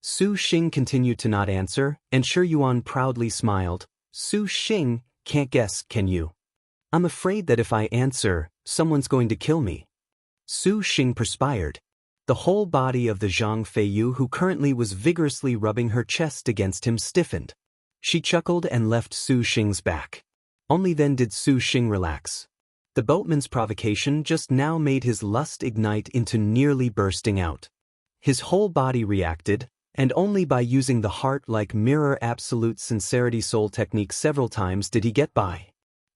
Su Xing continued to not answer, and Shi Yuan proudly smiled. Su Xing, can't guess, can you? I'm afraid that if I answer, someone's going to kill me. Su Xing perspired. The whole body of the Zhang Feiyu, who currently was vigorously rubbing her chest against him, stiffened. She chuckled and left Su Xing's back. Only then did Su Xing relax. The boatman's provocation just now made his lust ignite into nearly bursting out. His whole body reacted, and only by using the heart-like mirror absolute sincerity soul technique several times did he get by.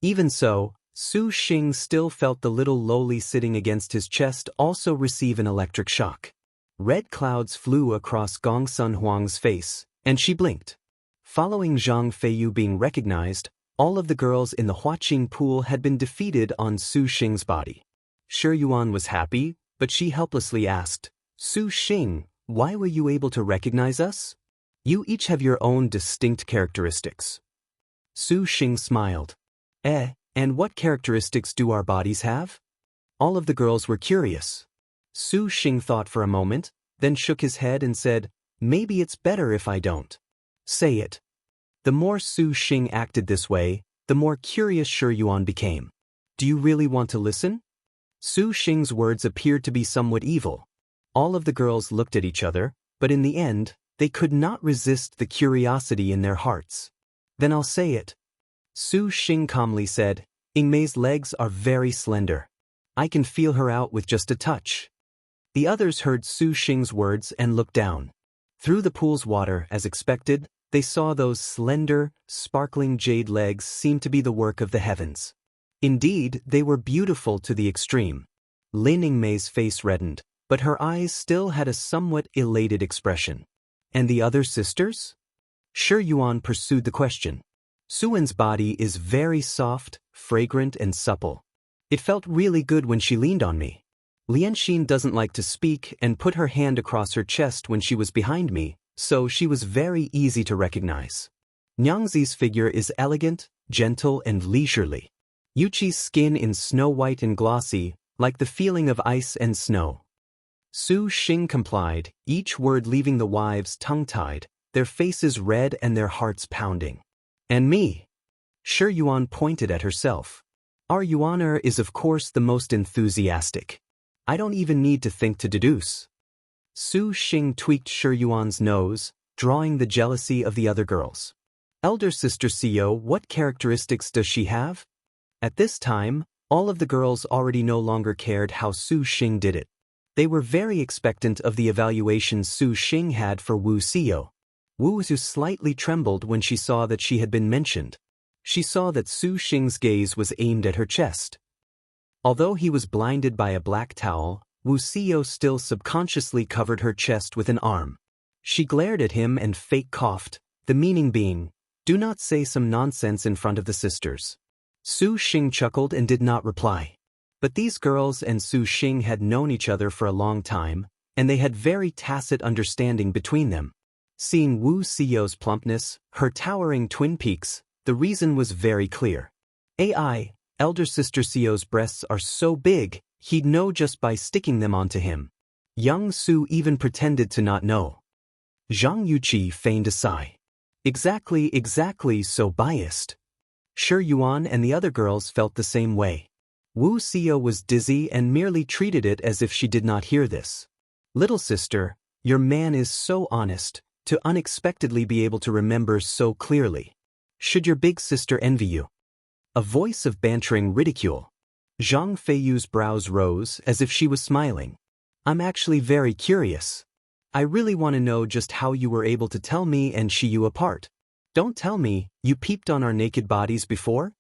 Even so, Su Xing still felt the little lowly sitting against his chest also receive an electric shock. Red clouds flew across Gong Sun Huang's face, and she blinked. Following Zhang Feiyu being recognized, all of the girls in the Huaqing pool had been defeated on Su Xing's body. Shi Yuan was happy, but she helplessly asked, Su Xing, why were you able to recognize us? You each have your own distinct characteristics. Su Xing smiled. And what characteristics do our bodies have? All of the girls were curious. Su Xing thought for a moment, then shook his head and said, maybe it's better if I don't. Say it. The more Su Xing acted this way, the more curious Shi Yuan became. Do you really want to listen? Su Xing's words appeared to be somewhat evil. All of the girls looked at each other, but in the end, they could not resist the curiosity in their hearts. Then I'll say it. Su Xing calmly said, Yingmei's legs are very slender. I can feel her out with just a touch. The others heard Su Xing's words and looked down. Through the pool's water, as expected, they saw those slender, sparkling jade legs seem to be the work of the heavens. Indeed, they were beautiful to the extreme. Lin Yingmei's face reddened, but her eyes still had a somewhat elated expression. And the other sisters? Shi Yuan pursued the question. Suwen's body is very soft, fragrant, and supple. It felt really good when she leaned on me. Lianxin doesn't like to speak and put her hand across her chest when she was behind me, so she was very easy to recognize. Nyangzi's figure is elegant, gentle, and leisurely. Yuqi's skin is snow-white and glossy, like the feeling of ice and snow. Su Xing complied, each word leaving the wives tongue-tied, their faces red and their hearts pounding. And me? Shi Yuan pointed at herself. Our Yuaner is of course the most enthusiastic. I don't even need to think to deduce. Su Xing tweaked Shi Yuan's nose, drawing the jealousy of the other girls. Elder sister Xiao, what characteristics does she have? At this time, all of the girls already no longer cared how Su Xing did it. They were very expectant of the evaluation Su Xing had for Wu Xiao. Wu Xiao slightly trembled when she saw that she had been mentioned. She saw that Su Xing's gaze was aimed at her chest. Although he was blinded by a black towel, Wu Xiao still subconsciously covered her chest with an arm. She glared at him and fake coughed, the meaning being, do not say some nonsense in front of the sisters. Su Xing chuckled and did not reply. But these girls and Su Xing had known each other for a long time, and they had very tacit understanding between them. Seeing Wu Xiao's plumpness, her towering twin peaks, the reason was very clear. Elder sister Xiao's breasts are so big, he'd know just by sticking them onto him. Young Su even pretended to not know. Zhang Yuqi feigned a sigh. Exactly, so biased. Shi Yuan and the other girls felt the same way. Wu Xiao was dizzy and merely treated it as if she did not hear this. Little sister, your man is so honest, to unexpectedly be able to remember so clearly. Should your big sister envy you? A voice of bantering ridicule. Zhang Feiyu's brows rose as if she was smiling. I'm actually very curious. I really want to know just how you were able to tell me and Shiyu apart. Don't tell me, you peeped on our naked bodies before?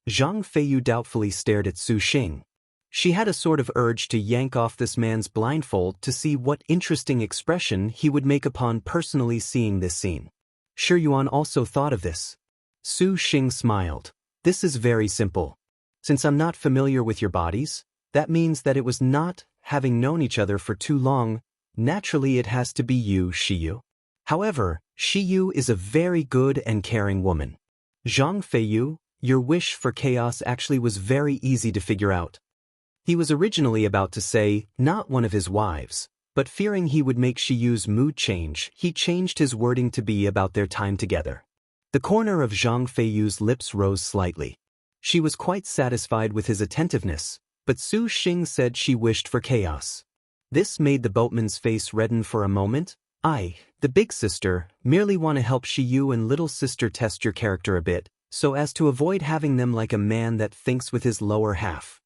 Zhang Feiyu doubtfully stared at Su Xing. She had a sort of urge to yank off this man's blindfold to see what interesting expression he would make upon personally seeing this scene. Shi Yuan also thought of this. Su Xing smiled. This is very simple. Since I'm not familiar with your bodies, that means that it was not, having known each other for too long, naturally it has to be you, Shiyu. However, Shiyu is a very good and caring woman. Zhang Feiyu, your wish for chaos actually was very easy to figure out. He was originally about to say, not one of his wives, But fearing he would make Shi Yu's mood change, he changed his wording to be about their time together. The corner of Zhang Feiyu's lips rose slightly. She was quite satisfied with his attentiveness, but Su Xing said she wished for chaos. This made the boatman's face redden for a moment. I, the big sister, merely want to help Shi Yu and little sister test your character a bit, so as to avoid having them like a man that thinks with his lower half.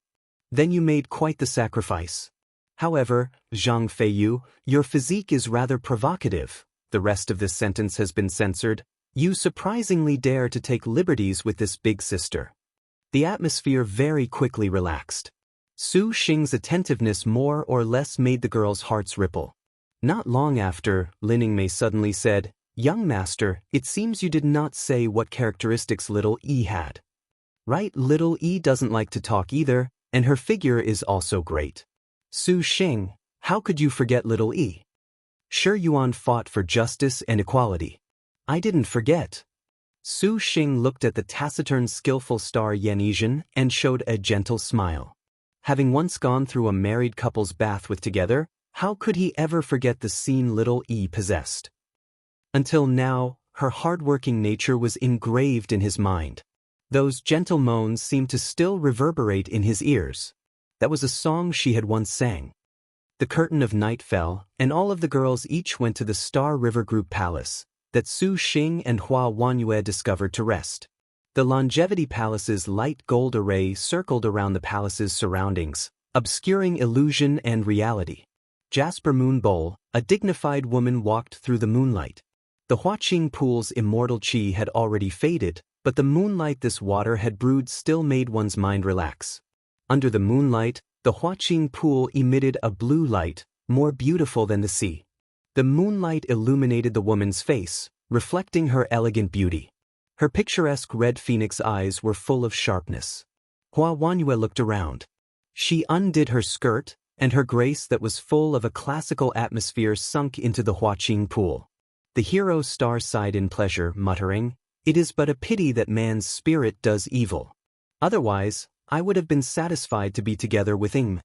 Then you made quite the sacrifice. However, Zhang Feiyu, your physique is rather provocative. The rest of this sentence has been censored. You surprisingly dare to take liberties with this big sister. The atmosphere very quickly relaxed. Su Xing's attentiveness more or less made the girls' hearts ripple. Not long after, Lin Yingmei suddenly said, "Young master, it seems you did not say what characteristics little E had." Right, little E doesn't like to talk either, and her figure is also great. Su Xing, how could you forget little E? Sure, Yuan fought for justice and equality. I didn't forget. Su Xing looked at the taciturn skillful star Yan Yizhen and showed a gentle smile. Having once gone through a married couple's bath with together, how could he ever forget the scene little E possessed? Until now, her hard-working nature was engraved in his mind. Those gentle moans seemed to still reverberate in his ears. That was a song she had once sang. The curtain of night fell, and all of the girls each went to the Star River Group Palace that Su Xing and Hua Wanyue discovered to rest. The Longevity Palace's light gold array circled around the palace's surroundings, obscuring illusion and reality. Jasper Moon Bowl, a dignified woman, walked through the moonlight. The Huaqing Pool's immortal qi had already faded, but the moonlight this water had brewed still made one's mind relax. Under the moonlight, the Huaqing Pool emitted a blue light, more beautiful than the sea. The moonlight illuminated the woman's face, reflecting her elegant beauty. Her picturesque red phoenix eyes were full of sharpness. Hua Wanyue looked around. She undid her skirt, and her grace that was full of a classical atmosphere sunk into the Huaqing Pool. The hero star sighed in pleasure, muttering, "It is but a pity that man's spirit does evil. Otherwise, I would have been satisfied to be together with Ying."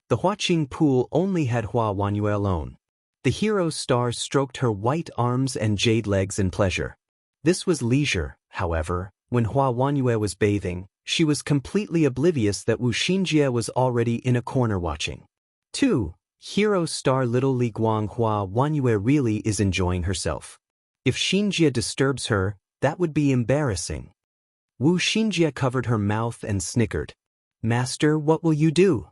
The Huaqing Pool only had Hua Wanyue alone. The hero star stroked her white arms and jade legs in pleasure. This was leisure, however. When Hua Wanyue was bathing, she was completely oblivious that Wu Xinjie was already in a corner watching. 2. Hero star little Li Guang Hua Wanyue really is enjoying herself. If Xinjie disturbs her, that would be embarrassing. Wu Xinjie covered her mouth and snickered. "Master, what will you do?"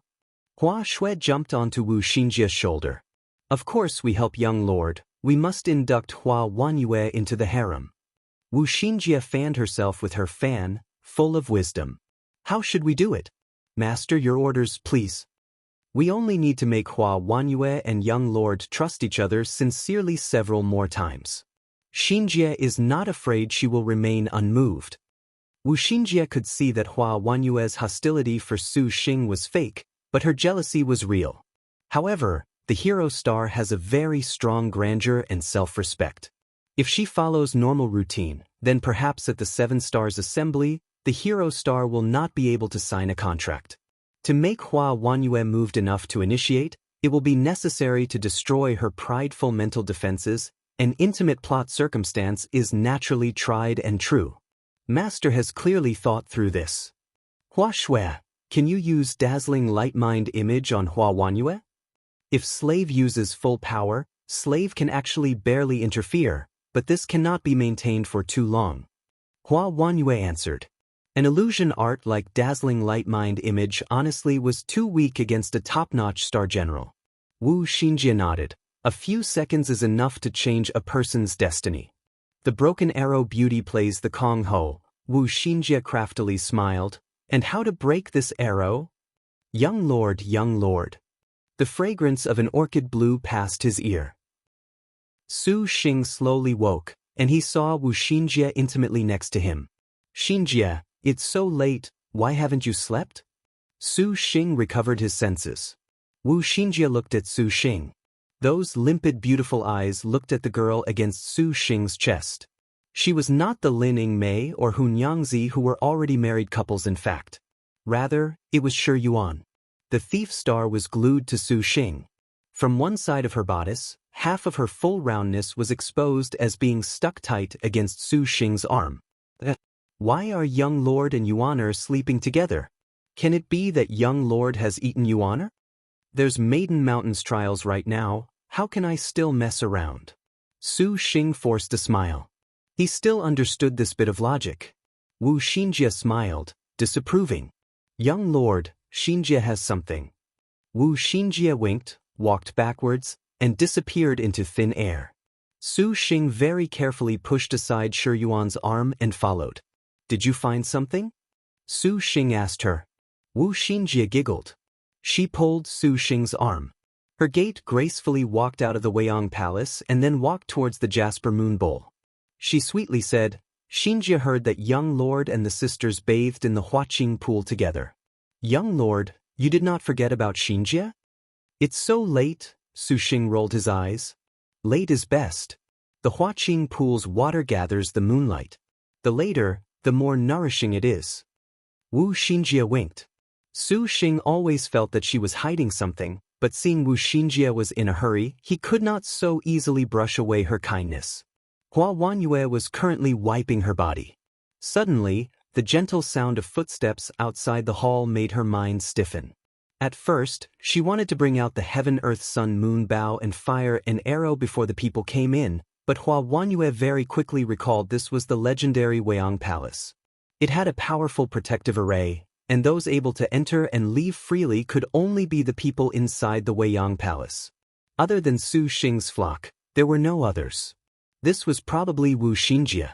Hua Shui jumped onto Wu Xinjie's shoulder. "Of course we help young lord. We must induct Hua Wanyue into the harem." Wu Xinjie fanned herself with her fan, full of wisdom. "How should we do it?" "Master, your orders, please." "We only need to make Hua Wanyue and young lord trust each other sincerely several more times. Xinjie is not afraid she will remain unmoved." Wu Xinjie could see that Hua Wanyue's hostility for Su Xing was fake, but her jealousy was real. However, the hero star has a very strong grandeur and self-respect. If she follows normal routine, then perhaps at the Seven Stars Assembly, the hero star will not be able to sign a contract. To make Hua Wanyue moved enough to initiate, it will be necessary to destroy her prideful mental defenses. An intimate plot circumstance is naturally tried and true. Master has clearly thought through this. Hua Shui, can you use dazzling light mind image on Hua Wanyue? If slave uses full power, slave can actually barely interfere, but this cannot be maintained for too long. Hua Wanyue answered. An illusion art like dazzling light mind image honestly was too weak against a top-notch star general. Wu Xinjie nodded. A few seconds is enough to change a person's destiny. The broken arrow beauty plays the Kong Ho. Wu Xinjie craftily smiled. And how to break this arrow? Young lord, young lord. The fragrance of an orchid blew past his ear. Su Xing slowly woke, and he saw Wu Xinjie intimately next to him. "Xinjie, it's so late, why haven't you slept?" Su Xing recovered his senses. Wu Xinjie looked at Su Xing. Those limpid beautiful eyes looked at the girl against Su Xing's chest. She was not the Lin Yingmei or Hun Yangzi who were already married couples in fact. Rather, it was Shi Yuan. The thief star was glued to Su Xing. From one side of her bodice, half of her full roundness was exposed as being stuck tight against Su Xing's arm. Why are young lord and Yuaner sleeping together? Can it be that young lord has eaten Yuaner? There's Maiden Mountains trials right now, how can I still mess around? Su Xing forced a smile. He still understood this bit of logic. Wu Xinjie smiled, disapproving. Young lord, Xinjie has something. Wu Xinjie winked, walked backwards, and disappeared into thin air. Su Xing very carefully pushed aside Shi Yuan's arm and followed. Did you find something? Su Xing asked her. Wu Xinjie giggled. She pulled Su Xing's arm. Her gait gracefully walked out of the Weiyang Palace and then walked towards the Jasper Moon Bowl. She sweetly said, Xinjie heard that young lord and the sisters bathed in the Huaqing pool together. Young lord, you did not forget about Xinjie? It's so late, Su Xing rolled his eyes. Late is best. The Huaqing pool's water gathers the moonlight. The later, the more nourishing it is. Wu Xinjie winked. Su Xing always felt that she was hiding something, but seeing Wu Xinjie was in a hurry, he could not so easily brush away her kindness. Hua Wanyue was currently wiping her body. Suddenly, the gentle sound of footsteps outside the hall made her mind stiffen. At first, she wanted to bring out the heaven earth sun moon bow and fire an arrow before the people came in, but Hua Wanyue very quickly recalled this was the legendary Weiyang Palace. It had a powerful protective array, and those able to enter and leave freely could only be the people inside the Weiyang Palace. Other than Su Xing's flock, there were no others. This was probably Wu Xinjie.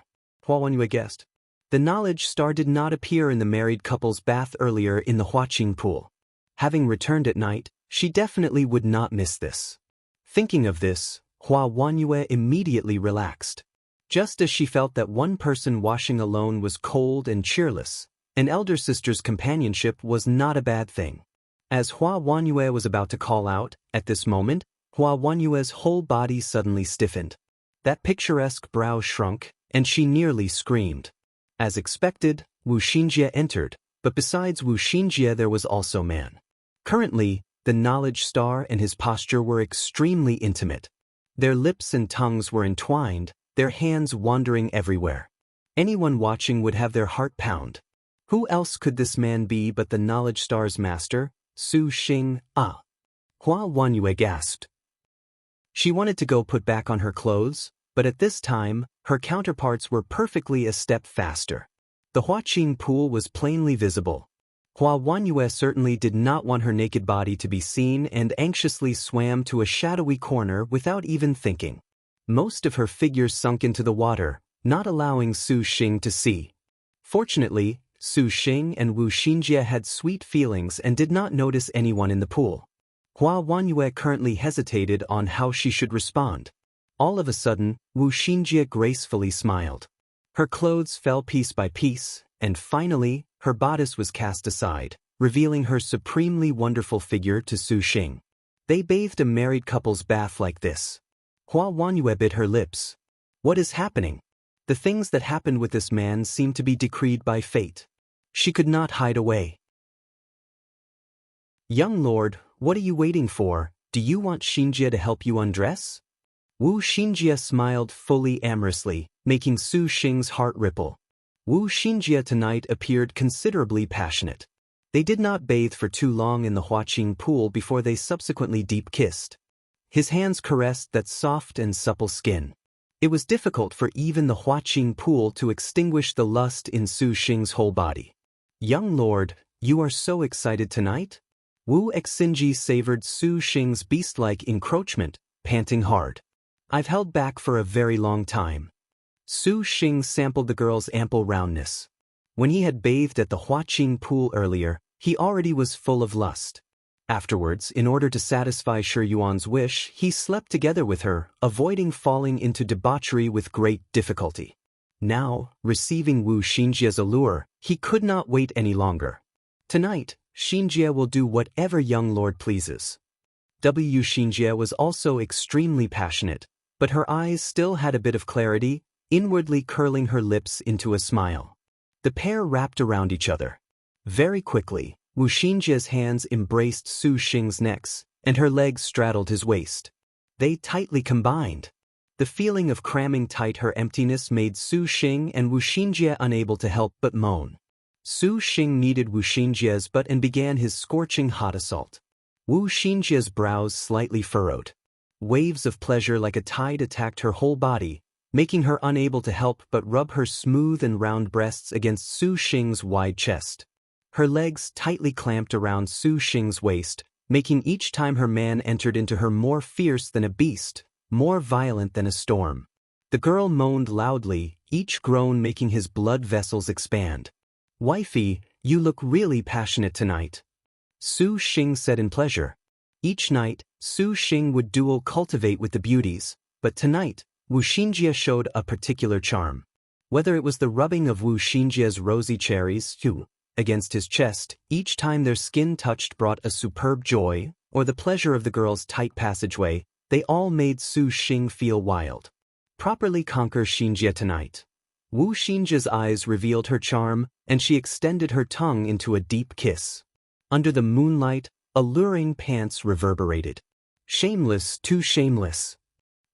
Hua Wanyue guessed. The knowledge star did not appear in the married couple's bath earlier in the Huaqing pool. Having returned at night, she definitely would not miss this. Thinking of this, Hua Wanyue immediately relaxed. Just as she felt that one person washing alone was cold and cheerless, an elder sister's companionship was not a bad thing. As Hua Wanyue was about to call out, at this moment, Hua Wanyue's whole body suddenly stiffened. That picturesque brow shrunk, and she nearly screamed. As expected, Wu Xinjie entered, but besides Wu Xinjie there was also man. Currently, the knowledge star and his posture were extremely intimate. Their lips and tongues were entwined, their hands wandering everywhere. Anyone watching would have their heart pound. Who else could this man be but the knowledge star's master, Su Xing? Ah! Hua Wanyue gasped. She wanted to go put back on her clothes, but at this time, her counterparts were perfectly a step faster. The Huaqing pool was plainly visible. Hua Wanyue certainly did not want her naked body to be seen and anxiously swam to a shadowy corner without even thinking. Most of her figure sunk into the water, not allowing Su Xing to see. Fortunately, Su Xing and Wu Xinjie had sweet feelings and did not notice anyone in the pool. Hua Wanyue currently hesitated on how she should respond. All of a sudden, Wu Xinjie gracefully smiled. Her clothes fell piece by piece, and finally, her bodice was cast aside, revealing her supremely wonderful figure to Su Xing. They bathed a married couple's bath like this. Hua Wanyue bit her lips. What is happening? The things that happened with this man seemed to be decreed by fate. She could not hide away. Young lord, what are you waiting for? Do you want Xinjie to help you undress? Wu Xinjie smiled fully amorously, making Su Xing's heart ripple. Wu Xinjie tonight appeared considerably passionate. They did not bathe for too long in the Huaqing pool before they subsequently deep-kissed. His hands caressed that soft and supple skin. It was difficult for even the Huaqing pool to extinguish the lust in Su Xing's whole body. Young lord, you are so excited tonight? Wu Xinjie savored Su Xing's beast-like encroachment, panting hard. I've held back for a very long time. Su Xing sampled the girl's ample roundness. When he had bathed at the Huaqing pool earlier, he already was full of lust. Afterwards, in order to satisfy Shi Yuan's wish, he slept together with her, avoiding falling into debauchery with great difficulty. Now, receiving Wu Xinjie's allure, he could not wait any longer. Tonight, Xinjie will do whatever young lord pleases. Wu Xinjie was also extremely passionate, but her eyes still had a bit of clarity, inwardly curling her lips into a smile. The pair wrapped around each other. Very quickly, Wu Xinjie's hands embraced Su Xing's necks, and her legs straddled his waist. They tightly combined. The feeling of cramming tight her emptiness made Su Xing and Wu Xinjie unable to help but moan. Su Xing kneaded Wu Xinjie's butt and began his scorching hot assault. Wu Xinjie's brows slightly furrowed. Waves of pleasure like a tide attacked her whole body, making her unable to help but rub her smooth and round breasts against Su Xing's wide chest. Her legs tightly clamped around Su Xing's waist, making each time her man entered into her more fierce than a beast, more violent than a storm. The girl moaned loudly, each groan making his blood vessels expand. "Wifey, you look really passionate tonight," Su Xing said in pleasure. Each night, Su Xing would dual cultivate with the beauties, but tonight, Wu Xinjie showed a particular charm. Whether it was the rubbing of Wu Xinjie's rosy cherries against his chest, each time their skin touched brought a superb joy, or the pleasure of the girl's tight passageway, they all made Su Xing feel wild. Properly conquer Xinjie tonight. Wu Xinjie's eyes revealed her charm, and she extended her tongue into a deep kiss. Under the moonlight, alluring pants reverberated. Shameless, too shameless.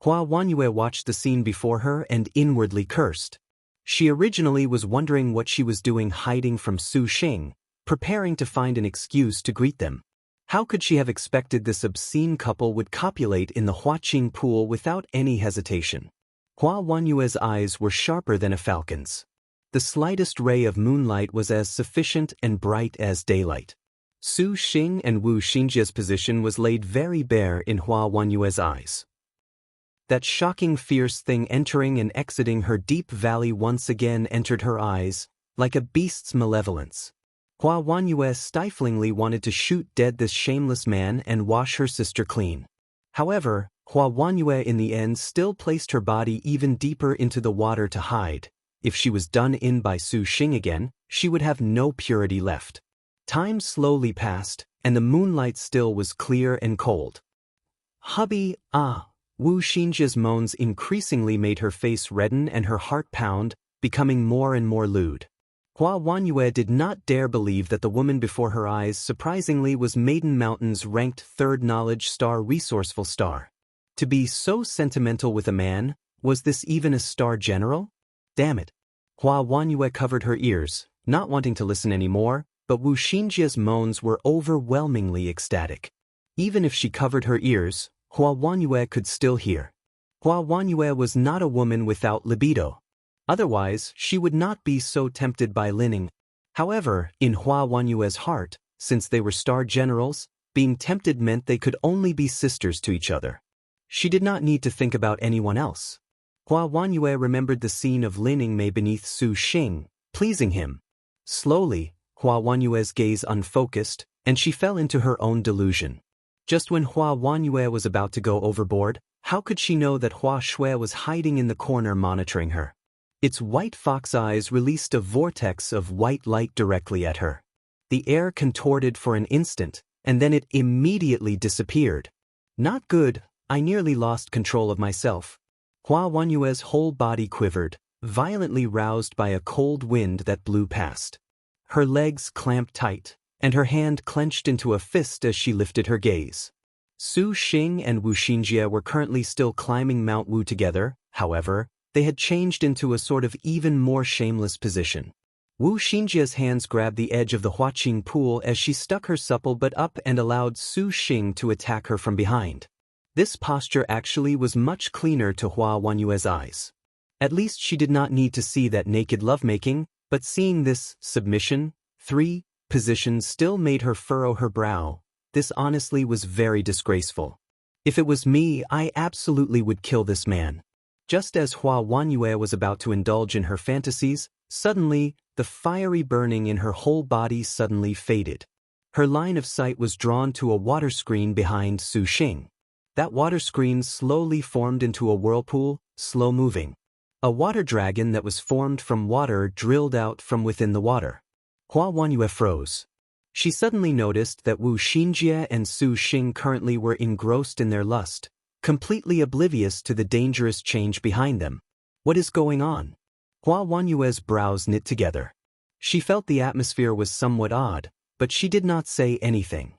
Hua Wanyue watched the scene before her and inwardly cursed. She originally was wondering what she was doing hiding from Su Xing, preparing to find an excuse to greet them. How could she have expected this obscene couple would copulate in the Huaqing pool without any hesitation? Hua Wanyue's eyes were sharper than a falcon's. The slightest ray of moonlight was as sufficient and bright as daylight. Su Xing and Wu Xinjie's position was laid very bare in Hua Wanyue's eyes. That shocking fierce thing entering and exiting her deep valley once again entered her eyes, like a beast's malevolence. Hua Wanyue stiflingly wanted to shoot dead this shameless man and wash her sister clean. However, Hua Wanyue in the end still placed her body even deeper into the water to hide. If she was done in by Su Xing again, she would have no purity left. Time slowly passed, and the moonlight still was clear and cold. "Hubby, ah!" Wu Xinjie's moans increasingly made her face redden and her heart pound, becoming more and more lewd. Hua Wanyue did not dare believe that the woman before her eyes surprisingly was Maiden Mountain's ranked 3rd knowledge star resourceful star. To be so sentimental with a man, was this even a star general? Damn it. Hua Wanyue covered her ears, not wanting to listen anymore, but Wu Xinjie's moans were overwhelmingly ecstatic. Even if she covered her ears, Hua Wanyue could still hear. Hua Wanyue was not a woman without libido. Otherwise, she would not be so tempted by Linning. However, in Hua Wanyue's heart, since they were star generals, being tempted meant they could only be sisters to each other. She did not need to think about anyone else. Hua Wanyue remembered the scene of Linning Mei beneath Su Xing, pleasing him. Slowly, Hua Wanyue's gaze unfocused, and she fell into her own delusion. Just when Hua Wanyue was about to go overboard, how could she know that Hua Shui was hiding in the corner monitoring her? Its white fox eyes released a vortex of white light directly at her. The air contorted for an instant, and then it immediately disappeared. Not good, I nearly lost control of myself. Hua Wanyue's whole body quivered, violently roused by a cold wind that blew past. Her legs clamped tight, and her hand clenched into a fist as she lifted her gaze. Su Xing and Wu Xinjie were currently still climbing Mount Wu together, however, they had changed into a sort of even more shameless position. Wu Xinjie's hands grabbed the edge of the Huaqing pool as she stuck her supple butt up and allowed Su Xing to attack her from behind. This posture actually was much cleaner to Hua Wanyue's eyes. At least she did not need to see that naked lovemaking, but seeing this submission, 3 position still made her furrow her brow. This honestly was very disgraceful. If it was me, I absolutely would kill this man. Just as Hua Wanyue was about to indulge in her fantasies, suddenly, the fiery burning in her whole body suddenly faded. Her line of sight was drawn to a water screen behind Su Xing. That water screen slowly formed into a whirlpool, slow-moving. A water dragon that was formed from water drilled out from within the water. Hua Wanyue froze. She suddenly noticed that Wu Xinjie and Su Xing currently were engrossed in their lust, completely oblivious to the dangerous change behind them. What is going on? Hua Wanyue's brows knit together. She felt the atmosphere was somewhat odd, but she did not say anything.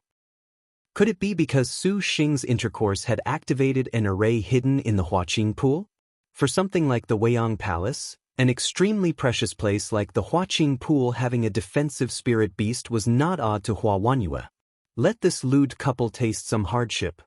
Could it be because Su Xing's intercourse had activated an array hidden in the Huaqing pool? For something like the Weiyang Palace, an extremely precious place like the Huaqing pool having a defensive spirit beast was not odd to Hua Wanyue. Let this lewd couple taste some hardship.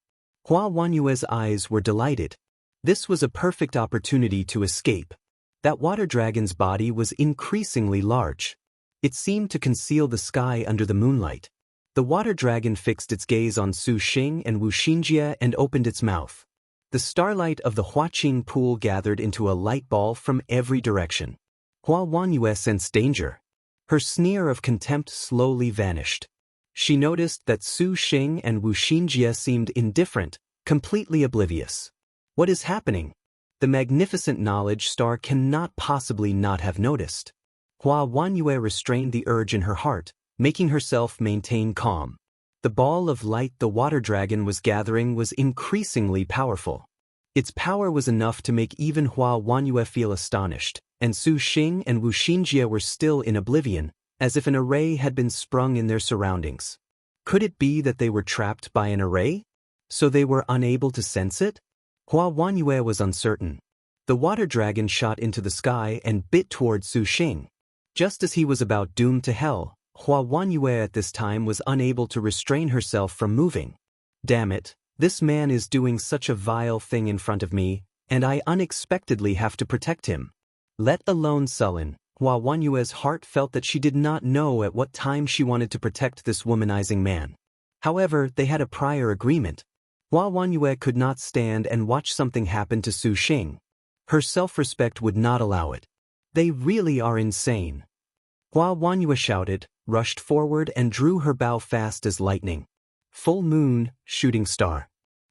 Hua Wanyue's eyes were delighted. This was a perfect opportunity to escape. That water dragon's body was increasingly large. It seemed to conceal the sky under the moonlight. The water dragon fixed its gaze on Su Xing and Wu Xinjie and opened its mouth. The starlight of the Huaqing pool gathered into a light ball from every direction. Hua Wanyue sensed danger. Her sneer of contempt slowly vanished. She noticed that Su Xing and Wu Xinjie seemed indifferent, completely oblivious. What is happening? The magnificent knowledge star cannot possibly not have noticed. Hua Wanyue restrained the urge in her heart, making herself maintain calm. The ball of light the water dragon was gathering was increasingly powerful. Its power was enough to make even Hua Wanyue feel astonished, and Su Xing and Wu Xinjie were still in oblivion, as if an array had been sprung in their surroundings. Could it be that they were trapped by an array? So they were unable to sense it? Hua Wanyue was uncertain. The water dragon shot into the sky and bit toward Su Xing. Just as he was about doomed to hell, Hua Wanyue at this time was unable to restrain herself from moving. Damn it, this man is doing such a vile thing in front of me, and I unexpectedly have to protect him. Let alone sullen, Hua Wanyue's heart felt that she did not know at what time she wanted to protect this womanizing man. However, they had a prior agreement. Hua Wanyue could not stand and watch something happen to Su Xing. Her self-respect would not allow it. They really are insane. Hua Wanyue shouted, rushed forward and drew her bow fast as lightning. Full moon, shooting star.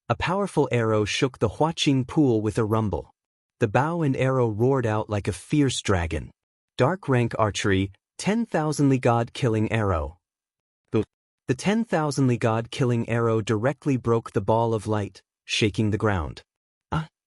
A powerful arrow shook the Huaqing pool with a rumble. The bow and arrow roared out like a fierce dragon. Dark rank archery, 10,000 god-killing arrow. The 10,000 god-killing arrow directly broke the ball of light, shaking the ground.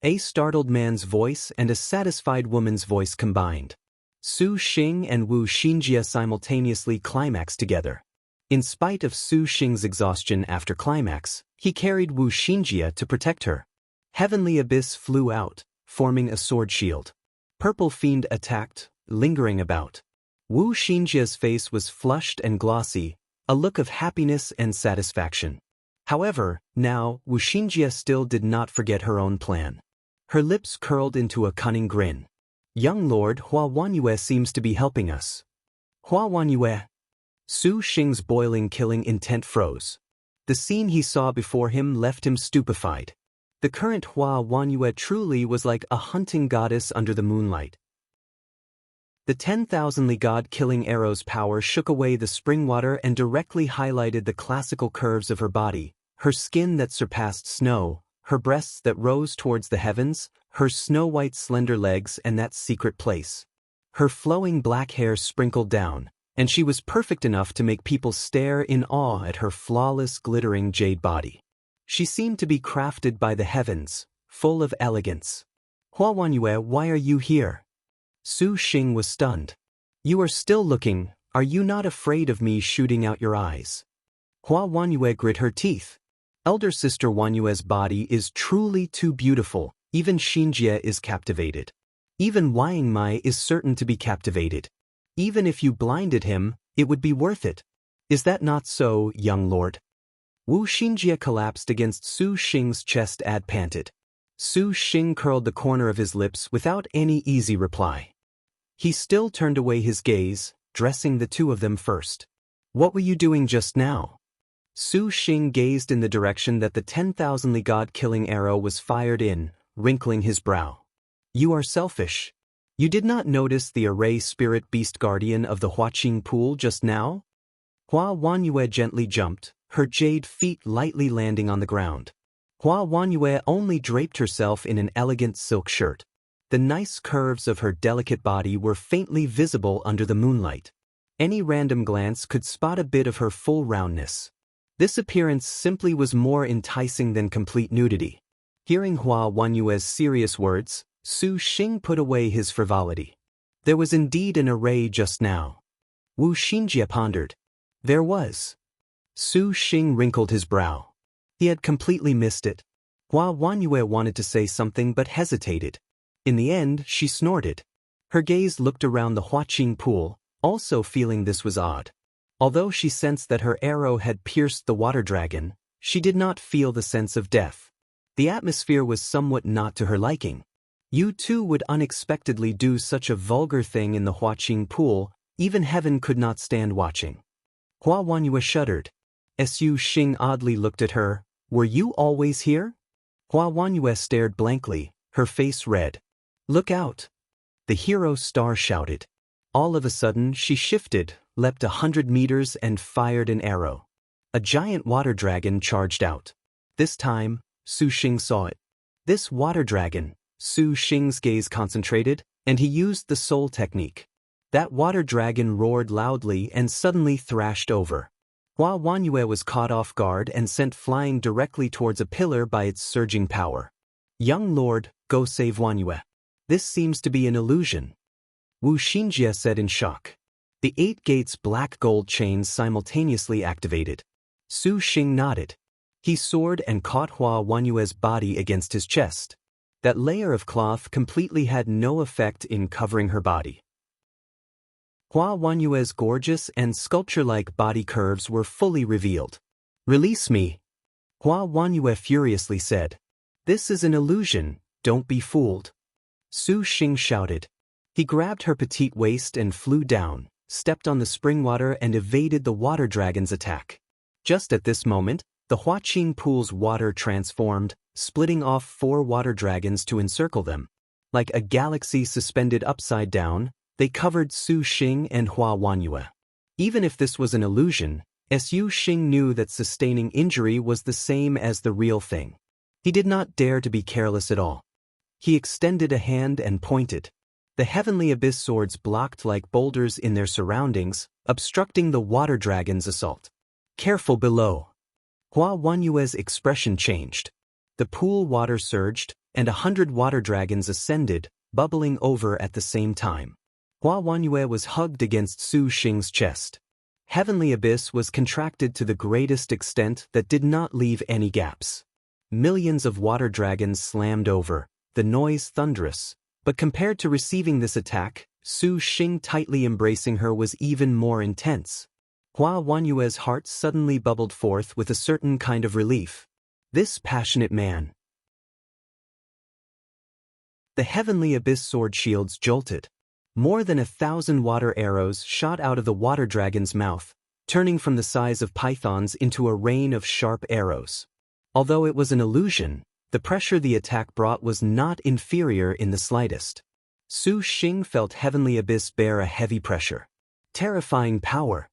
A startled man's voice and a satisfied woman's voice combined. Su Xing and Wu Xinjie simultaneously climaxed together. In spite of Su Xing's exhaustion after climax, he carried Wu Xinjie to protect her. Heavenly Abyss flew out, forming a sword shield. Purple Fiend attacked, lingering about. Wu Xinjie's face was flushed and glossy, a look of happiness and satisfaction. However, now, Wu Xinjie still did not forget her own plan. Her lips curled into a cunning grin. Young Lord Hua Wanyue seems to be helping us. Hua Wanyue. Su Xing's boiling killing intent froze. The scene he saw before him left him stupefied. The current Hua Wanyue truly was like a hunting goddess under the moonlight. The 10,000 god-killing arrow's power shook away the spring water and directly highlighted the classical curves of her body, her skin that surpassed snow, her breasts that rose towards the heavens, her snow-white slender legs and that secret place. Her flowing black hair sprinkled down, and she was perfect enough to make people stare in awe at her flawless glittering jade body. She seemed to be crafted by the heavens, full of elegance. Hua Wanyue, why are you here? Su Xing was stunned. You are still looking, are you not afraid of me shooting out your eyes? Hua Wanyue grit her teeth. Elder sister Wanyue's body is truly too beautiful, even Xinjie is captivated. Even Wangmai is certain to be captivated. Even if you blinded him, it would be worth it. Is that not so, young lord? Wu Xinjie collapsed against Su Xing's chest and panted. Su Xing curled the corner of his lips without any easy reply. He still turned away his gaze, dressing the two of them first. What were you doing just now? Su Xing gazed in the direction that the 10,000 god-killing arrow was fired in, wrinkling his brow. You are selfish. You did not notice the array spirit beast guardian of the Huaqing pool just now? Hua Wanyue gently jumped, her jade feet lightly landing on the ground. Hua Wanyue only draped herself in an elegant silk shirt. The nice curves of her delicate body were faintly visible under the moonlight. Any random glance could spot a bit of her full roundness. This appearance simply was more enticing than complete nudity. Hearing Hua Wanyue's serious words, Su Xing put away his frivolity. There was indeed an array just now. Wu Xinjie pondered. There was. Su Xing wrinkled his brow. He had completely missed it. Hua Wanyue wanted to say something but hesitated. In the end, she snorted. Her gaze looked around the Huaqing pool, also feeling this was odd. Although she sensed that her arrow had pierced the water dragon, she did not feel the sense of death. The atmosphere was somewhat not to her liking. You too would unexpectedly do such a vulgar thing in the Huaqing pool, even heaven could not stand watching. Hua Wanyue shuddered. Su Xing oddly looked at her. Were you always here? Hua Wanyue stared blankly, her face red. Look out! The hero star shouted. All of a sudden she shifted, leapt 100 meters and fired an arrow. A giant water dragon charged out. This time, Su Xing saw it. This water dragon, Su Xing's gaze concentrated, and he used the soul technique. That water dragon roared loudly and suddenly thrashed over. Hua Wanyue was caught off guard and sent flying directly towards a pillar by its surging power. Young lord, go save Wanyue. This seems to be an illusion. Wu Xinjie said in shock. The 8 gates black gold chains simultaneously activated. Su Xing nodded. He soared and caught Hua Wanyue's body against his chest. That layer of cloth completely had no effect in covering her body. Hua Wanyue's gorgeous and sculpture-like body curves were fully revealed. Release me! Hua Wanyue furiously said. This is an illusion, don't be fooled. Su Xing shouted. He grabbed her petite waist and flew down, stepped on the spring water and evaded the water dragon's attack. Just at this moment, the Huaqing pool's water transformed, splitting off 4 water dragons to encircle them. Like a galaxy suspended upside down, they covered Su Xing and Hua Wanyue. Even if this was an illusion, Su Xing knew that sustaining injury was the same as the real thing. He did not dare to be careless at all. He extended a hand and pointed. The heavenly abyss swords blocked like boulders in their surroundings, obstructing the water dragon's assault. Careful below. Hua Wanyue's expression changed. The pool water surged, and 100 water dragons ascended, bubbling over at the same time. Hua Wanyue was hugged against Su Xing's chest. Heavenly abyss was contracted to the greatest extent that did not leave any gaps. Millions of water dragons slammed over, the noise thunderous, but compared to receiving this attack, Su Xing tightly embracing her was even more intense. Hua Wanyue's heart suddenly bubbled forth with a certain kind of relief. This passionate man. The heavenly abyss sword shields jolted. More than 1,000 water arrows shot out of the water dragon's mouth, turning from the size of pythons into a rain of sharp arrows. Although it was an illusion, the pressure the attack brought was not inferior in the slightest. Su Xing felt heavenly abyss bear a heavy pressure. Terrifying power.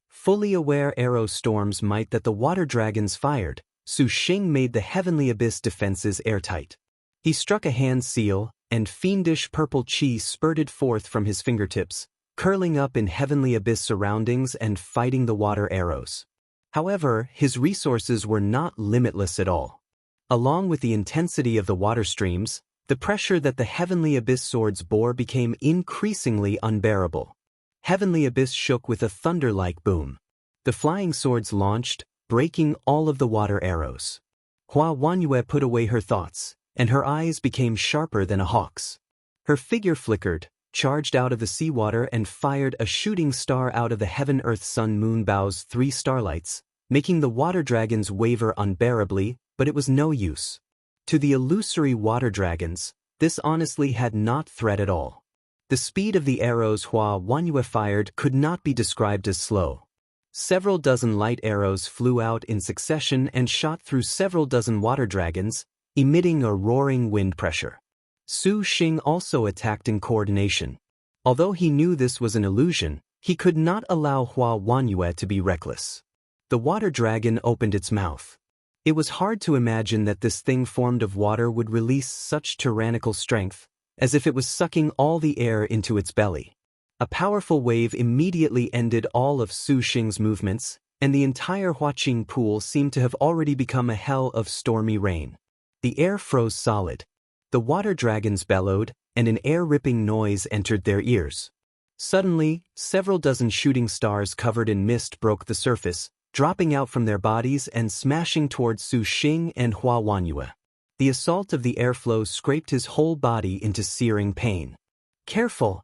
Fully aware arrow storms might that the water dragons fired, Su Xing made the heavenly abyss defenses airtight. He struck a hand seal, and fiendish purple chi spurted forth from his fingertips, curling up in heavenly abyss surroundings and fighting the water arrows. However, his resources were not limitless at all. Along with the intensity of the water streams, the pressure that the heavenly abyss swords bore became increasingly unbearable. Heavenly abyss shook with a thunder-like boom. The flying swords launched, breaking all of the water arrows. Hua Wanyue put away her thoughts, and her eyes became sharper than a hawk's. Her figure flickered, charged out of the seawater and fired a shooting star out of the heaven-earth-sun-moon-bow's 3 starlights, making the water dragons waver unbearably, but it was no use. To the illusory water dragons, this honestly had not threat at all. The speed of the arrows Hua Wanyue fired could not be described as slow. Several dozen light arrows flew out in succession and shot through several dozen water dragons, emitting a roaring wind pressure. Su Xing also attacked in coordination. Although he knew this was an illusion, he could not allow Hua Wanyue to be reckless. The water dragon opened its mouth. It was hard to imagine that this thing formed of water would release such tyrannical strength, as if it was sucking all the air into its belly. A powerful wave immediately ended all of Su Xing's movements, and the entire Huaqing pool seemed to have already become a hell of stormy rain. The air froze solid. The water dragons bellowed, and an air-ripping noise entered their ears. Suddenly, several dozen shooting stars covered in mist broke the surface, dropping out from their bodies and smashing towards Su Xing and Hua Wanyue. The assault of the airflow scraped his whole body into searing pain. Careful!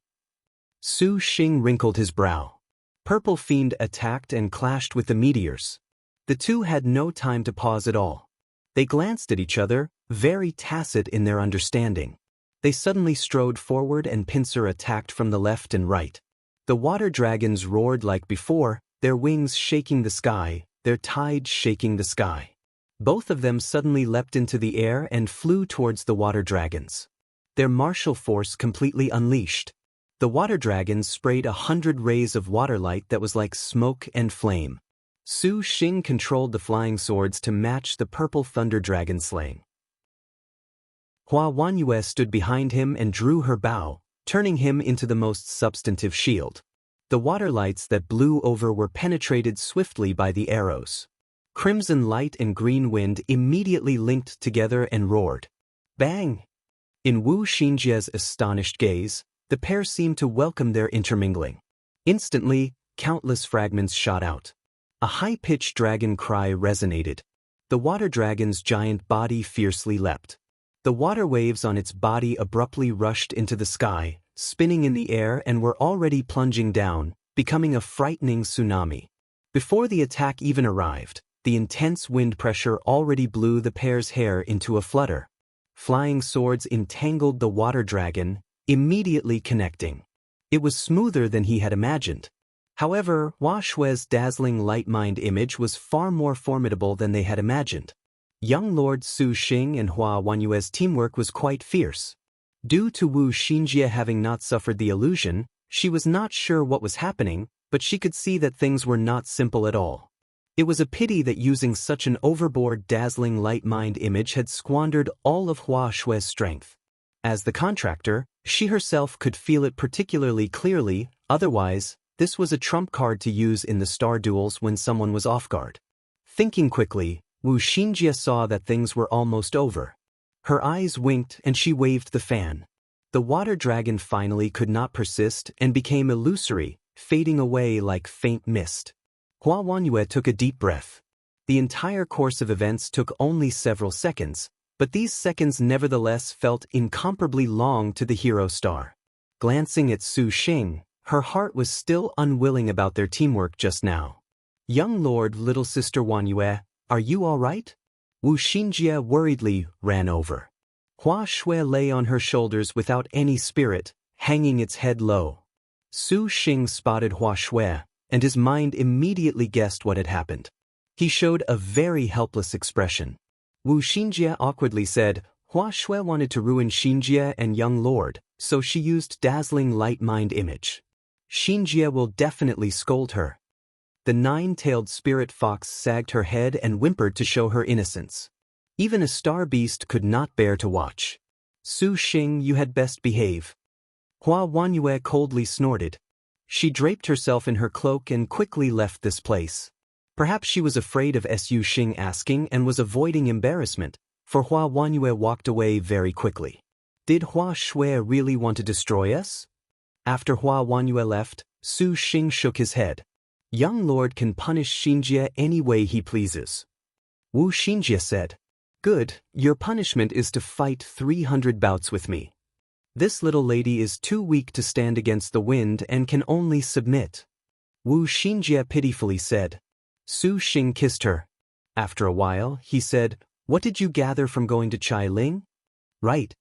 Su Xing wrinkled his brow. Purple Fiend attacked and clashed with the meteors. The two had no time to pause at all. They glanced at each other, very tacit in their understanding. They suddenly strode forward and pincer attacked from the left and right. The water dragons roared like before, their wings shaking the sky, their tides shaking the sky. Both of them suddenly leapt into the air and flew towards the water dragons. Their martial force completely unleashed. The water dragons sprayed 100 rays of water light that was like smoke and flame. Su Xing controlled the flying swords to match the purple thunder dragon slaying. Hua Wanyue stood behind him and drew her bow, turning him into the most substantive shield. The water lights that blew over were penetrated swiftly by the arrows. Crimson light and green wind immediately linked together and roared. Bang! In Wu Xinjie's astonished gaze, the pair seemed to welcome their intermingling. Instantly, countless fragments shot out. A high-pitched dragon cry resonated. The water dragon's giant body fiercely leapt. The water waves on its body abruptly rushed into the sky, spinning in the air and were already plunging down, becoming a frightening tsunami. Before the attack even arrived, the intense wind pressure already blew the pair's hair into a flutter. Flying swords entangled the water dragon, immediately connecting. It was smoother than he had imagined. However, Hua Shui's dazzling light mind image was far more formidable than they had imagined. Young Lord Su Xing and Hua Wanyue's teamwork was quite fierce. Due to Wu Xinjie having not suffered the illusion, she was not sure what was happening, but she could see that things were not simple at all. It was a pity that using such an overboard dazzling light mind image had squandered all of Hua Shui's strength. As the contractor, she herself could feel it particularly clearly, otherwise, this was a trump card to use in the star duels when someone was off guard. Thinking quickly, Wu Xinjie saw that things were almost over. Her eyes winked and she waved the fan. The water dragon finally could not persist and became illusory, fading away like faint mist. Hua Wanyue took a deep breath. The entire course of events took only several seconds, but these seconds nevertheless felt incomparably long to the hero star. Glancing at Su Xing, her heart was still unwilling about their teamwork just now. Young Lord, little sister Wanyue, are you all right? Wu Xinjie worriedly ran over. Hua Shui lay on her shoulders without any spirit, hanging its head low. Su Xing spotted Hua Shui, and his mind immediately guessed what had happened. He showed a very helpless expression. Wu Xinjie awkwardly said, Hua Shui wanted to ruin Xinjie and young lord, so she used dazzling light mind image. Xinjie will definitely scold her. The nine-tailed spirit fox sagged her head and whimpered to show her innocence. Even a star beast could not bear to watch. Su Xing, you had best behave. Hua Wanyue coldly snorted. She draped herself in her cloak and quickly left this place. Perhaps she was afraid of Su Xing asking and was avoiding embarrassment, for Hua Wanyue walked away very quickly. Did Hua Shui really want to destroy us? After Hua Wanyue left, Su Xing shook his head. Young lord can punish Xinjie any way he pleases. Wu Xinjie said, Good, your punishment is to fight 300 bouts with me. This little lady is too weak to stand against the wind and can only submit. Wu Xinjie pitifully said. Su Xing kissed her. After a while, he said, What did you gather from going to Chai Ling? Right.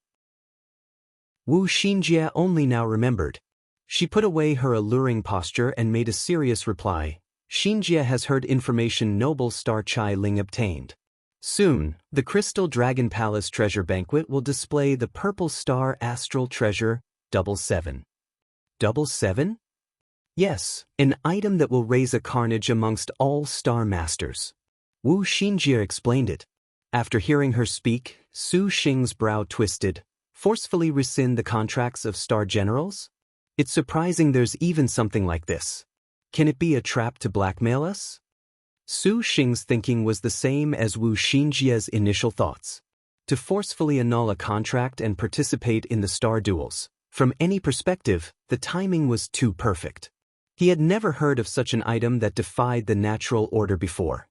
Wu Xinjie only now remembered. She put away her alluring posture and made a serious reply. Xinjie has heard information noble star Chai Ling obtained. Soon, the Crystal Dragon Palace Treasure Banquet will display the Purple Star Astral Treasure 77. 77? Yes, an item that will raise a carnage amongst all star masters. Wu Xinjie explained it. After hearing her speak, Su Xing's brow twisted. Forcefully rescind the contracts of star generals? It's surprising there's even something like this. Can it be a trap to blackmail us? Su Xing's thinking was the same as Wu Xinjie's initial thoughts. To forcefully annul a contract and participate in the star duels. From any perspective, the timing was too perfect. He had never heard of such an item that defied the natural order before.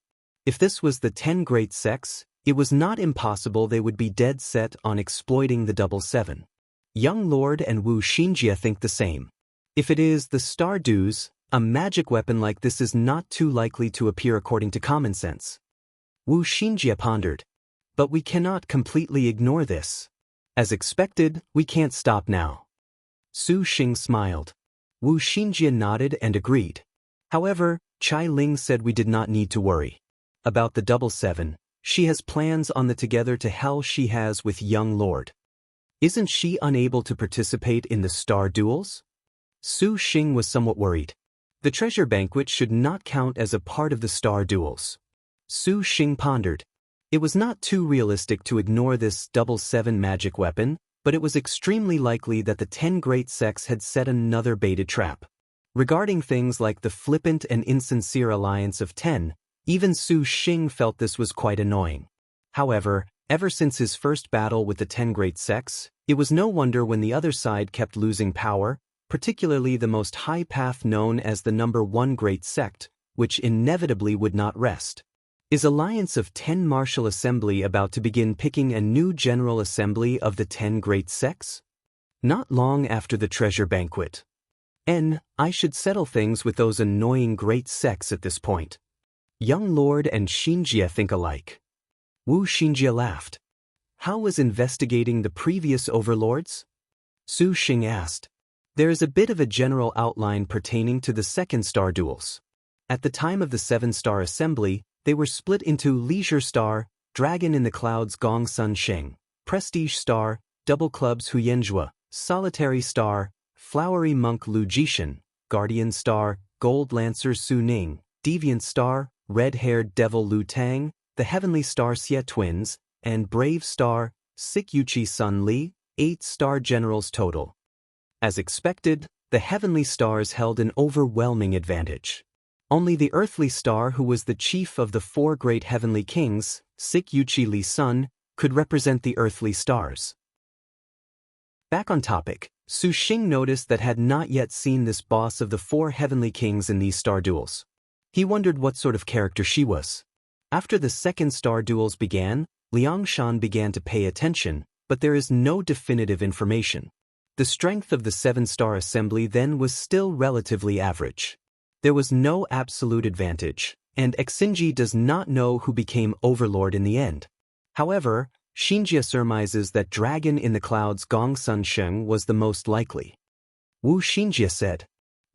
If this was the 10 great sects, it was not impossible they would be dead set on exploiting the double seven. Young Lord and Wu Xinjie think the same. If it is the Stardews, a magic weapon like this is not too likely to appear according to common sense. Wu Xinjie pondered. But we cannot completely ignore this. As expected, we can't stop now. Su Xing smiled. Wu Xinjie nodded and agreed. However, Chai Ling said we did not need to worry. About the double seven, she has plans on the together to hell she has with young Lord. Isn't she unable to participate in the star duels? Su Xing was somewhat worried. The treasure banquet should not count as a part of the star duels. Su Xing pondered. It was not too realistic to ignore this double seven magic weapon, but it was extremely likely that the 10 great sects had set another baited trap. Regarding things like the flippant and insincere alliance of 10, even Su Xing felt this was quite annoying. However, ever since his first battle with the 10 great sects, it was no wonder when the other side kept losing power, particularly the most high path known as the number 1 great sect, which inevitably would not rest. Is Alliance of 10 Martial Assembly about to begin picking a new General Assembly of the 10 great sects? Not long after the treasure banquet. I should settle things with those annoying great sects at this point. Young Lord and Xinjie think alike. Wu Xinjie laughed. How was investigating the previous overlords? Su Xing asked. There is a bit of a general outline pertaining to the second star duels. At the time of the 7-star assembly, they were split into Leisure Star, Dragon in the Clouds Gong Sun Sheng, Prestige Star, Double Clubs Huyenjue, Solitary Star, Flowery Monk Lu Jishan, Guardian Star, Gold Lancer Su Ning, Deviant Star, Red-Haired Devil Lu Tang, the Heavenly Star Xie Twins, and Brave Star, Sikyuchi Sun Li, 8-star generals total. As expected, the Heavenly Stars held an overwhelming advantage. Only the Earthly Star, who was the chief of the 4 great Heavenly Kings, Sikyuchi Li Sun, could represent the Earthly Stars. Back on topic, Su Xing noticed that had not yet seen this boss of the 4 Heavenly Kings in these star duels. He wondered what sort of character she was. After the second star duels began, Liangshan began to pay attention, but there is no definitive information. The strength of the 7-star assembly then was still relatively average. There was no absolute advantage, and Xinjie does not know who became overlord in the end. However, Xinjie surmises that Dragon in the Clouds Gong Sun Sheng was the most likely. Wu Xinjie said.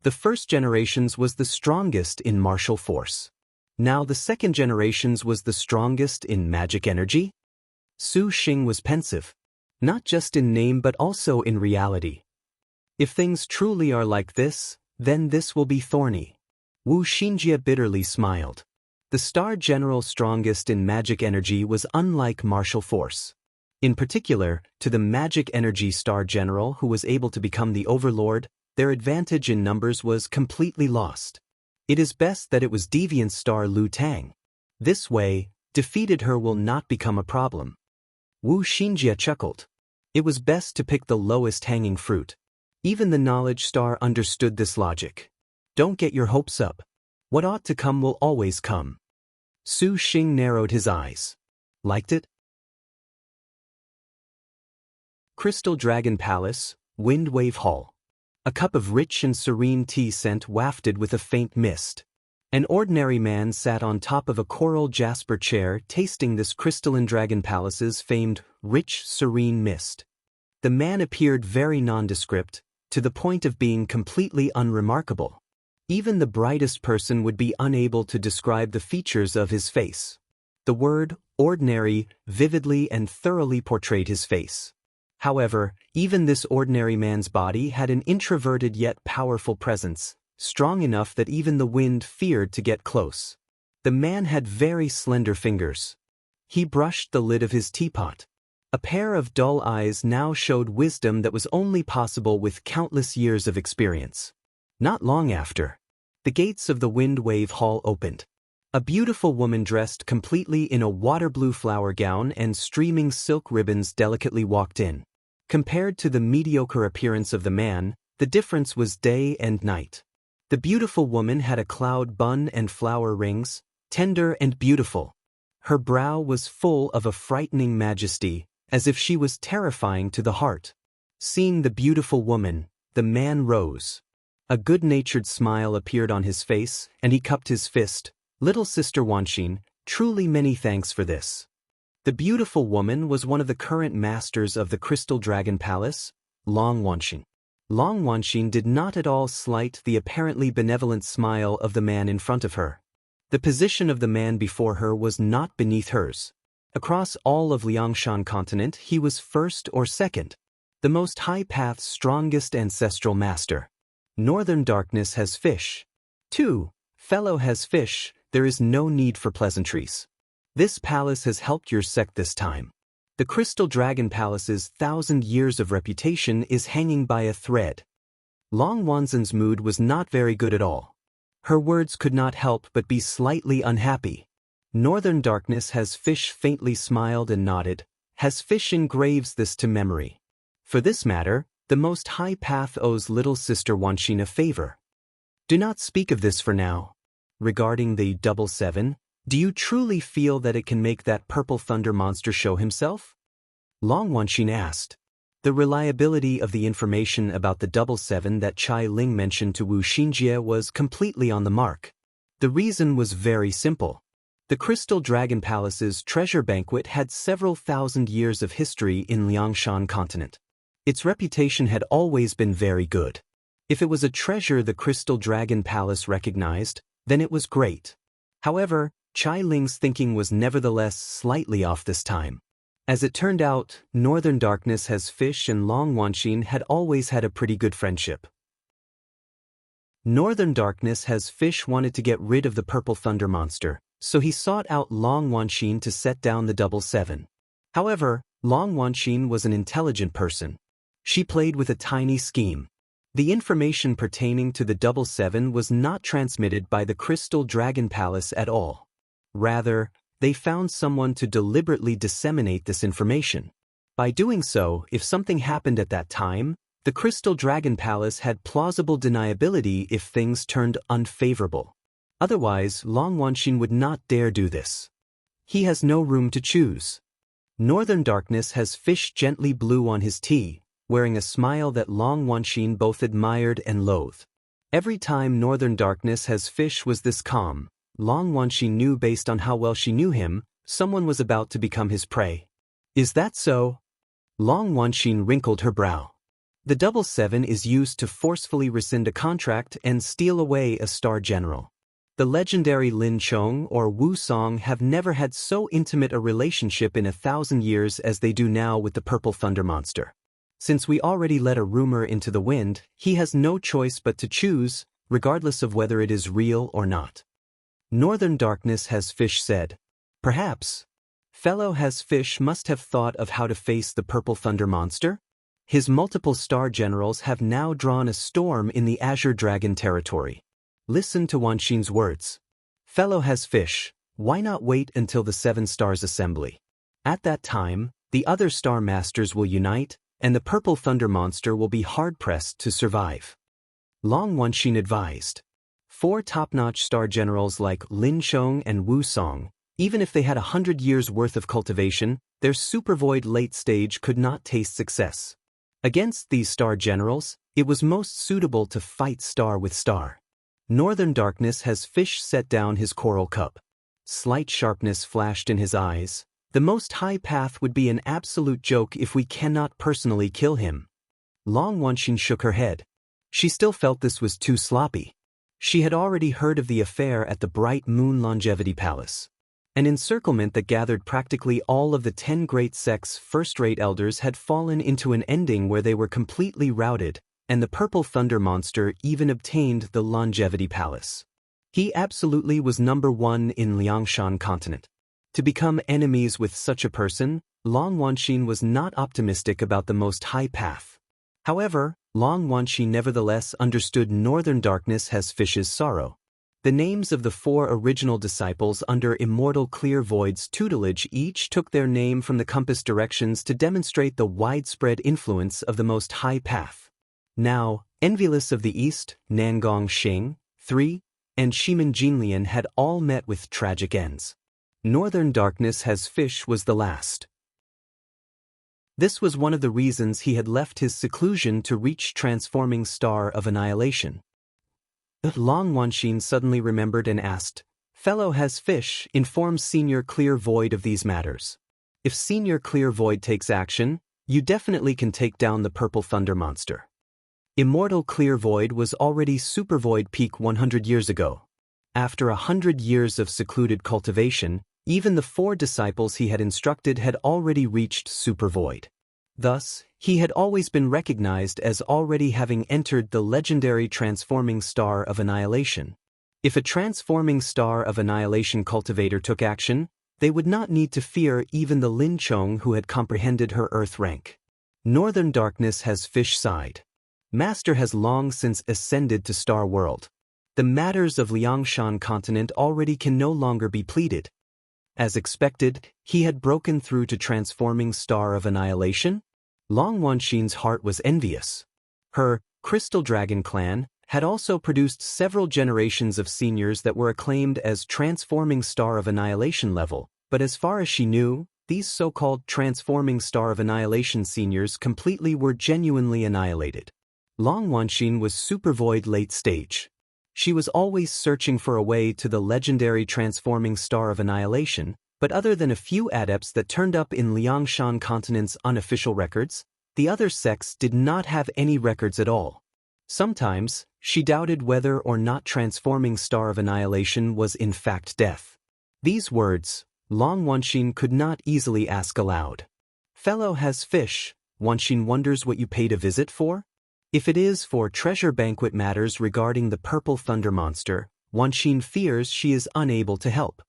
The first generations was the strongest in martial force. Now the second generations was the strongest in magic energy? Su Xing was pensive. Not just in name but also in reality. If things truly are like this, then this will be thorny. Wu Xinjie bitterly smiled. The star general strongest in magic energy was unlike martial force. In particular, to the magic energy star general who was able to become the overlord, their advantage in numbers was completely lost. It is best that it was Deviant Star Lu Tang. This way, defeated her will not become a problem. Wu Xinjie chuckled. It was best to pick the lowest hanging fruit. Even the Knowledge Star understood this logic. Don't get your hopes up. What ought to come will always come. Su Xing narrowed his eyes. Liked it? Crystal Dragon Palace, Wind Wave Hall. A cup of rich and serene tea scent wafted with a faint mist. An ordinary man sat on top of a coral jasper chair tasting this crystalline dragon palace's famed, rich, serene mist. The man appeared very nondescript, to the point of being completely unremarkable. Even the brightest person would be unable to describe the features of his face. The word, ordinary, vividly and thoroughly portrayed his face. However, even this ordinary man's body had an introverted yet powerful presence, strong enough that even the wind feared to get close. The man had very slender fingers. He brushed the lid of his teapot. A pair of dull eyes now showed wisdom that was only possible with countless years of experience. Not long after, the gates of the Wind Wave Hall opened. A beautiful woman dressed completely in a water blue flower gown and streaming silk ribbons delicately walked in. Compared to the mediocre appearance of the man, the difference was day and night. The beautiful woman had a cloud bun and flower rings, tender and beautiful. Her brow was full of a frightening majesty, as if she was terrifying to the heart. Seeing the beautiful woman, the man rose. A good-natured smile appeared on his face, and he cupped his fist. "Little sister Wanxin, truly many thanks for this." The beautiful woman was one of the current masters of the Crystal Dragon Palace, Long Wanxin. Long Wanxin did not at all slight the apparently benevolent smile of the man in front of her. The position of the man before her was not beneath hers. Across all of Liangshan continent, he was first or second. The Most High Path's strongest ancestral master. Northern Darkness has fish. 2. Fellow has fish, there is no need for pleasantries. This palace has helped your sect this time. The Crystal Dragon Palace's 1,000 years of reputation is hanging by a thread. Long Wanzhen's mood was not very good at all. Her words could not help but be slightly unhappy. Northern Darkness has fish faintly smiled and nodded. Has fish engraves this to memory. For this matter, the Most High Path owes little sister Wanxin a favor. Do not speak of this for now. Regarding the 77, do you truly feel that it can make that purple thunder monster show himself? Long Wanxin asked. The reliability of the information about the 77 that Chai Ling mentioned to Wu Xinjie was completely on the mark. The reason was very simple. The Crystal Dragon Palace's treasure banquet had several thousand years of history in Liangshan continent. Its reputation had always been very good. If it was a treasure the Crystal Dragon Palace recognized, then it was great. However, Chai Ling's thinking was nevertheless slightly off this time. As it turned out, Northern Darkness has fish and Long Wanxin had always had a pretty good friendship. Northern Darkness has fish wanted to get rid of the purple thunder monster, so he sought out Long Wanxin to set down the 77. However, Long Wanxin was an intelligent person. She played with a tiny scheme. The information pertaining to the 77 was not transmitted by the Crystal Dragon Palace at all. Rather, they found someone to deliberately disseminate this information. By doing so, if something happened at that time, the Crystal Dragon Palace had plausible deniability if things turned unfavorable. Otherwise, Long Wanxin would not dare do this. He has no room to choose. Northern Darkness has fish gently blew on his tea, wearing a smile that Long Wanxin both admired and loathed. Every time Northern Darkness has fish was this calm, Long Wanxin knew based on how well she knew him, someone was about to become his prey. Is that so? Long Wanxin wrinkled her brow. The 77 is used to forcefully rescind a contract and steal away a star general. The legendary Lin Chong or Wu Song have never had so intimate a relationship in 1,000 years as they do now with the Purple Thunder Monster. Since we already let a rumor into the wind, he has no choice but to choose, regardless of whether it is real or not. Northern Darkness has fish said. Perhaps. Fellow has fish must have thought of how to face the Purple Thunder Monster. His multiple star generals have now drawn a storm in the Azure Dragon territory. Listen to Wanxin's words. Fellow has fish, why not wait until the 7 stars assembly? At that time, the other star masters will unite, and the Purple Thunder Monster will be hard-pressed to survive. Long Wanxin advised. 4 top-notch star generals like Lin Chong and Wu Song, even if they had 100 years' worth of cultivation, their supervoid late stage could not taste success. Against these star generals, it was most suitable to fight star with star. Northern Darkness has fish set down his coral cup. Slight sharpness flashed in his eyes. The Most High Path would be an absolute joke if we cannot personally kill him. Long Wanxin shook her head. She still felt this was too sloppy. She had already heard of the affair at the Bright Moon Longevity Palace. An encirclement that gathered practically all of the 10 great sects' first-rate elders had fallen into an ending where they were completely routed, and the Purple Thunder Monster even obtained the Longevity Palace. He absolutely was number 1 in Liangshan continent. To become enemies with such a person, Long Wanxin was not optimistic about the Most High Path. However, Long Wanxin nevertheless understood Northern Darkness has fish's sorrow. The names of the 4 original disciples under Immortal Clear Void's tutelage each took their name from the compass directions to demonstrate the widespread influence of the Most High Path. Now, envious of the East, Nangong Xing, 3, and Shimin Jinlian had all met with tragic ends. Northern Darkness Has Fish was the last. This was one of the reasons he had left his seclusion to reach Transforming Star of Annihilation. Long Wanxin suddenly remembered and asked, "Fellow Has Fish, inform Senior Clear Void of these matters. If Senior Clear Void takes action, you definitely can take down the Purple Thunder Monster." Immortal Clear Void was already Super Void peak 100 years ago. After 100 years of secluded cultivation, even the 4 disciples he had instructed had already reached Super Void. Thus, he had always been recognized as already having entered the legendary Transforming Star of Annihilation. If a Transforming Star of Annihilation cultivator took action, they would not need to fear even the Lin Chong who had comprehended her Earth rank. Northern Darkness Has Fish sighed. Master has long since ascended to Star World. The matters of Liangshan continent already can no longer be pleaded. As expected, he had broken through to Transforming Star of Annihilation. Long Wanxin's heart was envious. Her Crystal Dragon clan had also produced several generations of seniors that were acclaimed as Transforming Star of Annihilation level, but as far as she knew, these so-called Transforming Star of Annihilation seniors completely were genuinely annihilated. Long Wanxin was Super Void late stage. She was always searching for a way to the legendary Transforming Star of Annihilation, but other than a few adepts that turned up in Liangshan continent's unofficial records, the other sects did not have any records at all. Sometimes, she doubted whether or not Transforming Star of Annihilation was in fact death. These words, Long Wanxin could not easily ask aloud. "Fellow Has Fish, Wanxin wonders what you paid a visit for?" If it is for treasure banquet matters regarding the Purple Thunder Monster, Wanxin fears she is unable to help.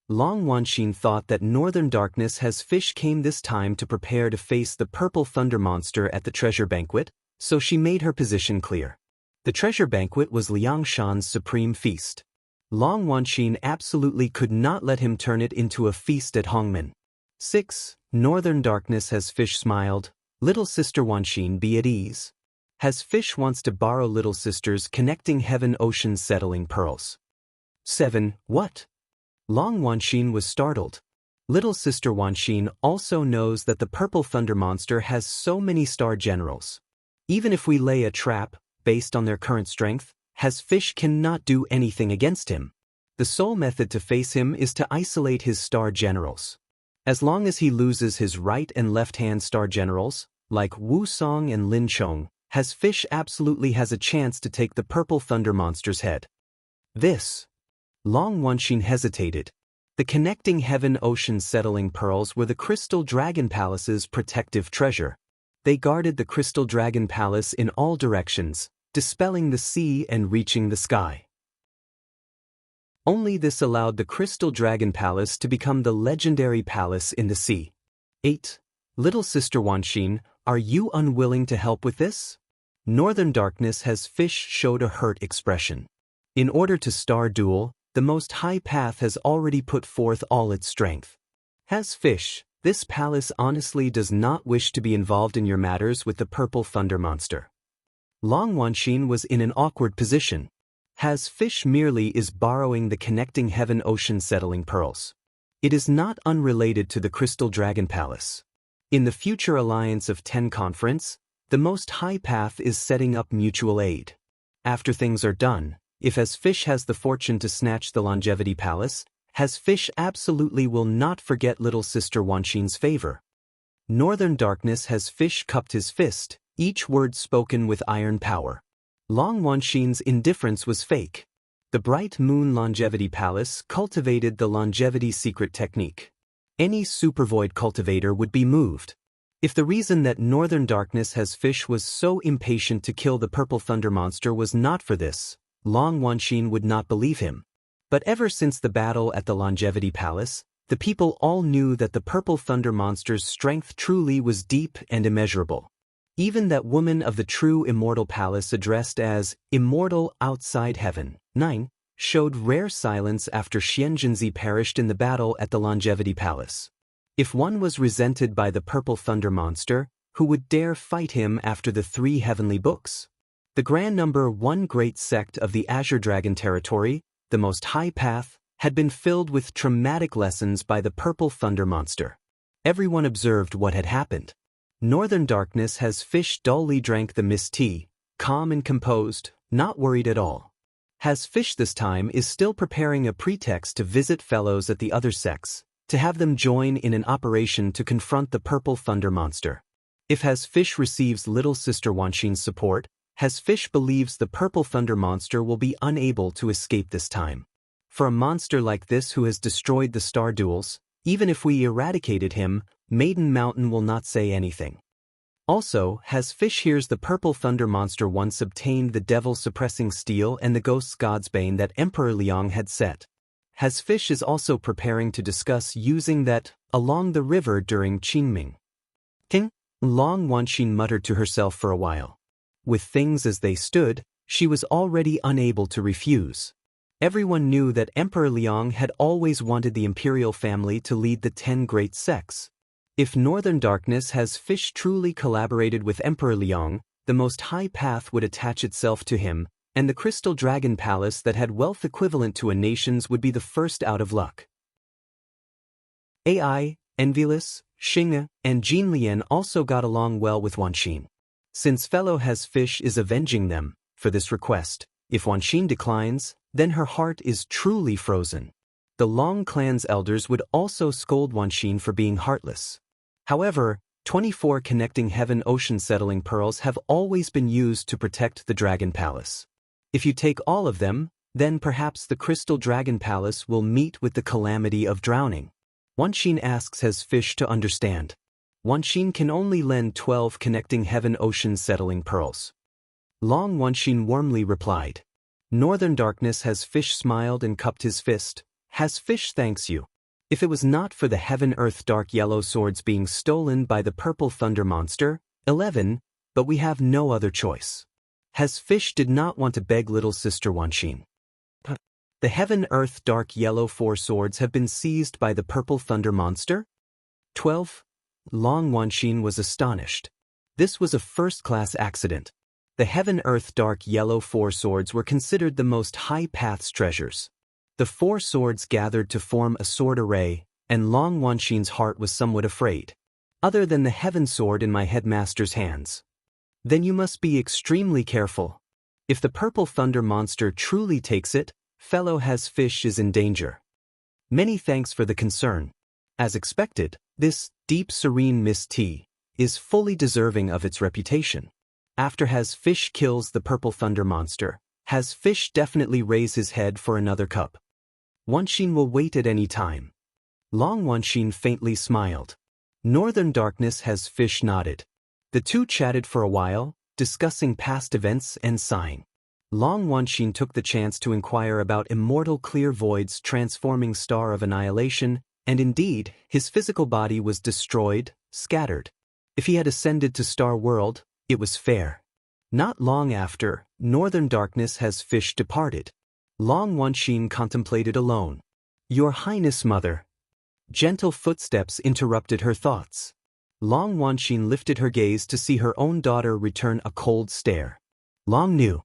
Long Wanxin thought that Northern Darkness Has Fish came this time to prepare to face the Purple Thunder Monster at the treasure banquet, so she made her position clear. The treasure banquet was Liangshan's supreme feast. Long Wanxin absolutely could not let him turn it into a feast at Hongmen. 6. Northern Darkness Has Fish smiled. "Little Sister Wanxin, be at ease. Has Fish wants to borrow Little Sister's Connecting Heaven Ocean Settling Pearls." 7. What? Long Wanxin was startled. Little Sister Wanxin also knows that the Purple Thunder Monster has so many star generals. Even if we lay a trap, based on their current strength, Has Fish cannot do anything against him. The sole method to face him is to isolate his star generals. As long as he loses his right and left-hand star generals, like Wu Song and Lin Chong, Has Fish absolutely has a chance to take the Purple Thunder Monster's head. This. Long Wanxin hesitated. The Connecting Heaven Ocean Settling Pearls were the Crystal Dragon Palace's protective treasure. They guarded the Crystal Dragon Palace in all directions, dispelling the sea and reaching the sky. Only this allowed the Crystal Dragon Palace to become the legendary palace in the sea. 8. Little Sister Wanxin, are you unwilling to help with this? Northern Darkness Has Fish showed a hurt expression. In order to star duel, the Most High Path has already put forth all its strength. Has Fish, this palace honestly does not wish to be involved in your matters with the Purple Thunder Monster. Long Wanxin was in an awkward position. Has Fish merely is borrowing the Connecting Heaven Ocean Settling Pearls. It is not unrelated to the Crystal Dragon Palace. In the Future Alliance of 10 conference, the Most High Path is setting up mutual aid. After things are done, if Has Fish has the fortune to snatch the Longevity Palace, Has Fish absolutely will not forget Little Sister Wanxin's favor. Northern Darkness Has Fish cupped his fist, each word spoken with iron power. Long Wanxin's indifference was fake. The Bright Moon Longevity Palace cultivated the longevity secret technique. Any supervoid cultivator would be moved. If the reason that Northern Darkness Has Fish was so impatient to kill the Purple Thunder Monster was not for this, Long Wanxin would not believe him. But ever since the battle at the Longevity Palace, the people all knew that the Purple Thunder Monster's strength truly was deep and immeasurable. Even that woman of the true Immortal Palace addressed as Immortal Outside Heaven, 9, showed rare silence after Xianzhenzi perished in the battle at the Longevity Palace. If one was resented by the Purple Thunder Monster, who would dare fight him after the 3 heavenly books? The grand number one great sect of the Azure Dragon territory, the Most High Path, had been filled with traumatic lessons by the purple thunder monster. Everyone observed what had happened. Northern Darkness has Fish dully drank the mist tea, calm and composed, not worried at all. Has Fish this time is still preparing a pretext to visit fellows at the other sects, to have them join in an operation to confront the purple thunder monster. If Has Fish receives little sister Wanxin's support, Has Fish believes the purple thunder monster will be unable to escape this time. For a monster like this who has destroyed the star duels, even if we eradicated him, Maiden Mountain will not say anything. Also, Has Fish hears the purple thunder monster once obtained the devil-suppressing steel and the ghost's godsbane that Emperor Liang had set. Has Fish is also preparing to discuss using that along the river during Qingming. Ting, Long Wanxin muttered to herself for a while. With things as they stood, she was already unable to refuse. Everyone knew that Emperor Liang had always wanted the imperial family to lead the 10 great sects. If Northern Darkness Has Fish truly collaborated with Emperor Liang, the Most High Path would attach itself to him, and the Crystal Dragon Palace that had wealth equivalent to a nation's would be the first out of luck. Ai, Envious, Xing, and Jin Lian also got along well with Wanxin. Since fellow Has Fish is avenging them for this request, if Wanxin declines, then her heart is truly frozen. The Long clan's elders would also scold Wanxin for being heartless. However, 24 connecting heaven-ocean settling pearls have always been used to protect the Dragon Palace. If you take all of them, then perhaps the Crystal Dragon Palace will meet with the calamity of drowning. Wanxin asks Has Fish to understand. Wanxin can only lend 12 connecting heaven-ocean settling pearls. Long Wanxin warmly replied. Northern Darkness Has Fish smiled and cupped his fist. Has Fish thanks you. If it was not for the Heaven-Earth Dark Yellow swords being stolen by the Purple Thunder Monster, 11, but we have no other choice. Has Fish did not want to beg little sister Wanxin. The Heaven-Earth Dark Yellow 4 swords have been seized by the Purple Thunder Monster? 12. Long Wanxin was astonished. This was a first-class accident. The Heaven-Earth Dark Yellow 4 swords were considered the Most High Path's treasures. The 4 swords gathered to form a sword array, and Long Wanxin's heart was somewhat afraid. Other than the Heaven Sword in my headmaster's hands. Then you must be extremely careful. If the Purple Thunder Monster truly takes it, fellow Has Fish is in danger. Many thanks for the concern. As expected, this deep serene mist tea is fully deserving of its reputation. After Has Fish kills the Purple Thunder Monster, Has Fish definitely raise his head for another cup. Wanxin will wait at any time. Long Wanxin faintly smiled. Northern Darkness Has Fish nodded. The two chatted for a while, discussing past events and sighing. Long Wanxin took the chance to inquire about Immortal Clear Void's transforming star of annihilation, and indeed, his physical body was destroyed, scattered. If he had ascended to Star World, it was fair. Not long after, Northern Darkness Has Fish departed. Long Wanxin contemplated alone. Your Highness, Mother. Gentle footsteps interrupted her thoughts. Long Wanxin lifted her gaze to see her own daughter return a cold stare. Long knew.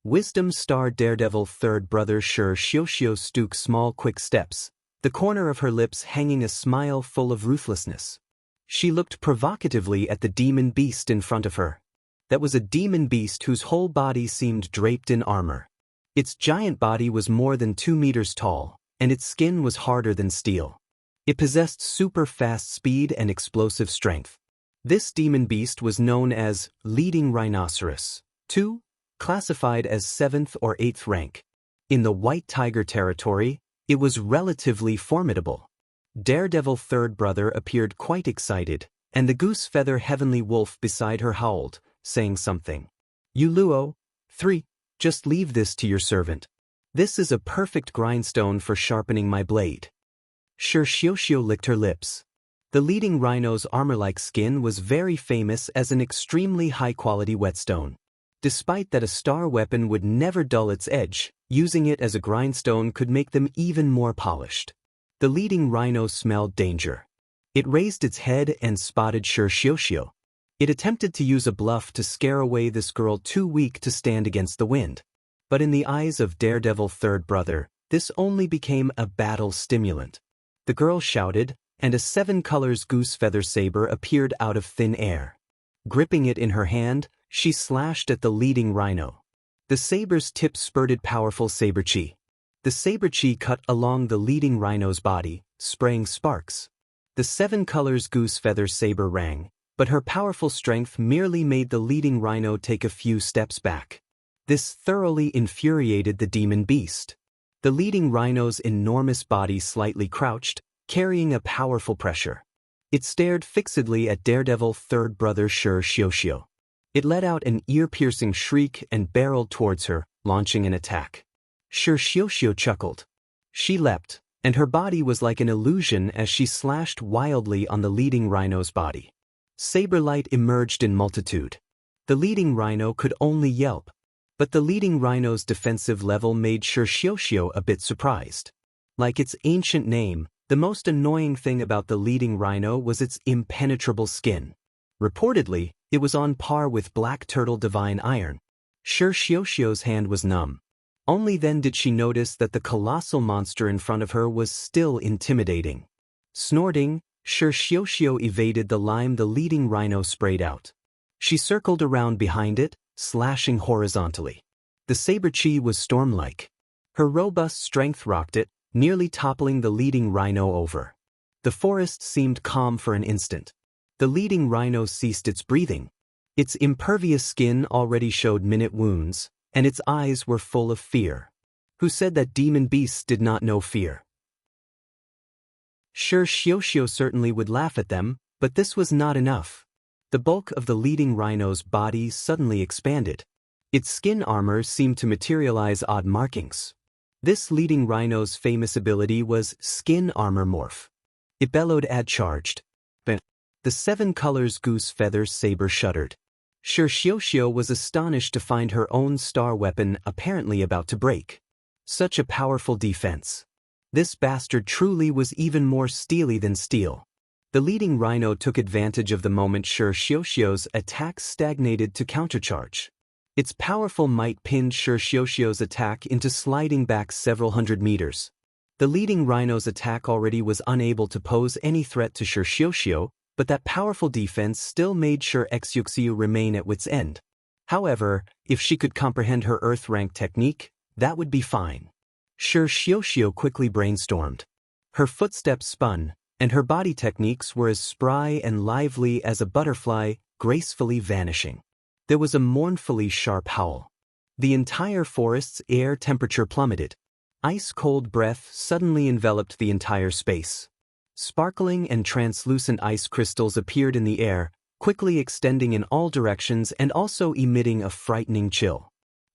Wisdom Star Daredevil third brother Shi Xiuxiu took small quick steps, the corner of her lips hanging a smile full of ruthlessness. She looked provocatively at the demon beast in front of her. That was a demon beast whose whole body seemed draped in armor. Its giant body was more than 2 meters tall, and its skin was harder than steel. It possessed super fast speed and explosive strength. This demon beast was known as Leading Rhinoceros, 2, classified as 7th or 8th rank. In the White Tiger territory, it was relatively formidable. Daredevil third brother appeared quite excited, and the goose feather heavenly wolf beside her howled, saying something. You Luo, 3, just leave this to your servant. This is a perfect grindstone for sharpening my blade. Shi Xiuxiu licked her lips. The leading rhino's armor-like skin was very famous as an extremely high-quality whetstone. Despite that a star weapon would never dull its edge, using it as a grindstone could make them even more polished. The leading rhino smelled danger. It raised its head and spotted Shi Xiuxiu. It attempted to use a bluff to scare away this girl too weak to stand against the wind. But in the eyes of Daredevil third brother, this only became a battle stimulant. The girl shouted, and a 7 colors goose feather saber appeared out of thin air. Gripping it in her hand, she slashed at the leading rhino. The saber's tip spurted powerful saber chi. The saber chi cut along the leading rhino's body, spraying sparks. The 7 colors goose feather saber rang, but her powerful strength merely made the leading rhino take a few steps back. This thoroughly infuriated the demon beast. The leading rhino's enormous body slightly crouched, carrying a powerful pressure. It stared fixedly at Daredevil third brother Shi Xiuxiu. It let out an ear-piercing shriek and barreled towards her, launching an attack. Shi Xiuxiu chuckled. She leapt, and her body was like an illusion as she slashed wildly on the leading rhino's body. Saber light emerged in multitude. The leading rhino could only yelp. But the leading rhino's defensive level made Shi Xiuxiu a bit surprised. Like its ancient name, the most annoying thing about the leading rhino was its impenetrable skin. Reportedly, it was on par with Black Turtle Divine Iron. Shi Xiuxiu's hand was numb. Only then did she notice that the colossal monster in front of her was still intimidating. Snorting, Shi Xiuxiu evaded the lime the leading rhino sprayed out. She circled around behind it, slashing horizontally. The saber chi was storm-like. Her robust strength rocked it, nearly toppling the leading rhino over. The forest seemed calm for an instant. The leading rhino ceased its breathing. Its impervious skin already showed minute wounds, and its eyes were full of fear. Who said that demon beasts did not know fear? Shi Xiuxiu certainly would laugh at them, but this was not enough. The bulk of the leading rhino's body suddenly expanded. Its skin armor seemed to materialize odd markings. This leading rhino's famous ability was Skin Armor Morph. It bellowed and charged. The 7 colors goose feather saber shuddered. Shi Xiuxiu was astonished to find her own star weapon apparently about to break. Such a powerful defense. This bastard truly was even more steely than steel. The leading rhino took advantage of the moment Shi Xiuxiu's attack stagnated to countercharge. Its powerful might pinned Shi Xiuxiu's attack into sliding back several hundred meters. The leading rhino's attack already was unable to pose any threat to Shi Xiuxiu, but that powerful defense still made Shi Xiuxiu remain at wit's end. However, if she could comprehend her Earth rank technique, that would be fine. Shi Xiuxiu quickly brainstormed. Her footsteps spun, and her body techniques were as spry and lively as a butterfly, gracefully vanishing. There was a mournfully sharp howl. The entire forest's air temperature plummeted. Ice-cold breath suddenly enveloped the entire space. Sparkling and translucent ice crystals appeared in the air, quickly extending in all directions and also emitting a frightening chill.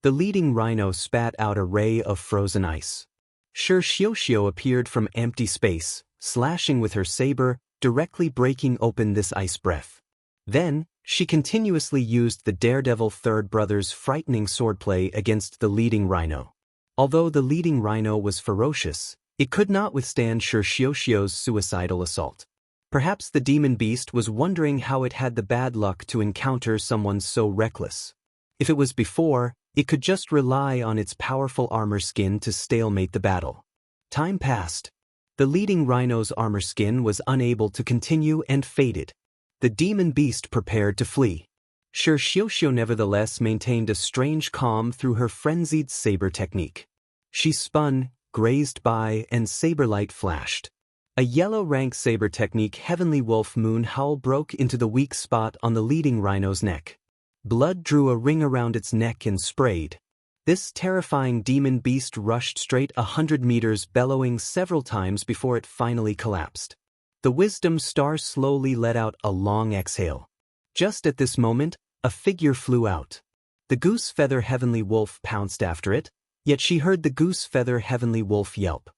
The leading rhino spat out a ray of frozen ice. Shi Xiuxiu appeared from empty space, slashing with her saber, directly breaking open this ice breath. Then, she continuously used the Daredevil third brother's frightening swordplay against the leading rhino. Although the leading rhino was ferocious, it could not withstand Shi Xiuxiu's suicidal assault. Perhaps the demon beast was wondering how it had the bad luck to encounter someone so reckless. If it was before, it could just rely on its powerful armor skin to stalemate the battle. Time passed. The leading rhino's armor skin was unable to continue and faded. The demon beast prepared to flee. Shi Xiuxiu nevertheless maintained a strange calm through her frenzied saber technique. She spun, grazed by, and saber light flashed. A yellow rank saber technique Heavenly Wolf Moon Howl broke into the weak spot on the leading rhino's neck. Blood drew a ring around its neck and sprayed. This terrifying demon beast rushed straight 100 meters, bellowing several times before it finally collapsed. The wisdom star slowly let out a long exhale. Just at this moment, a figure flew out. The goose feather heavenly wolf pounced after it, yet she heard the goose feather heavenly wolf yelp.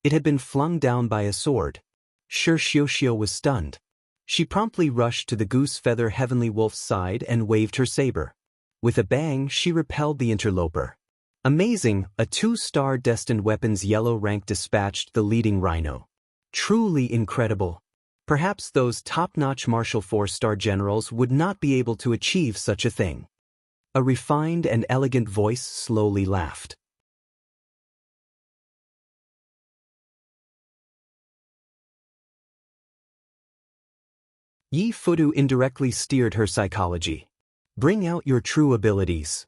It had been flung down by a sword. Shi Xiuxiu was stunned. She promptly rushed to the goose feather heavenly wolf's side and waved her saber. With a bang, she repelled the interloper. Amazing, a 2-star destined weapons yellow rank dispatched the leading rhino. Truly incredible. Perhaps those top-notch martial four-star generals would not be able to achieve such a thing. A refined and elegant voice slowly laughed. Yi Fudu indirectly steered her psychology. Bring out your true abilities.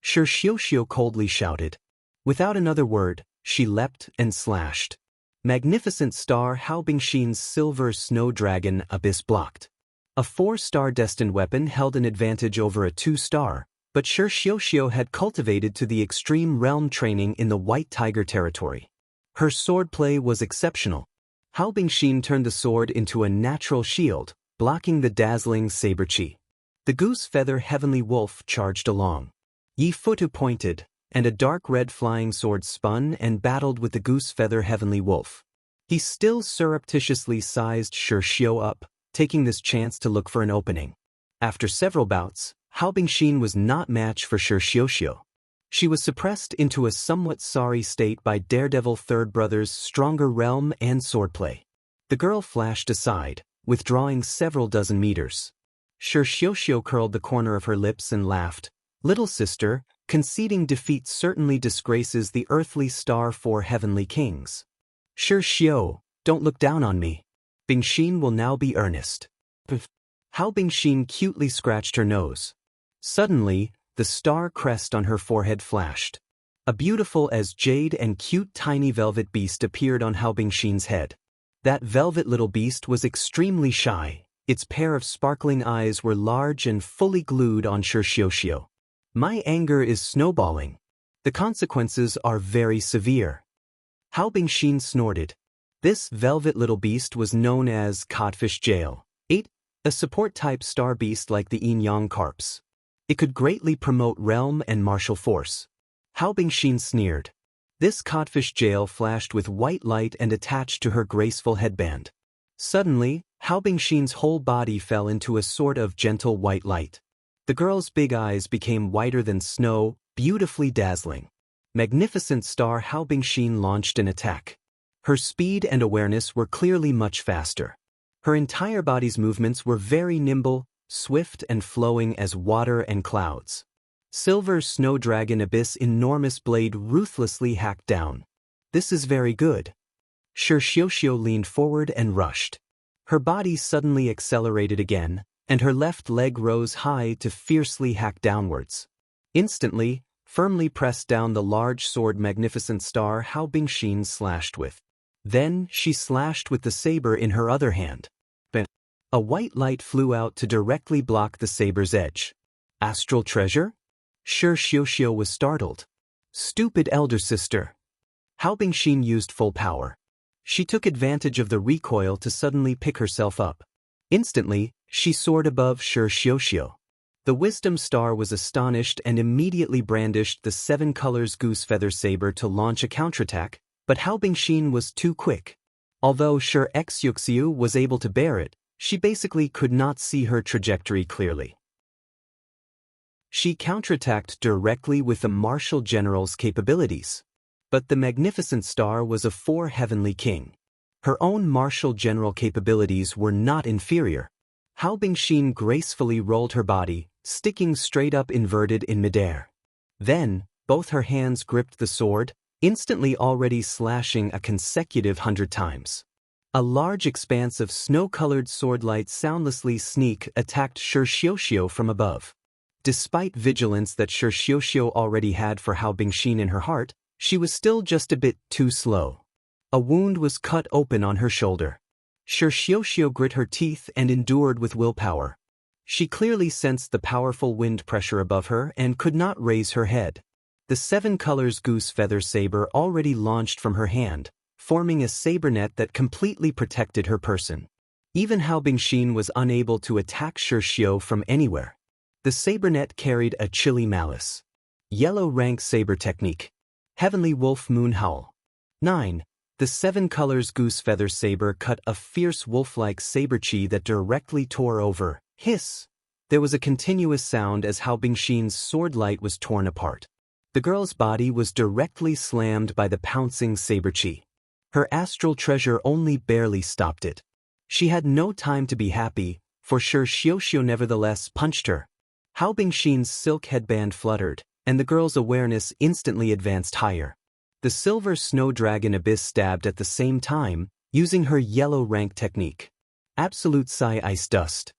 Shi Xiuxiu coldly shouted. Without another word, she leapt and slashed. Magnificent star Hao Bingxin's silver snow dragon abyss blocked. A 4-star destined weapon held an advantage over a 2-star, but Shi Xiuxiu had cultivated to the extreme realm training in the White Tiger territory. Her swordplay was exceptional. Hao Bingxin turned the sword into a natural shield, blocking the dazzling saber chi. The goose feather heavenly wolf charged along. Yi Futu pointed, and a dark red flying sword spun and battled with the goose feather heavenly wolf. He still surreptitiously sized Shi Xiu up, taking this chance to look for an opening. After several bouts, Hao Bingxin was not match for Shi Xiuxiu. She was suppressed into a somewhat sorry state by Daredevil Third Brother's stronger realm and swordplay. The girl flashed aside, withdrawing several dozen meters. Shi Xiuxiu curled the corner of her lips and laughed. Little sister, conceding defeat certainly disgraces the earthly star for heavenly kings. Shi Xiu, don't look down on me. Bingxin will now be earnest. Hao Bingxin cutely scratched her nose. Suddenly, the star crest on her forehead flashed. A beautiful as jade and cute tiny velvet beast appeared on Hao Bingxin's head. That velvet little beast was extremely shy. Its pair of sparkling eyes were large and fully glued on Shi Xiuxiu. My anger is snowballing. The consequences are very severe. Hao Bingxin snorted. This velvet little beast was known as Codfish Jail. 8. A support-type star beast like the yin-yang carps. It could greatly promote realm and martial force. Hao Bingxin sneered. This Codfish Jail flashed with white light and attached to her graceful headband. Suddenly, Hao Bingxin's whole body fell into a sort of gentle white light. The girl's big eyes became whiter than snow, beautifully dazzling. Magnificent star Hao Bingxin launched an attack. Her speed and awareness were clearly much faster. Her entire body's movements were very nimble, swift and flowing as water and clouds. Silver Snow Dragon Abyss enormous blade ruthlessly hacked down. This is very good. Shi Xiuxiu leaned forward and rushed. Her body suddenly accelerated again, and her left leg rose high to fiercely hack downwards. Instantly, firmly pressed down the large sword magnificent star Hao Bingxin slashed with. Then she slashed with the saber in her other hand. A white light flew out to directly block the saber's edge. Astral treasure? Shi Xiuxiu was startled. Stupid elder sister. Hao Bingxin used full power. She took advantage of the recoil to suddenly pick herself up. Instantly, she soared above Shi Xiuxiu. The wisdom star was astonished and immediately brandished the 7 colors goose feather saber to launch a counterattack, but Hao Bingxin was too quick. Although Shi Xiuxiu was able to bear it, she basically could not see her trajectory clearly. She counterattacked directly with the martial general's capabilities. But the magnificent star was a 4 heavenly king. Her own martial general capabilities were not inferior. Hao Bingxin gracefully rolled her body, sticking straight up inverted in midair. Then, both her hands gripped the sword, instantly already slashing a consecutive 100 times. A large expanse of snow-colored swordlight soundlessly sneak attacked Shi Xiuxiu from above. Despite vigilance that Shi Xiuxiu already had for Hao Bingxin in her heart, she was still just a bit too slow. A wound was cut open on her shoulder. Shi Xiuxiu grit her teeth and endured with willpower. She clearly sensed the powerful wind pressure above her and could not raise her head. The 7 colors goose feather saber already launched from her hand, forming a saber net that completely protected her person. Even Hao Bingxin was unable to attack Shi Xiu from anywhere. The saber net carried a chilly malice. Yellow rank saber technique. Heavenly Wolf Moon Howl. 9. The 7 colors goose feather saber cut a fierce wolf-like saber chi that directly tore over. Hiss! There was a continuous sound as Hao Bingxin's sword light was torn apart. The girl's body was directly slammed by the pouncing saber chi. Her astral treasure only barely stopped it. She had no time to be happy, for Shi Xiuxiu nevertheless punched her. Hao Bingxin's silk headband fluttered, and the girl's awareness instantly advanced higher. The silver snow dragon abyss stabbed at the same time, using her yellow rank technique. Absolute Psi Ice Dust.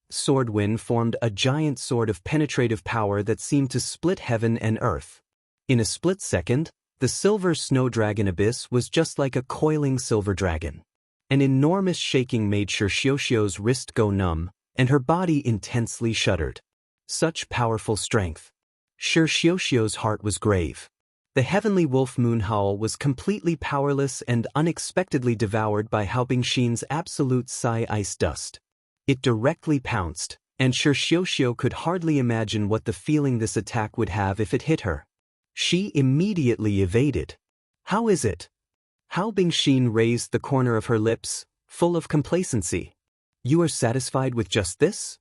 Sword Wind formed a giant sword of penetrative power that seemed to split heaven and earth. In a split second, the silver snow dragon abyss was just like a coiling silver dragon. An enormous shaking made Shi Xiuxiu's wrist go numb, and her body intensely shuddered. Such powerful strength. Shi Xiuxiu's heart was grave. The heavenly wolf moon howl was completely powerless and unexpectedly devoured by Hao Bingxin's absolute Psi Ice Dust. It directly pounced, and Shi Xiuxiu could hardly imagine what the feeling this attack would have if it hit her. She immediately evaded. How is it? Hao Bingxin raised the corner of her lips, full of complacency. You are satisfied with just this?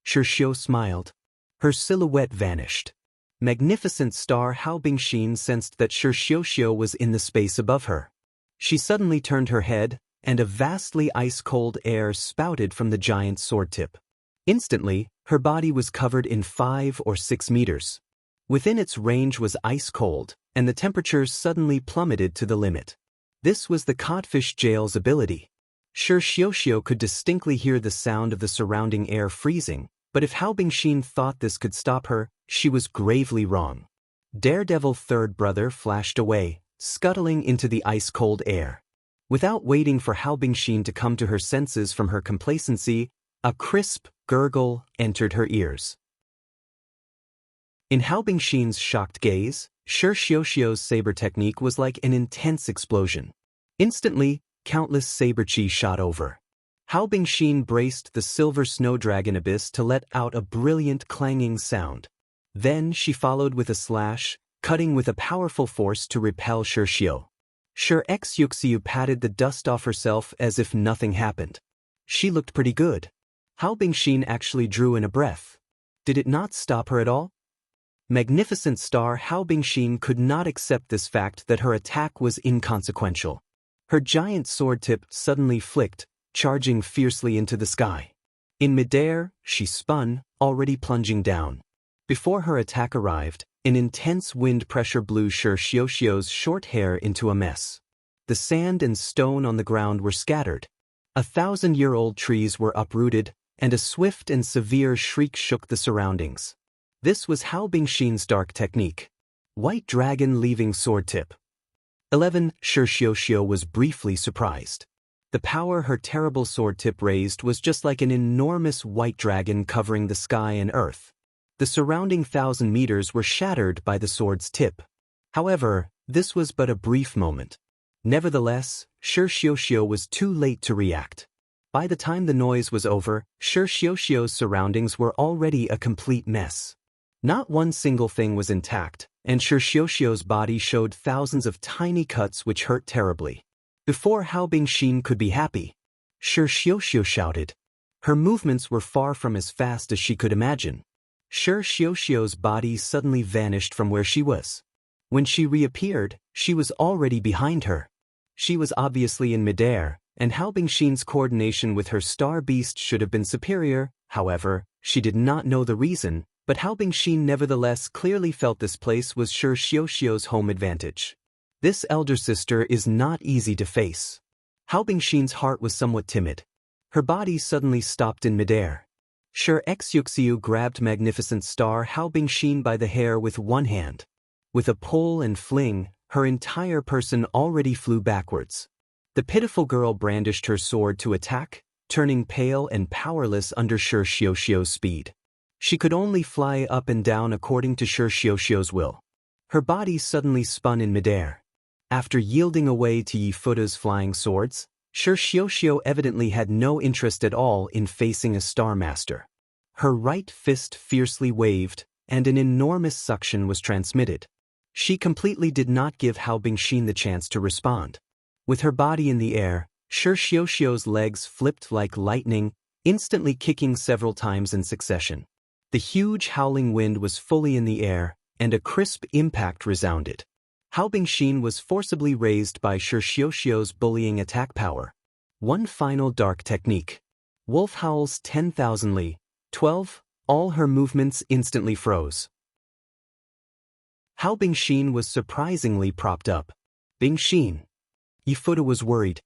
Shi Xiu smiled. Her silhouette vanished. Magnificent star Hao Bingxin sensed that Shi Xiuxiu was in the space above her. She suddenly turned her head, and a vastly ice-cold air spouted from the giant sword tip. Instantly, her body was covered in 5 or 6 meters. Within its range was ice cold, and the temperatures suddenly plummeted to the limit. This was the codfish jail's ability. Shi Xiuxiu could distinctly hear the sound of the surrounding air freezing, but if Hao Bingxin thought this could stop her, she was gravely wrong. Daredevil third brother flashed away, scuttling into the ice-cold air. Without waiting for Hao Bingxin to come to her senses from her complacency, a crisp gurgle entered her ears. In Hao Bingxin's shocked gaze, Shi Xiuxiu's saber technique was like an intense explosion. Instantly, countless saber chi shot over. Hao Bingxin braced the silver snow dragon abyss to let out a brilliant clanging sound. Then she followed with a slash, cutting with a powerful force to repel Shi Xiu. Shi Xiuxiu patted the dust off herself as if nothing happened. She looked pretty good. Hao Bingxin actually drew in a breath. Did it not stop her at all? Magnificent star Hao Bingxin could not accept this fact that her attack was inconsequential. Her giant sword tip suddenly flicked, charging fiercely into the sky. In midair, she spun, already plunging down. Before her attack arrived, an intense wind pressure blew Shi Xiuxiu's short hair into a mess. The sand and stone on the ground were scattered. 1,000-year-old trees were uprooted, and a swift and severe shriek shook the surroundings. This was Hao Bingxin's dark technique. White dragon leaving sword tip. 11. Shi Xiuxiu was briefly surprised. The power her terrible sword tip raised was just like an enormous white dragon covering the sky and earth. The surrounding 1,000 meters were shattered by the sword's tip. However, this was but a brief moment. Nevertheless, Shi Xiuxiu was too late to react. By the time the noise was over, Shi Xiuxiu's surroundings were already a complete mess. Not one single thing was intact, and Shi Xiuxiu's body showed thousands of tiny cuts which hurt terribly. Before Hao Bingxin could be happy, Shi Xiuxiu shouted. Her movements were far from as fast as she could imagine. Shi Xiuxiu's body suddenly vanished from where she was. When she reappeared, she was already behind her. She was obviously in midair, and Hao Bingxin's coordination with her star beast should have been superior. However, she did not know the reason, but Hao Bingxin nevertheless clearly felt this place was Shi Xiuxiu's home advantage. This elder sister is not easy to face. Hao Bingxin's heart was somewhat timid. Her body suddenly stopped in midair. Shi Xiuxiu grabbed magnificent star Hao Bingxin by the hair with one hand. With a pull and fling, her entire person already flew backwards. The pitiful girl brandished her sword to attack, turning pale and powerless under Shi Xiuxiu's speed. She could only fly up and down according to Shi Xiuxiu's will. Her body suddenly spun in midair. After yielding away to Yi Futa's flying swords, Shi Xiuxiu evidently had no interest at all in facing a Star Master. Her right fist fiercely waved, and an enormous suction was transmitted. She completely did not give Hao Bingxin the chance to respond. With her body in the air, Shi Xiuxiu's legs flipped like lightning, instantly kicking several times in succession. The huge howling wind was fully in the air, and a crisp impact resounded. Hao Bingxin was forcibly raised by Shi Xiuxiu's bullying attack power. One final dark technique. Wolf howls 10,000li. 12. All her movements instantly froze. How Bingxin was surprisingly propped up. Bingxin. Yifuta was worried.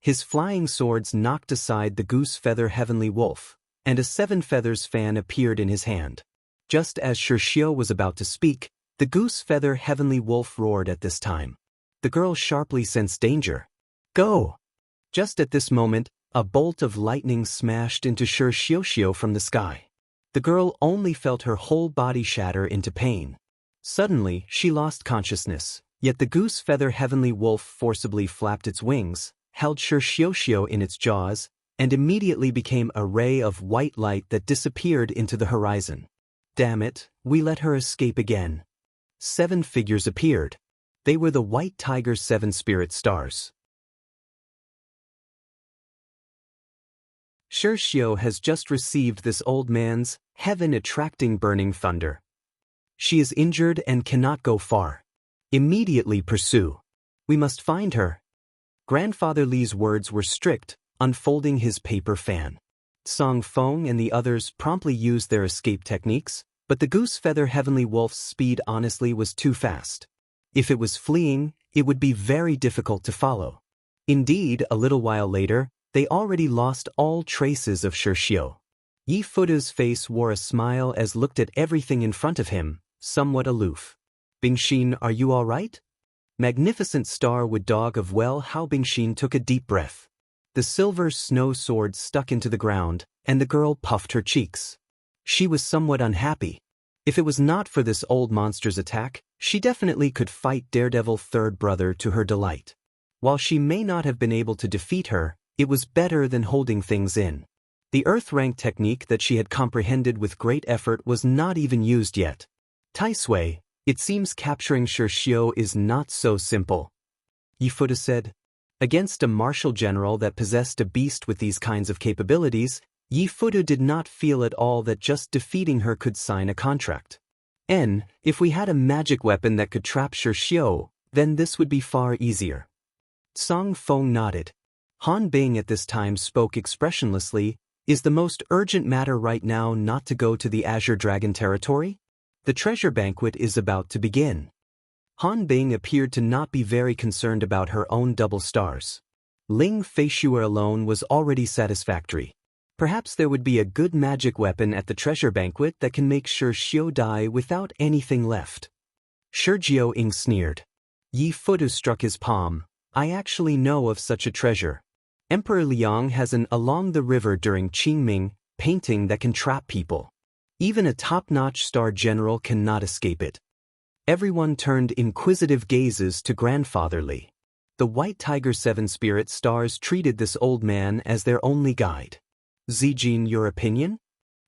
His flying swords knocked aside the goose feather heavenly wolf, and a 7 feathers fan appeared in his hand. Just as Shirshio was about to speak, the goose feather heavenly wolf roared at this time. The girl sharply sensed danger. Go! Just at this moment, a bolt of lightning smashed into Shirshio from the sky. The girl only felt her whole body shatter into pain. Suddenly, she lost consciousness, yet the goose feather heavenly wolf forcibly flapped its wings, held Shirshio in its jaws, and immediately became a ray of white light that disappeared into the horizon. Damn it, we let her escape again. 7 figures appeared. They were the White Tiger's 7 spirit stars. Shirshio has just received this old man's heaven-attracting burning thunder. She is injured and cannot go far. Immediately pursue. We must find her. Grandfather Li's words were strict, unfolding his paper fan. Song Feng and the others promptly used their escape techniques, but the goose feather heavenly wolf's speed honestly was too fast. If it was fleeing, it would be very difficult to follow. Indeed, a little while later, they already lost all traces of Shirshio. Yifuta's face wore a smile as looked at everything in front of him, somewhat aloof. Bingxin, are you all right? Magnificent star would dog of well how Bingxin took a deep breath. The silver snow sword stuck into the ground, and the girl puffed her cheeks. She was somewhat unhappy. If it was not for this old monster's attack, she definitely could fight Daredevil third brother to her delight. While she may not have been able to defeat her, it was better than holding things in. The Earth rank technique that she had comprehended with great effort was not even used yet. Taisui, it seems capturing Shirshio is not so simple. Yifuta said. Against a martial general that possessed a beast with these kinds of capabilities, Yifuta did not feel at all that just defeating her could sign a contract. If we had a magic weapon that could trap Shirshio, then this would be far easier. Song Feng nodded. Han Bing at this time spoke expressionlessly. Is the most urgent matter right now not to go to the Azure Dragon territory? The treasure banquet is about to begin. Han Bing appeared to not be very concerned about her own double stars. Ling Feishuer alone was already satisfactory. Perhaps there would be a good magic weapon at the treasure banquet that can make Shirshio die without anything left. Shirjiao Ing sneered. Yifuta struck his palm. I actually know of such a treasure. Emperor Liang has an Along the River during Qingming painting that can trap people. Even a top-notch star general cannot escape it. Everyone turned inquisitive gazes to Grandfather Li. The White Tiger 7 spirit stars treated this old man as their only guide. Zijin, your opinion?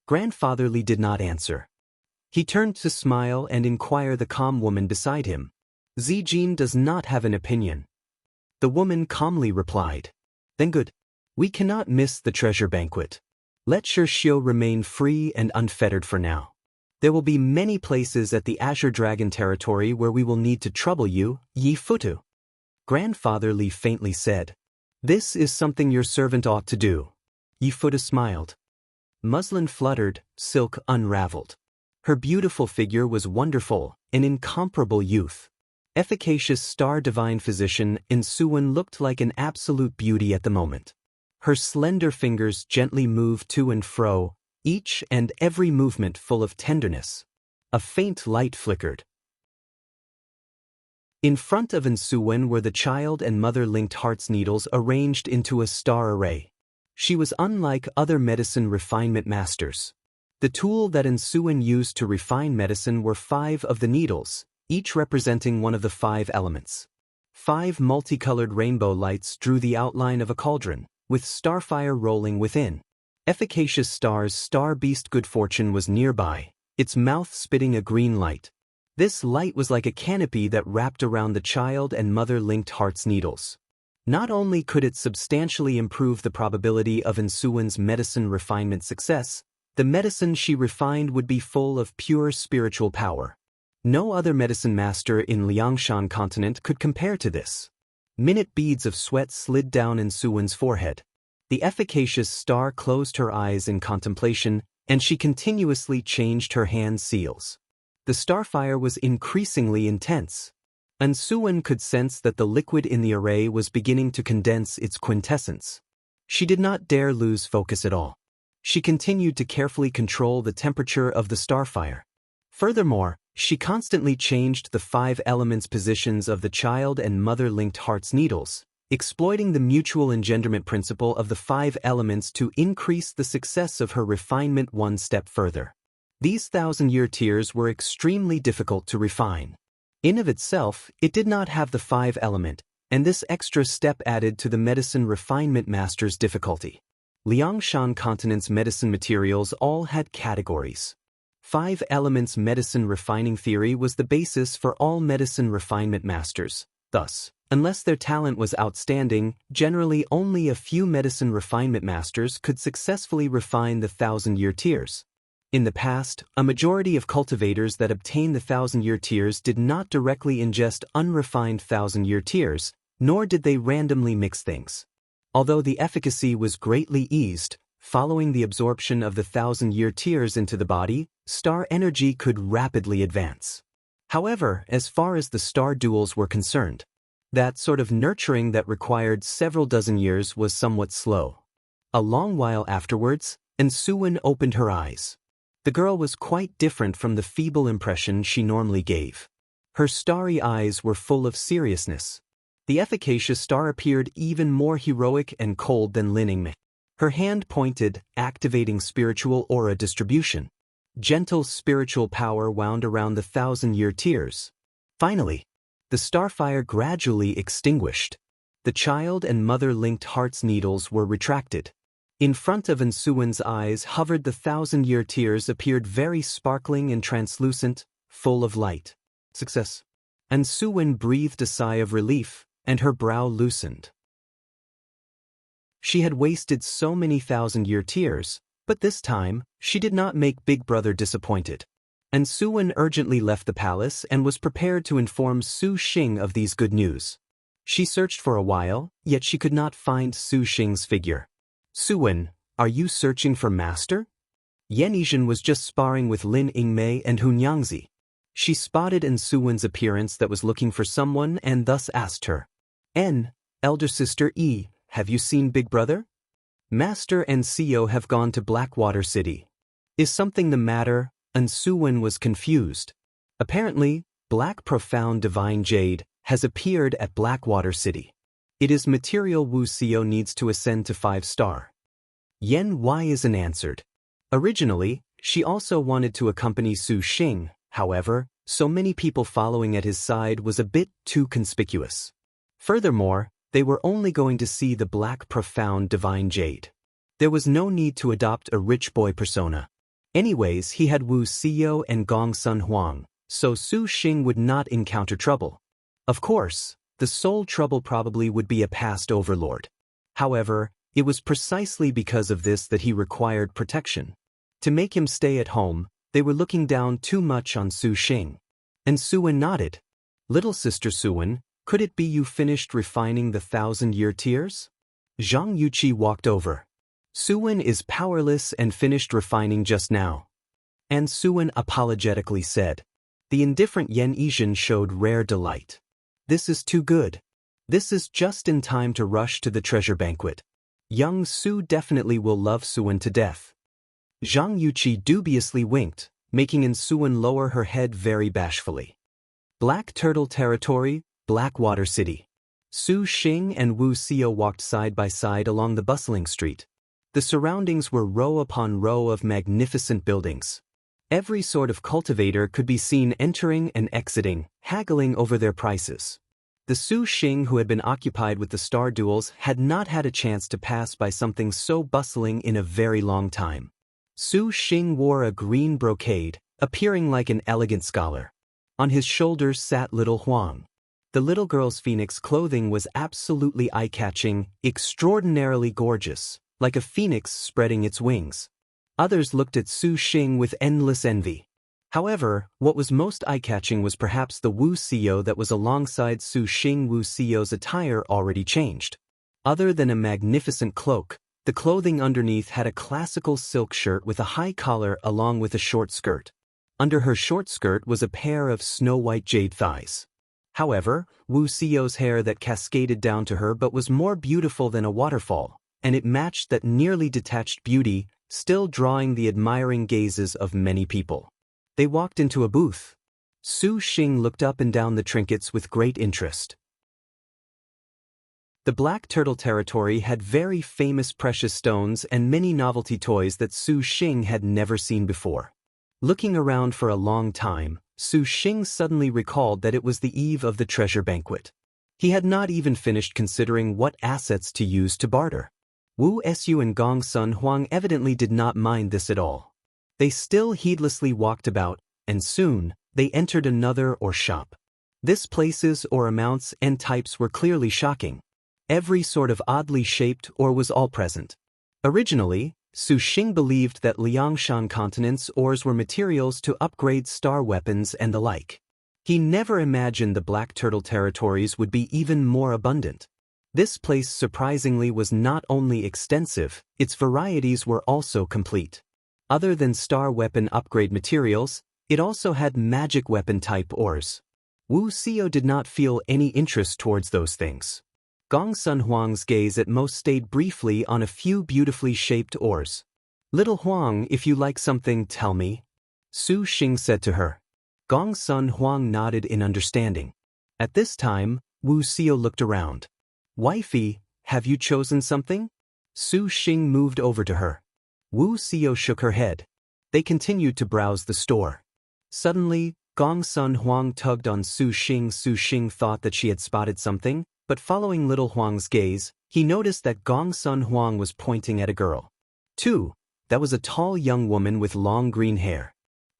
Grandfather Li did not answer. He turned to smile and inquire the calm woman beside him. Zijin does not have an opinion. The woman calmly replied. Then good. We cannot miss the treasure banquet. Let Shirshio remain free and unfettered for now. There will be many places at the Azure Dragon territory where we will need to trouble you, Yifuta. Grandfather Li faintly said. This is something your servant ought to do. Yifuta smiled. Muslin fluttered, silk unraveled. Her beautiful figure was wonderful, an incomparable youth. Efficacious star divine physician Insuwen looked like an absolute beauty at the moment. Her slender fingers gently moved to and fro, each and every movement full of tenderness. A faint light flickered. In front of Insuwen were the child and mother-linked heart's needles arranged into a star array. She was unlike other medicine refinement masters. The tool that Insuwen used to refine medicine were 5 of the needles, each representing one of the 5 elements. 5 multicolored rainbow lights drew the outline of a cauldron, with starfire rolling within. Efficacious star's star beast Good Fortune was nearby, its mouth spitting a green light. This light was like a canopy that wrapped around the child and mother-linked heart's needles. Not only could it substantially improve the probability of Insuwen's medicine refinement success, the medicine she refined would be full of pure spiritual power. No other medicine master in Liangshan continent could compare to this. Minute beads of sweat slid down in Suwon's forehead. The efficacious star closed her eyes in contemplation, and she continuously changed her hand seals. The starfire was increasingly intense, and Suwon could sense that the liquid in the array was beginning to condense its quintessence. She did not dare lose focus at all. She continued to carefully control the temperature of the starfire. Furthermore, she constantly changed the 5 elements positions of the child and mother-linked heart's needles, exploiting the mutual engenderment principle of the 5 elements to increase the success of her refinement one step further. These 1,000-year tears were extremely difficult to refine. In of itself, it did not have the 5 element, and this extra step added to the medicine refinement master's difficulty. Liangshan continent's medicine materials all had categories. 5 elements medicine refining theory was the basis for all medicine refinement masters. Thus, unless their talent was outstanding, generally only a few medicine refinement masters could successfully refine the 1,000-year tears. In the past, a majority of cultivators that obtained the 1,000-year tears did not directly ingest unrefined 1,000-year tears, nor did they randomly mix things. Although the efficacy was greatly eased, following the absorption of the 1,000-year tears into the body, star energy could rapidly advance. However, as far as the star duels were concerned, that sort of nurturing that required several dozen years was somewhat slow. A long while afterwards, and Suwon opened her eyes. The girl was quite different from the feeble impression she normally gave. Her starry eyes were full of seriousness. The efficacious star appeared even more heroic and cold than Lin Yingmei. Her hand pointed, activating spiritual aura distribution. Gentle spiritual power wound around the 1,000-year tears. Finally, the starfire gradually extinguished. The child and mother-linked heart's needles were retracted. In front of Suwon's eyes hovered the 1,000-year tears appeared very sparkling and translucent, full of light. Success. And Suwon breathed a sigh of relief, and her brow loosened. She had wasted so many 1,000-year tears, but this time, she did not make Big Brother disappointed. And Suwon urgently left the palace and was prepared to inform Su Xing of these good news. She searched for a while, yet she could not find Su Xing's figure. Suwon, are you searching for master? Yan Yizhen was just sparring with Lin Yingmei and Hun Yangzi. She spotted Suwon's appearance that was looking for someone and thus asked her, elder sister Yi, have you seen Big Brother? Master and Seo have gone to Blackwater City. Is something the matter? Suwon was confused. Apparently, Black Profound Divine Jade has appeared at Blackwater City. It is material Wu Seo needs to ascend to 5-star. Yen Y isn't answered. Originally, she also wanted to accompany Su Xing, however, so many people following at his side was a bit too conspicuous. Furthermore, they were only going to see the Black Profound Divine Jade. There was no need to adopt a rich boy persona. Anyways, he had Wu Seo and Gong Sun Huang, so Su Xing would not encounter trouble. Of course, the sole trouble probably would be a past overlord. However, it was precisely because of this that he required protection. To make him stay at home, they were looking down too much on Su Xing. And Suwon nodded. Little sister Suwon, could it be you finished refining the 1,000-year tears? Zhang Yuqi walked over. Suwon is powerless and finished refining just now. And Suwon apologetically said. The indifferent Yan Yizhen showed rare delight. This is too good. This is just in time to rush to the treasure banquet. Young Su definitely will love Suwon to death. Zhang Yuqi dubiously winked, making Suwon lower her head very bashfully. Black Turtle Territory, Blackwater City. Su Xing and Wu Seo walked side by side along the bustling street. The surroundings were row upon row of magnificent buildings. Every sort of cultivator could be seen entering and exiting, haggling over their prices. The Su Xing who had been occupied with the star duels had not had a chance to pass by something so bustling in a very long time. Su Xing wore a green brocade, appearing like an elegant scholar. On his shoulders sat little Huang. The little girl's phoenix clothing was absolutely eye-catching, extraordinarily gorgeous, like a phoenix spreading its wings. Others looked at Su Xing with endless envy. However, what was most eye-catching was perhaps the Wu Xiao that was alongside Su Xing. Wu Xiao's attire already changed. Other than a magnificent cloak, the clothing underneath had a classical silk shirt with a high collar along with a short skirt. Under her short skirt was a pair of snow-white jade thighs. However, Wu Xiao's hair that cascaded down to her but was more beautiful than a waterfall, and it matched that nearly detached beauty, still drawing the admiring gazes of many people. They walked into a booth. Su Xing looked up and down the trinkets with great interest. The Black Turtle territory had very famous precious stones and many novelty toys that Su Xing had never seen before. Looking around for a long time, Su Xing suddenly recalled that it was the eve of the treasure banquet. He had not even finished considering what assets to use to barter. Wu Su and Gong Sun Huang evidently did not mind this at all. They still heedlessly walked about, and soon, they entered another shop. This places or amounts and types were clearly shocking. Every sort of oddly shaped ore was all present. Originally, Su Xing believed that Liangshan continent's ores were materials to upgrade star weapons and the like. He never imagined the Black Turtle territories would be even more abundant. This place surprisingly was not only extensive, its varieties were also complete. Other than star weapon upgrade materials, it also had magic weapon type ores. Wu Xiao did not feel any interest towards those things. Gong Sun Huang's gaze at most stayed briefly on a few beautifully shaped ores. "Little Huang, if you like something, tell me," Su Xing said to her. Gong Sun Huang nodded in understanding. At this time, Wu Xiao looked around. "Wifey, have you chosen something?" Su Xing moved over to her. Wu Xiao shook her head. They continued to browse the store. Suddenly, Gong Sun Huang tugged on Su Xing. Su Xing thought that she had spotted something, but following little Huang's gaze, he noticed that Gong Sun Huang was pointing at a girl. Too, that was a tall young woman with long green hair.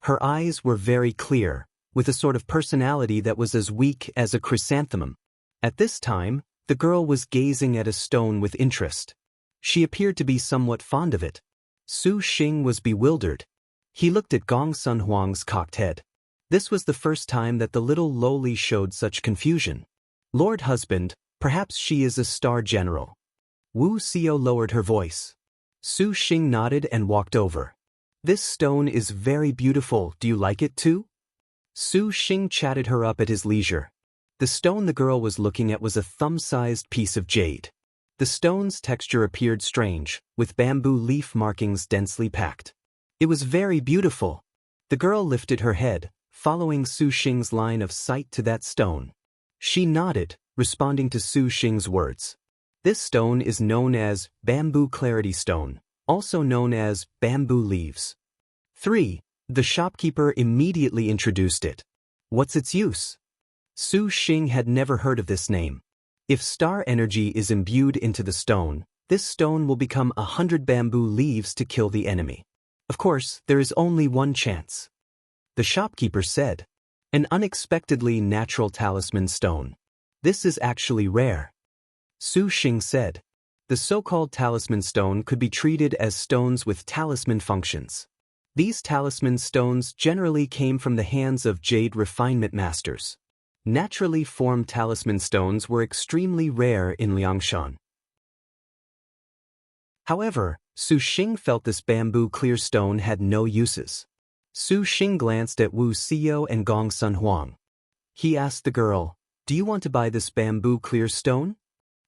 Her eyes were very clear, with a sort of personality that was as weak as a chrysanthemum. At this time, the girl was gazing at a stone with interest. She appeared to be somewhat fond of it. Su Xing was bewildered. He looked at Gong Sun Huang's cocked head. This was the first time that the little lowly showed such confusion. "Lord husband, perhaps she is a star general." Wu Xiao lowered her voice. Su Xing nodded and walked over. "This stone is very beautiful, do you like it too?" Su Xing chatted her up at his leisure. The stone the girl was looking at was a thumb-sized piece of jade. The stone's texture appeared strange, with bamboo leaf markings densely packed. It was very beautiful. The girl lifted her head, following Su Xing's line of sight to that stone. She nodded, responding to Su Xing's words. This stone is known as bamboo clarity stone, also known as bamboo leaves. 3. The shopkeeper immediately introduced it. "What's its use?" Su Xing had never heard of this name. If star energy is imbued into the stone, this stone will become 100 bamboo leaves to kill the enemy. Of course, there is only one chance. The shopkeeper said, "An unexpectedly natural talisman stone. This is actually rare." Su Xing said, "The so-called talisman stone could be treated as stones with talisman functions. These talisman stones generally came from the hands of jade refinement masters. Naturally formed talisman stones were extremely rare in Liangshan." However, Su Xing felt this bamboo clear stone had no uses. Su Xing glanced at Wu Xiao and Gong Sun Huang. He asked the girl, "Do you want to buy this bamboo clear stone?"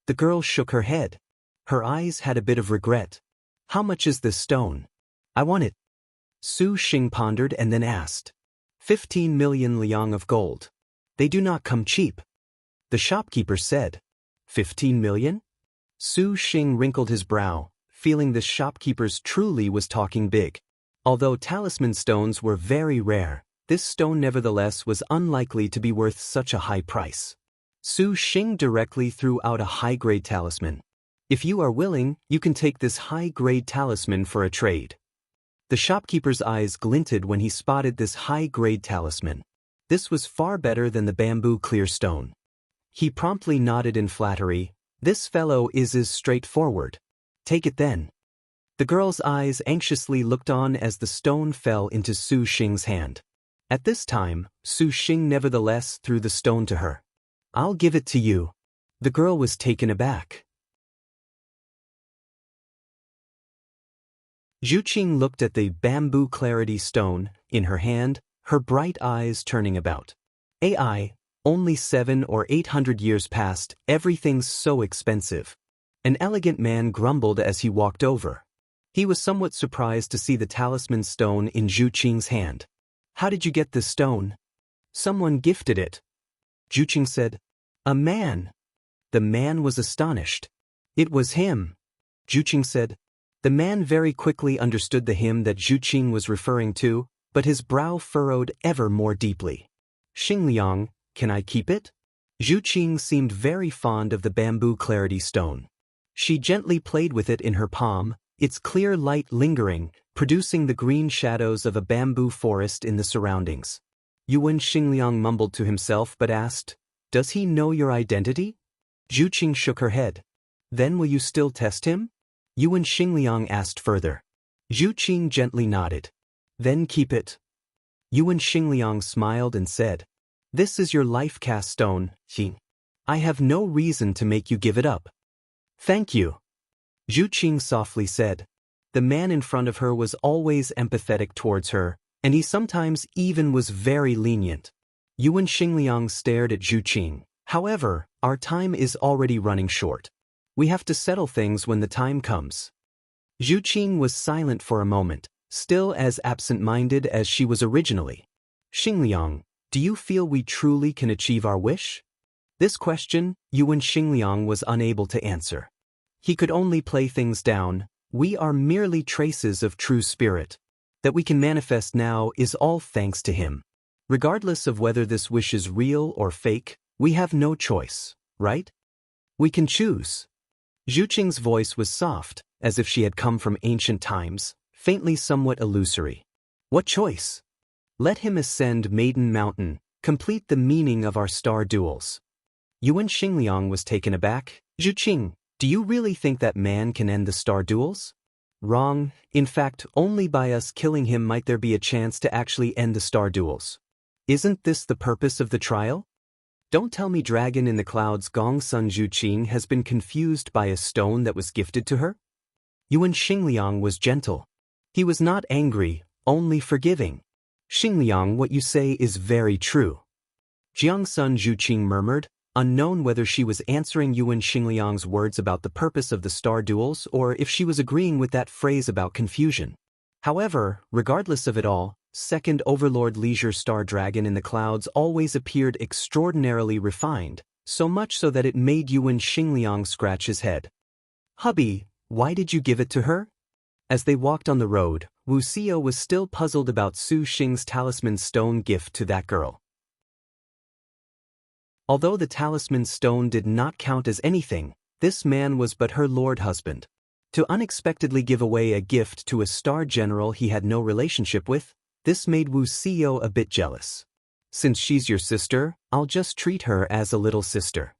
The girl shook her head. Her eyes had a bit of regret. "How much is this stone?" "I want it." Su Xing pondered and then asked. 15 million liang of gold. They do not come cheap." The shopkeeper said. 15 million? Su Xing wrinkled his brow, feeling this shopkeeper's truly was talking big. Although talisman stones were very rare, this stone nevertheless was unlikely to be worth such a high price. Su Xing directly threw out a high-grade talisman. "If you are willing, you can take this high-grade talisman for a trade." The shopkeeper's eyes glinted when he spotted this high-grade talisman. This was far better than the bamboo clear stone. He promptly nodded in flattery. "This fellow is as straightforward. Take it then." The girl's eyes anxiously looked on as the stone fell into Su Xing's hand. At this time, Su Xing nevertheless threw the stone to her. I'll give it to you. The girl was taken aback. Zhu Qing looked at the bamboo clarity stone in her hand, her bright eyes turning about. AI, only 700 or 800 years past, everything's so expensive. An elegant man grumbled as he walked over. He was somewhat surprised to see the talisman stone in Zhu Qing's hand. How did you get this stone? Someone gifted it. Zhu Qing said. A man. The man was astonished. It was him. Zhu Qing said. The man very quickly understood the him that Zhu Qing was referring to, but his brow furrowed ever more deeply. Xingliang, can I keep it? Zhu Qing seemed very fond of the bamboo clarity stone. She gently played with it in her palm, its clear light lingering, producing the green shadows of a bamboo forest in the surroundings. Yuan Xingliang mumbled to himself but asked, Does he know your identity? Zhu Qing shook her head. Then will you still test him? Yuan Xingliang asked further. Zhu Qing gently nodded. Then keep it. Yuan Xingliang smiled and said, This is your life cast stone, Qing. I have no reason to make you give it up. Thank you. Zhu Qing softly said. The man in front of her was always empathetic towards her, and he sometimes even was very lenient. Yuan Xingliang stared at Zhu Qing. However, our time is already running short. We have to settle things when the time comes. Zhu Qing was silent for a moment, still as absent-minded as she was originally. Xingliang, do you feel we truly can achieve our wish? This question, Yuan Xingliang was unable to answer. He could only play things down. We are merely traces of true spirit. That we can manifest now is all thanks to him. Regardless of whether this wish is real or fake, we have no choice, right? We can choose. Zhu Qing's voice was soft, as if she had come from ancient times, faintly somewhat illusory. What choice? Let him ascend Maiden Mountain, complete the meaning of our star duels. Yuan Xingliang was taken aback. Zhu Qing, do you really think that man can end the star duels? Wrong. In fact, only by us killing him might there be a chance to actually end the star duels. Isn't this the purpose of the trial? Don't tell me Dragon in the Clouds Gongsun Zhu Qing has been confused by a stone that was gifted to her? Yuan Xingliang was gentle. He was not angry, only forgiving. Xingliang, what you say is very true. Jiangsun Zhu Qing murmured, unknown whether she was answering Yuan Xingliang's words about the purpose of the star duels or if she was agreeing with that phrase about confusion. However, regardless of it all, Second Overlord Leisure Star Dragon in the Clouds always appeared extraordinarily refined, so much so that it made Yuan Xingliang scratch his head. Hubby, why did you give it to her? As they walked on the road, Wu Xiao was still puzzled about Su Xing's talisman stone gift to that girl. Although the talisman stone did not count as anything, this man was but her lord husband. To unexpectedly give away a gift to a star general he had no relationship with, this made Wu Xiao a bit jealous. Since she's your sister, I'll just treat her as a little sister.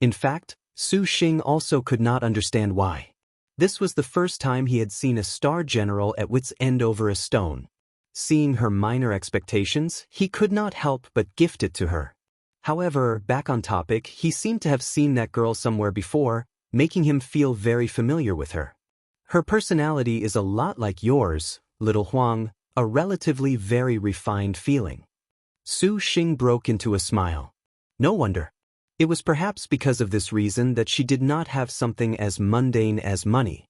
In fact, Su Xing also could not understand why. This was the first time he had seen a star general at wit's end over a stone. Seeing her minor expectations, he could not help but gift it to her. However, back on topic, he seemed to have seen that girl somewhere before, making him feel very familiar with her. Her personality is a lot like yours, little Huang, a relatively very refined feeling. Su Xing broke into a smile. No wonder. It was perhaps because of this reason that she did not have something as mundane as money.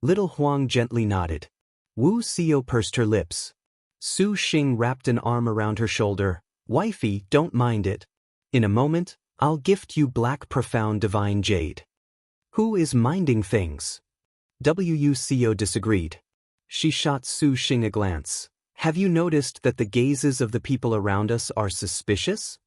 Little Huang gently nodded. Wu Xiao pursed her lips. Su Xing wrapped an arm around her shoulder. Wifey, don't mind it. In a moment, I'll gift you black profound divine jade. Who is minding things? Wu Xiao disagreed. She shot Su Xing a glance. Have you noticed that the gazes of the people around us are suspicious?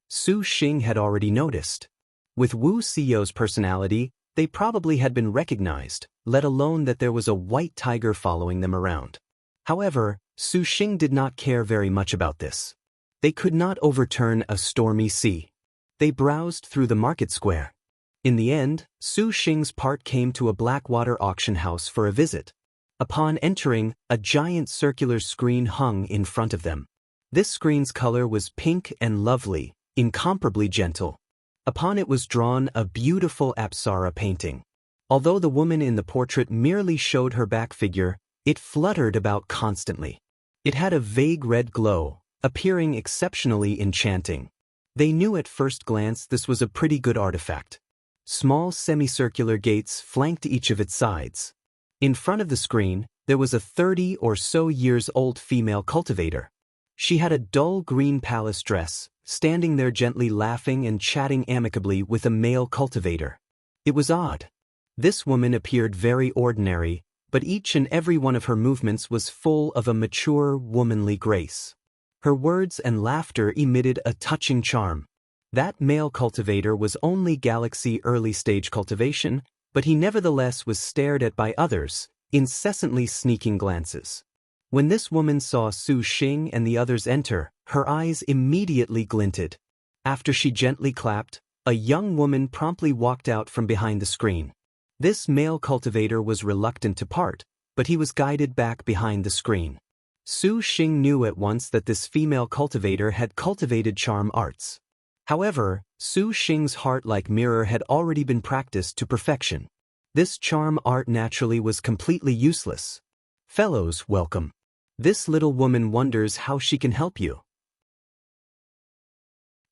Su Xing had already noticed. With Wu Xiao's personality, they probably had been recognized, let alone that there was a white tiger following them around. However, Su Xing did not care very much about this. They could not overturn a stormy sea. They browsed through the market square. In the end, Su Xing's part came to a Blackwater auction house for a visit. Upon entering, a giant circular screen hung in front of them. This screen's color was pink and lovely, incomparably gentle. Upon it was drawn a beautiful Apsara painting. Although the woman in the portrait merely showed her back figure, it fluttered about constantly. It had a vague red glow, appearing exceptionally enchanting. They knew at first glance this was a pretty good artifact. Small semicircular gates flanked each of its sides. In front of the screen, there was a 30 or so years old female cultivator. She had a dull green palace dress, standing there gently laughing and chatting amicably with a male cultivator. It was odd. This woman appeared very ordinary, but each and every one of her movements was full of a mature, womanly grace. Her words and laughter emitted a touching charm. That male cultivator was only Galaxy early-stage cultivation, but he nevertheless was stared at by others, incessantly sneaking glances. When this woman saw Su Xing and the others enter, her eyes immediately glinted. After she gently clapped, a young woman promptly walked out from behind the screen. This male cultivator was reluctant to part, but he was guided back behind the screen. Su Xing knew at once that this female cultivator had cultivated charm arts. However, Su Xing's heart-like mirror had already been practiced to perfection. This charm art naturally was completely useless. Fellows, welcome. This little woman wonders how she can help you.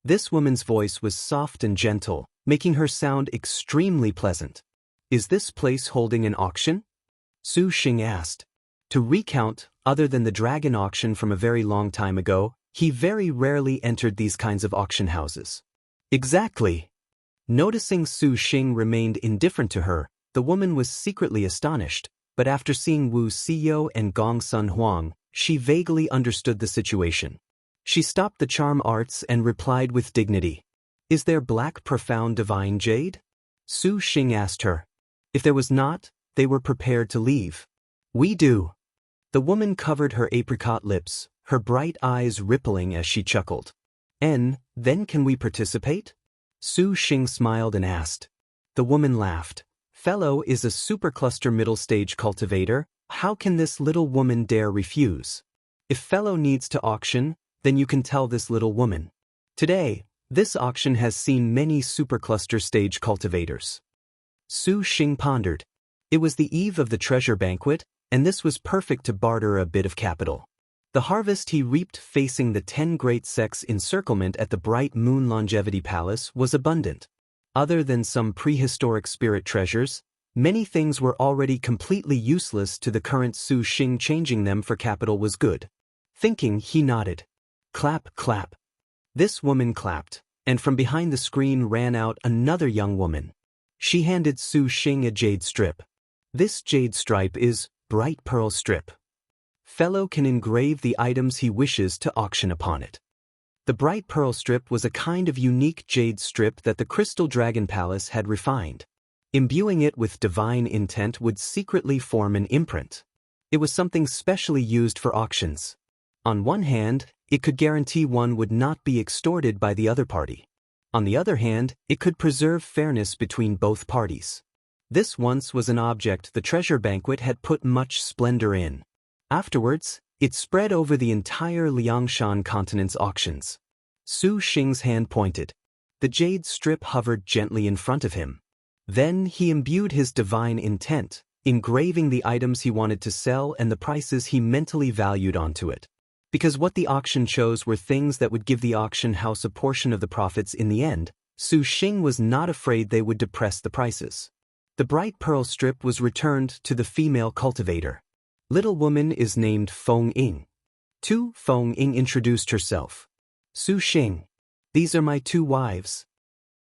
This woman's voice was soft and gentle, making her sound extremely pleasant. Is this place holding an auction? Su Xing asked. To recount, other than the dragon auction from a very long time ago, he very rarely entered these kinds of auction houses. Exactly. Noticing Su Xing remained indifferent to her, the woman was secretly astonished, but after seeing Wu Xiyo and Gongsun Huang, she vaguely understood the situation. She stopped the charm arts and replied with dignity. Is there black profound divine jade? Su Xing asked her. If there was not, they were prepared to leave. We do. The woman covered her apricot lips, her bright eyes rippling as she chuckled. Then can we participate? Su Xing smiled and asked. The woman laughed. Fellow is a supercluster middle-stage cultivator, how can this little woman dare refuse? If Fellow needs to auction, then you can tell this little woman. Today, this auction has seen many supercluster stage cultivators. Su Xing pondered. It was the eve of the treasure banquet, and this was perfect to barter a bit of capital. The harvest he reaped facing the 10 great sects encirclement at the Bright Moon Longevity Palace was abundant. Other than some prehistoric spirit treasures, many things were already completely useless to the current Su Xing. Changing them for capital was good. Thinking, he nodded. Clap, clap. This woman clapped, and from behind the screen ran out another young woman. She handed Su Xing a jade strip. This jade stripe is bright pearl strip. Fellow can engrave the items he wishes to auction upon it. The bright pearl strip was a kind of unique jade strip that the Crystal Dragon Palace had refined. Imbuing it with divine intent would secretly form an imprint. It was something specially used for auctions. On one hand, it could guarantee one would not be extorted by the other party. On the other hand, it could preserve fairness between both parties. This once was an object the treasure banquet had put much splendor in. Afterwards, it spread over the entire Liangshan continent's auctions. Su Xing's hand pointed. The jade strip hovered gently in front of him. Then he imbued his divine intent, engraving the items he wanted to sell and the prices he mentally valued onto it. Because what the auction chose were things that would give the auction house a portion of the profits in the end, Su Xing was not afraid they would depress the prices. The bright pearl strip was returned to the female cultivator. Little woman is named Feng Ying. Feng Ying introduced herself. Su Xing. These are my 2 wives.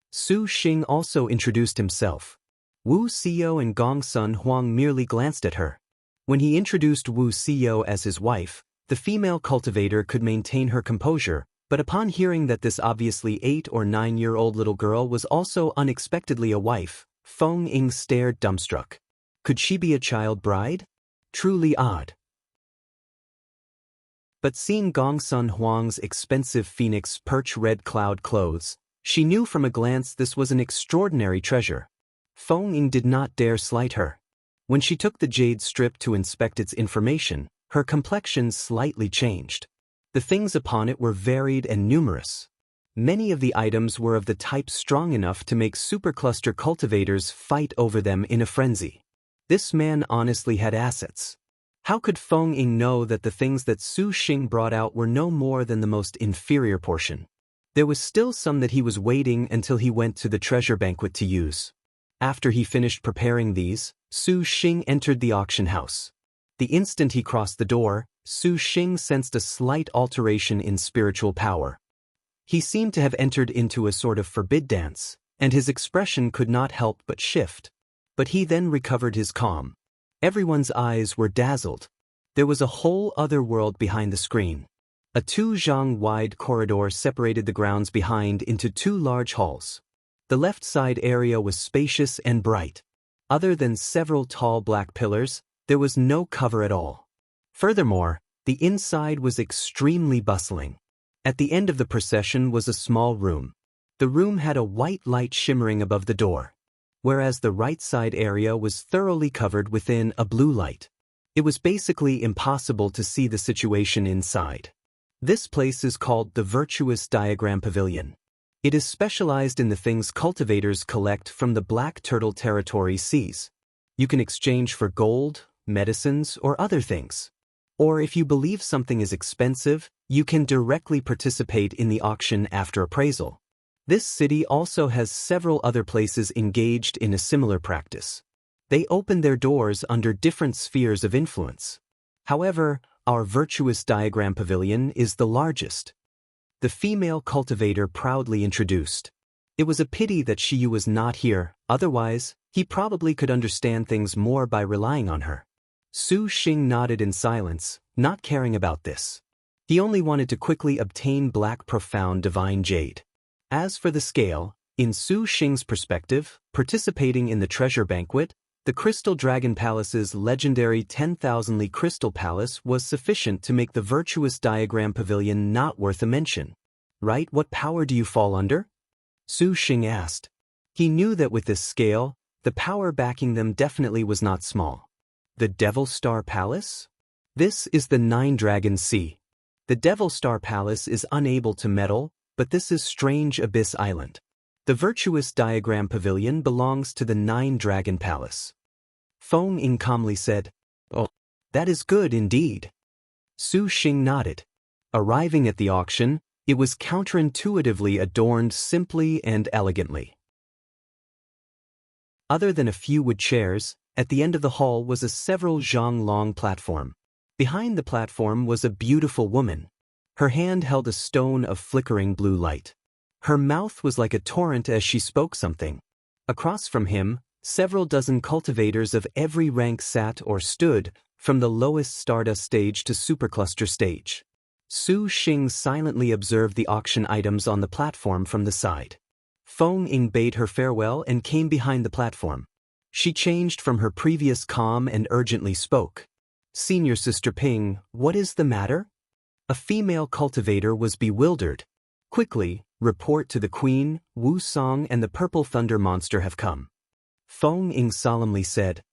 Su Xing also introduced himself. Wu Xiyo and Gongsun Huang merely glanced at her. When he introduced Wu Xiyo as his wife, the female cultivator could maintain her composure, but upon hearing that this obviously 8 or 9-year-old little girl was also unexpectedly a wife, Feng Ying stared dumbstruck. Could she be a child bride? Truly odd. But seeing Gongsun Huang's expensive phoenix perch red cloud clothes, she knew from a glance this was an extraordinary treasure. Feng Ying did not dare slight her. When she took the jade strip to inspect its information, her complexion slightly changed. The things upon it were varied and numerous. Many of the items were of the type strong enough to make supercluster cultivators fight over them in a frenzy. This man honestly had assets. How could Feng Ying know that the things that Su Xing brought out were no more than the most inferior portion? There was still some that he was waiting until he went to the treasure banquet to use. After he finished preparing these, Su Xing entered the auction house. The instant he crossed the door, Su Xing sensed a slight alteration in spiritual power. He seemed to have entered into a sort of forbid dance, and his expression could not help but shift. But he then recovered his calm. Everyone's eyes were dazzled. There was a whole other world behind the screen. A 2-zhang-wide corridor separated the grounds behind into 2 large halls. The left side area was spacious and bright. Other than several tall black pillars, there was no cover at all. Furthermore, the inside was extremely bustling. At the end of the procession was a small room. The room had a white light shimmering above the door, whereas the right side area was thoroughly covered within a blue light. It was basically impossible to see the situation inside. This place is called the Virtuous Diagram Pavilion. It is specialized in the things cultivators collect from the Black Turtle Territory seas. You can exchange for gold, medicines, or other things. Or if you believe something is expensive, you can directly participate in the auction after appraisal. This city also has several other places engaged in a similar practice. They open their doors under different spheres of influence. However, our Virtuous Diagram Pavilion is the largest. The female cultivator proudly introduced. It was a pity that Shiyu was not here, otherwise, he probably could understand things more by relying on her. Su Xing nodded in silence, not caring about this. He only wanted to quickly obtain Black Profound Divine Jade. As for the scale, in Su Xing's perspective, participating in the treasure banquet, the Crystal Dragon Palace's legendary 10,000-li Crystal Palace was sufficient to make the Virtuous Diagram Pavilion not worth a mention. Right? What power do you fall under? Su Xing asked. He knew that with this scale, the power backing them definitely was not small. The Devil Star Palace? This is the Nine Dragons Sea. The Devil Star Palace is unable to meddle, but this is Strange Abyss Island. The Virtuous Diagram Pavilion belongs to the Nine Dragon Palace. Feng Ying calmly said, "Oh, that is good indeed." Su Xing nodded. Arriving at the auction, it was counterintuitively adorned simply and elegantly. Other than a few wood chairs, at the end of the hall was a several zhang long platform. Behind the platform was a beautiful woman. Her hand held a stone of flickering blue light. Her mouth was like a torrent as she spoke something. Across from him, several dozen cultivators of every rank sat or stood, from the lowest Stardust stage to Supercluster stage. Su Xing silently observed the auction items on the platform from the side. Feng Ying bade her farewell and came behind the platform. She changed from her previous calm and urgently spoke. "Senior Sister Ping, what is the matter?" A female cultivator was bewildered. "Quickly, report to the Queen, Wu Song and the Purple Thunder Monster have come." Feng Ying solemnly said.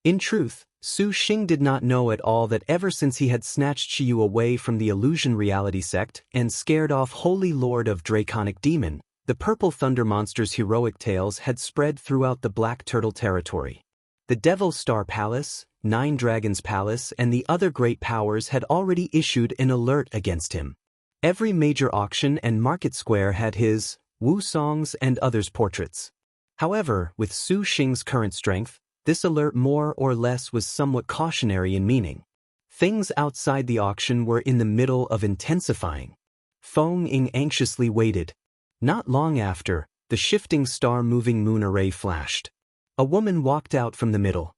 In truth, Su Xing did not know at all that ever since he had snatched Shiyu away from the Illusion Reality sect and scared off Holy Lord of Draconic Demon, the Purple Thunder Monster's heroic tales had spread throughout the Black Turtle Territory. The Devil Star Palace, Nine Dragons Palace and the other great powers had already issued an alert against him. Every major auction and market square had his, Wu Song's and others' portraits. However, with Su Xing's current strength, this alert more or less was somewhat cautionary in meaning. Things outside the auction were in the middle of intensifying. Feng Ying anxiously waited. Not long after, the shifting star-moving moon array flashed. A woman walked out from the middle.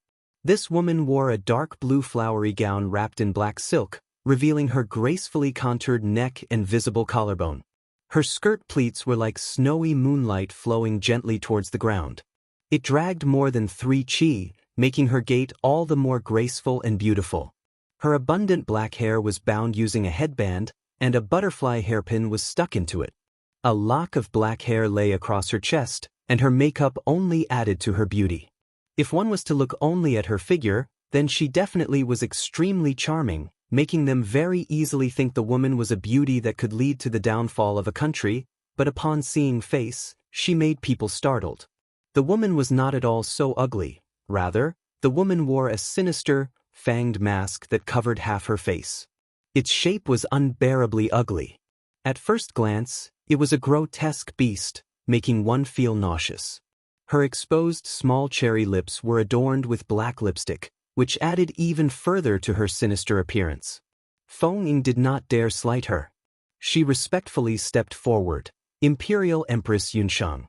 This woman wore a dark blue flowery gown wrapped in black silk, revealing her gracefully contoured neck and visible collarbone. Her skirt pleats were like snowy moonlight flowing gently towards the ground. It dragged more than 3 chi, making her gait all the more graceful and beautiful. Her abundant black hair was bound using a headband, and a butterfly hairpin was stuck into it. A lock of black hair lay across her chest, and her makeup only added to her beauty. If one was to look only at her figure, then she definitely was extremely charming, making them very easily think the woman was a beauty that could lead to the downfall of a country, but upon seeing face, she made people startled. The woman was not at all so ugly, rather, the woman wore a sinister, fanged mask that covered half her face. Its shape was unbearably ugly. At first glance, it was a grotesque beast, making one feel nauseous. Her exposed small cherry lips were adorned with black lipstick, which added even further to her sinister appearance. Feng Ying did not dare slight her. She respectfully stepped forward. Imperial Empress Yunshang.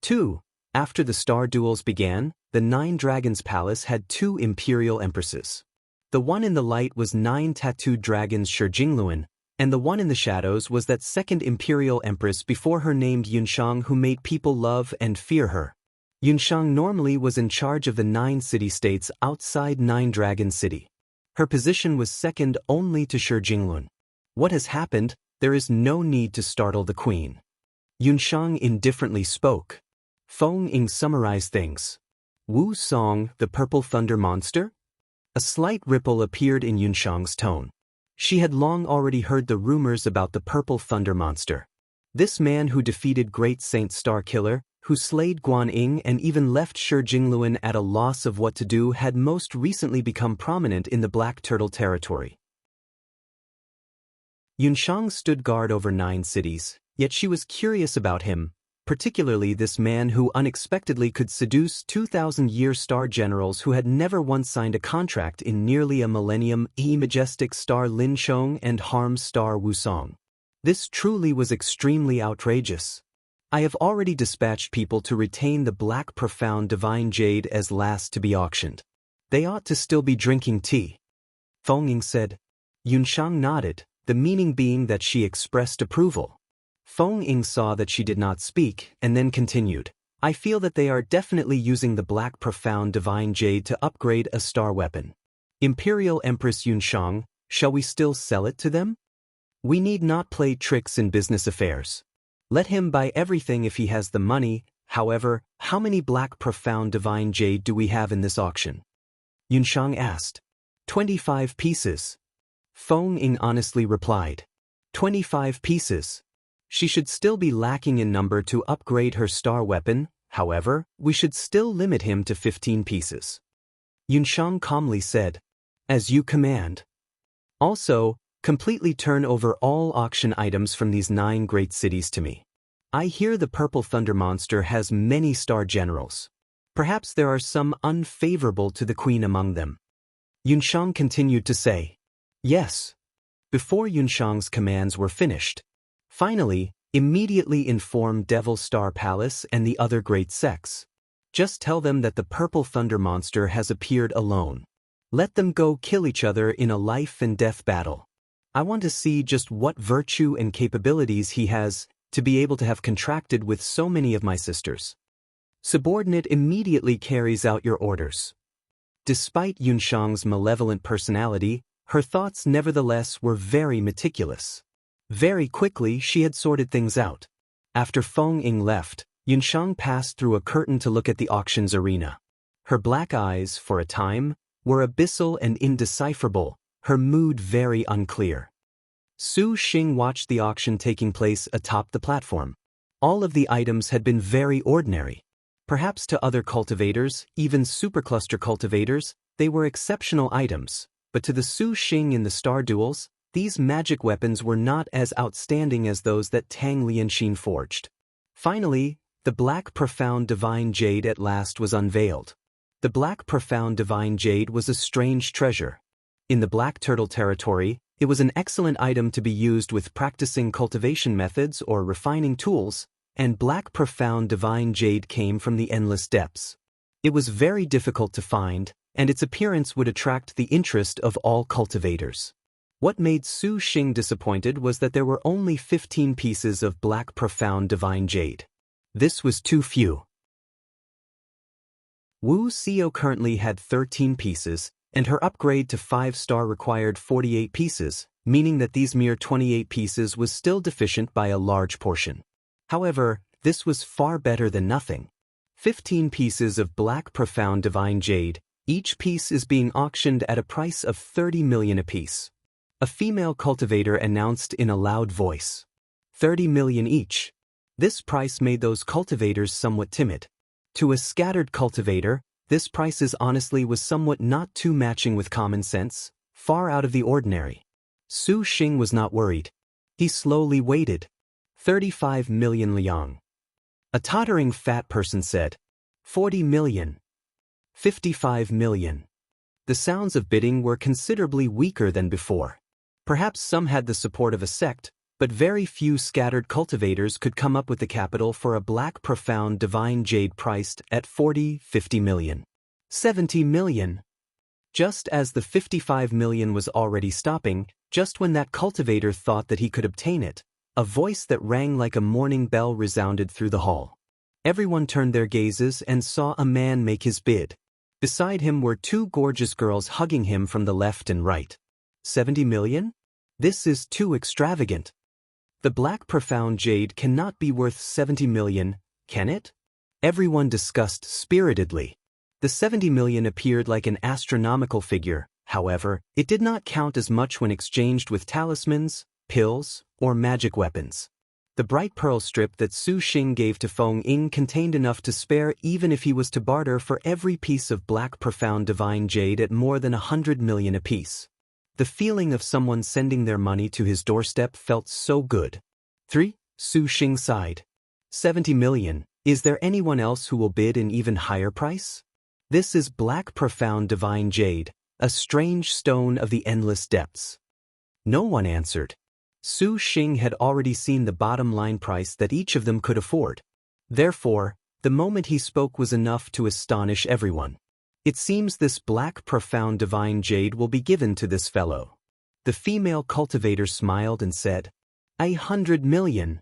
2. After the star duels began, the Nine Dragons Palace had 2 imperial empresses. The one in the light was 9 tattooed dragons Shi Jingluan, and the one in the shadows was that second imperial empress before her named Yunshang who made people love and fear her. Yunshang normally was in charge of the 9 city-states outside Nine Dragon City. Her position was second only to Shi Jingluan. What has happened? There is no need to startle the queen. Yunshang indifferently spoke. Feng Ying summarized things. Wu Song, the purple thunder monster? A slight ripple appeared in Yunshang's tone. She had long already heard the rumors about the purple thunder monster. This man who defeated Great Saint Star Killer, who slayed Guan Ying and even left Shi Jingluan at a loss of what to do, had most recently become prominent in the Black Turtle territory. Yunshang stood guard over 9 cities, yet she was curious about him, particularly this man who unexpectedly could seduce 2,000-year star generals who had never once signed a contract in nearly a millennium, majestic star Lin Chong and harm star Wu Song. This truly was extremely outrageous. I have already dispatched people to retain the black profound divine jade as last to be auctioned. They ought to still be drinking tea. Feng Ying said. Yunshang nodded, the meaning being that she expressed approval. Feng Ying saw that she did not speak, and then continued. I feel that they are definitely using the black profound divine jade to upgrade a star weapon. Imperial Empress Yunshang, shall we still sell it to them? We need not play tricks in business affairs. Let him buy everything if he has the money. However, how many black profound divine jade do we have in this auction? Yunshang asked. 25 pieces. Feng Ying honestly replied. 25 pieces. She should still be lacking in number to upgrade her star weapon, however, we should still limit him to 15 pieces. Yunshang calmly said. As you command. Also, completely turn over all auction items from these 9 great cities to me. I hear the Purple Thunder Monster has many star generals. Perhaps there are some unfavorable to the queen among them. Yunshang continued to say. Yes. Before Yunshang's commands were finished. Finally, immediately inform Devil Star Palace and the other great sects. Just tell them that the Purple Thunder Monster has appeared alone. Let them go kill each other in a life and death battle. I want to see just what virtue and capabilities he has to be able to have contracted with so many of my sisters. Subordinate immediately carries out your orders. Despite Yunshang's malevolent personality, her thoughts nevertheless were very meticulous. Very quickly she had sorted things out. After Feng Ying left, Yunshang passed through a curtain to look at the auction's arena. Her black eyes, for a time, were abyssal and indecipherable, her mood very unclear. Su Xing watched the auction taking place atop the platform. All of the items had been very ordinary. Perhaps to other cultivators, even supercluster cultivators, they were exceptional items, but to the Su Xing in the star duels, these magic weapons were not as outstanding as those that Tang Lianxin forged. Finally, the Black Profound Divine Jade at last was unveiled. The Black Profound Divine Jade was a strange treasure. In the Black Turtle territory, it was an excellent item to be used with practicing cultivation methods or refining tools, and Black Profound Divine Jade came from the endless depths. It was very difficult to find, and its appearance would attract the interest of all cultivators. What made Su Xing disappointed was that there were only 15 pieces of Black Profound Divine Jade. This was too few. Wu Xiao currently had 13 pieces, and her upgrade to 5-star required 48 pieces, meaning that these mere 28 pieces was still deficient by a large portion. However, this was far better than nothing. 15 pieces of Black Profound Divine Jade, Each piece is being auctioned at a price of 30 million apiece. A female cultivator announced in a loud voice. 30 million each. This price made those cultivators somewhat timid. To a scattered cultivator, this price honestly was somewhat not too matching with common sense, far out of the ordinary. Su Xing was not worried. He slowly waited. 35 million liang. A tottering fat person said. 40 million. 55 million. The sounds of bidding were considerably weaker than before. Perhaps some had the support of a sect, but very few scattered cultivators could come up with the capital for a black profound divine jade priced at 40-50 million. 70 million. Just as the 55 million was already stopping, just when that cultivator thought that he could obtain it, a voice that rang like a morning bell resounded through the hall. Everyone turned their gazes and saw a man make his bid. Beside him were two gorgeous girls hugging him from the left and right. 70 million? This is too extravagant. The black profound jade cannot be worth 70 million, can it? Everyone discussed spiritedly. The 70 million appeared like an astronomical figure, however, it did not count as much when exchanged with talismans, pills, or magic weapons. The bright pearl strip that Su Xing gave to Feng Ying contained enough to spare even if he was to barter for every piece of black profound divine jade at more than 100 million apiece. The feeling of someone sending their money to his doorstep felt so good. 3. Su Xing sighed. 70 million. Is there anyone else who will bid an even higher price? This is black profound divine jade, a strange stone of the endless depths. No one answered. Su Xing had already seen the bottom line price that each of them could afford. Therefore, the moment he spoke was enough to astonish everyone. It seems this black profound divine jade will be given to this fellow. The female cultivator smiled and said, 100 million.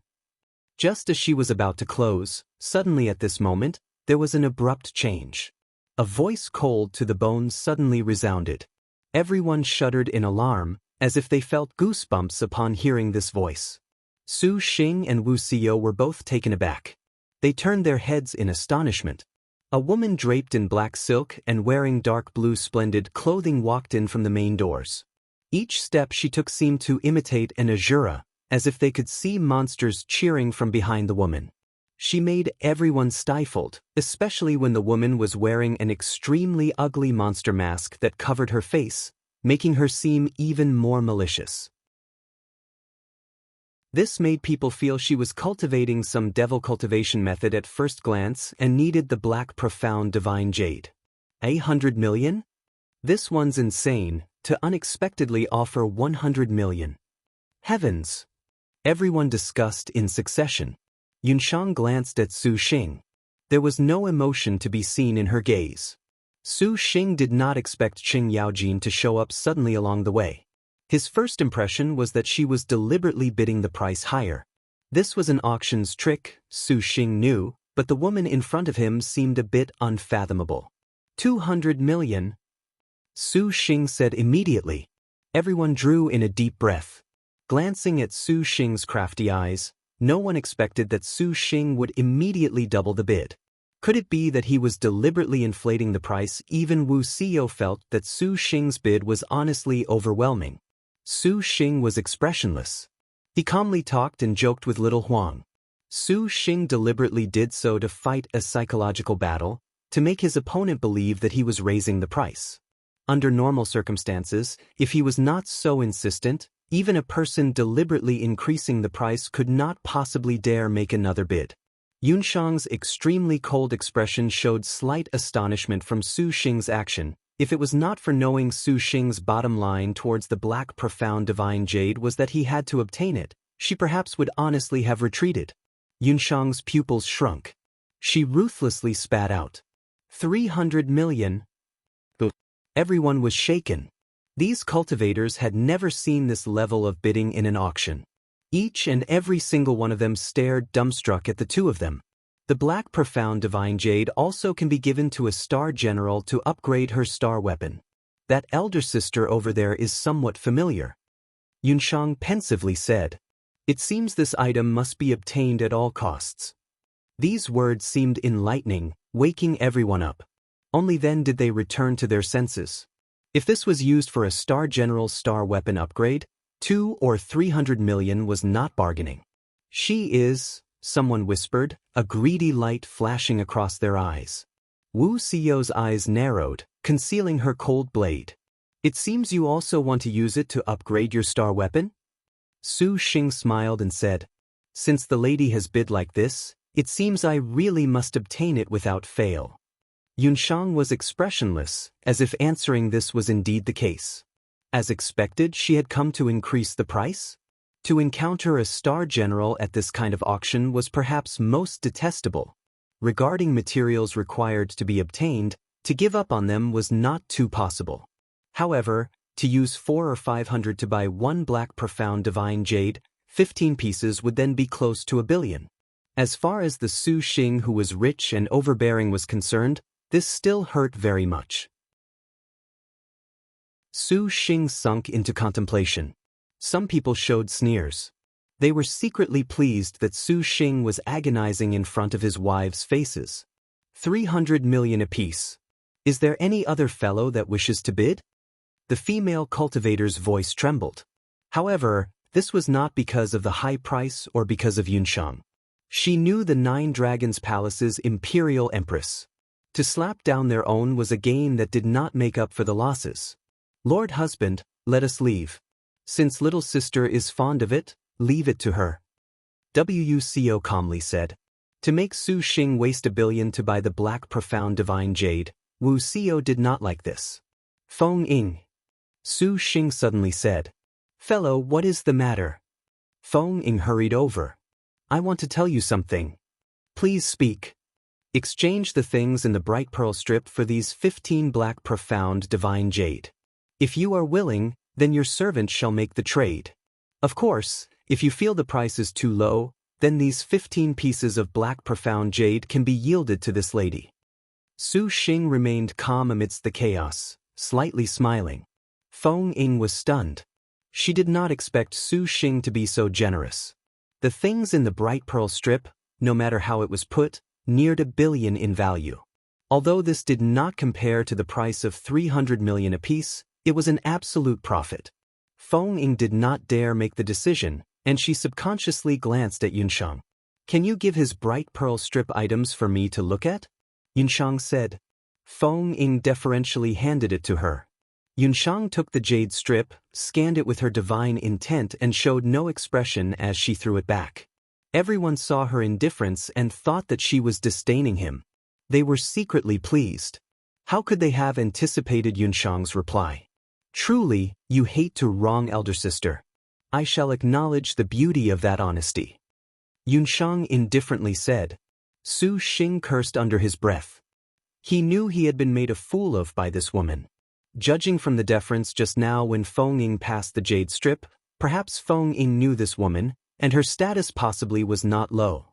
Just as she was about to close, suddenly at this moment, there was an abrupt change. A voice cold to the bones suddenly resounded. Everyone shuddered in alarm, as if they felt goosebumps upon hearing this voice. Su Xing and Wu Xiao were both taken aback. They turned their heads in astonishment. A woman draped in black silk and wearing dark blue splendid clothing walked in from the main doors. Each step she took seemed to imitate an Azura, as if they could see monsters cheering from behind the woman. She made everyone stifled, especially when the woman was wearing an extremely ugly monster mask that covered her face, making her seem even more malicious. This made people feel she was cultivating some devil cultivation method at first glance and needed the black profound divine jade. 100 million? This one's insane, to unexpectedly offer 100 million. Heavens! Everyone discussed in succession. Yunshang glanced at Su Xing. There was no emotion to be seen in her gaze. Su Xing did not expect Qing Yaojin to show up suddenly along the way. His first impression was that she was deliberately bidding the price higher. This was an auction's trick, Su Xing knew, but the woman in front of him seemed a bit unfathomable. 200 million. Su Xing said immediately. Everyone drew in a deep breath. Glancing at Su Xing's crafty eyes, no one expected that Su Xing would immediately double the bid. Could it be that he was deliberately inflating the price? Even Wu Xiao felt that Su Xing's bid was honestly overwhelming. Su Xing was expressionless. He calmly talked and joked with little Huang. Su Xing deliberately did so to fight a psychological battle, to make his opponent believe that he was raising the price. Under normal circumstances, if he was not so insistent, even a person deliberately increasing the price could not possibly dare make another bid. Yunshang's extremely cold expression showed slight astonishment from Su Xing's action. If it was not for knowing Su Xing's bottom line towards the black profound divine jade was that he had to obtain it, she perhaps would honestly have retreated. Yunshang's pupils shrunk. She ruthlessly spat out. 300 million. Everyone was shaken. These cultivators had never seen this level of bidding in an auction. Each and every single one of them stared dumbstruck at the two of them. The black profound divine jade also can be given to a star general to upgrade her star weapon. That elder sister over there is somewhat familiar. Yunshang pensively said. It seems this item must be obtained at all costs. These words seemed enlightening, waking everyone up. Only then did they return to their senses. If this was used for a Star General star weapon upgrade, 200 or 300 million was not bargaining. She is, someone whispered, a greedy light flashing across their eyes. Wu Xiao's eyes narrowed, concealing her cold blade. It seems you also want to use it to upgrade your star weapon? Su Xing smiled and said, since the lady has bid like this, it seems I really must obtain it without fail. Yunshang was expressionless, as if answering this was indeed the case. As expected, she had come to increase the price? To encounter a star general at this kind of auction was perhaps most detestable. Regarding materials required to be obtained, to give up on them was not too possible. However, to use 400 or 500 to buy one black profound divine jade, 15 pieces would then be close to 1 billion. As far as the Su Xing who was rich and overbearing was concerned, this still hurt very much. Su Xing sunk into contemplation. Some people showed sneers. They were secretly pleased that Su Xing was agonizing in front of his wives' faces. 300 million apiece. Is there any other fellow that wishes to bid? The female cultivator's voice trembled. However, this was not because of the high price or because of Yunshang. She knew the 9 Dragons Palace's imperial empress. To slap down their own was a gain that did not make up for the losses. Lord husband, let us leave. Since little sister is fond of it, leave it to her. Wuco calmly said. To make Su Xing waste 1 billion to buy the black profound divine jade, Wu Xiao did not like this. Feng Ying. Su Xing suddenly said. Fellow, what is the matter? Feng Ying hurried over. I want to tell you something. Please speak. Exchange the things in the bright pearl strip for these 15 black profound divine jade. If you are willing, then your servant shall make the trade. Of course, if you feel the price is too low, then these 15 pieces of black profound jade can be yielded to this lady. Su Xing remained calm amidst the chaos, slightly smiling. Feng Ying was stunned. She did not expect Su Xing to be so generous. The things in the bright pearl strip, no matter how it was put, neared 1 billion in value. Although this did not compare to the price of 300 million apiece, it was an absolute profit. Feng Ying did not dare make the decision, and she subconsciously glanced at Yunshang. Can you give his bright pearl strip items for me to look at? Yunshang said. Feng Ying deferentially handed it to her. Yunshang took the jade strip, scanned it with her divine intent and showed no expression as she threw it back. Everyone saw her indifference and thought that she was disdaining him. They were secretly pleased. How could they have anticipated Yunshang's reply? Truly, you hate to wrong elder sister. I shall acknowledge the beauty of that honesty. Yunshang indifferently said. Su Xing cursed under his breath. He knew he had been made a fool of by this woman. Judging from the deference just now when Feng Ying passed the jade strip, perhaps Feng Ying knew this woman, and her status possibly was not low.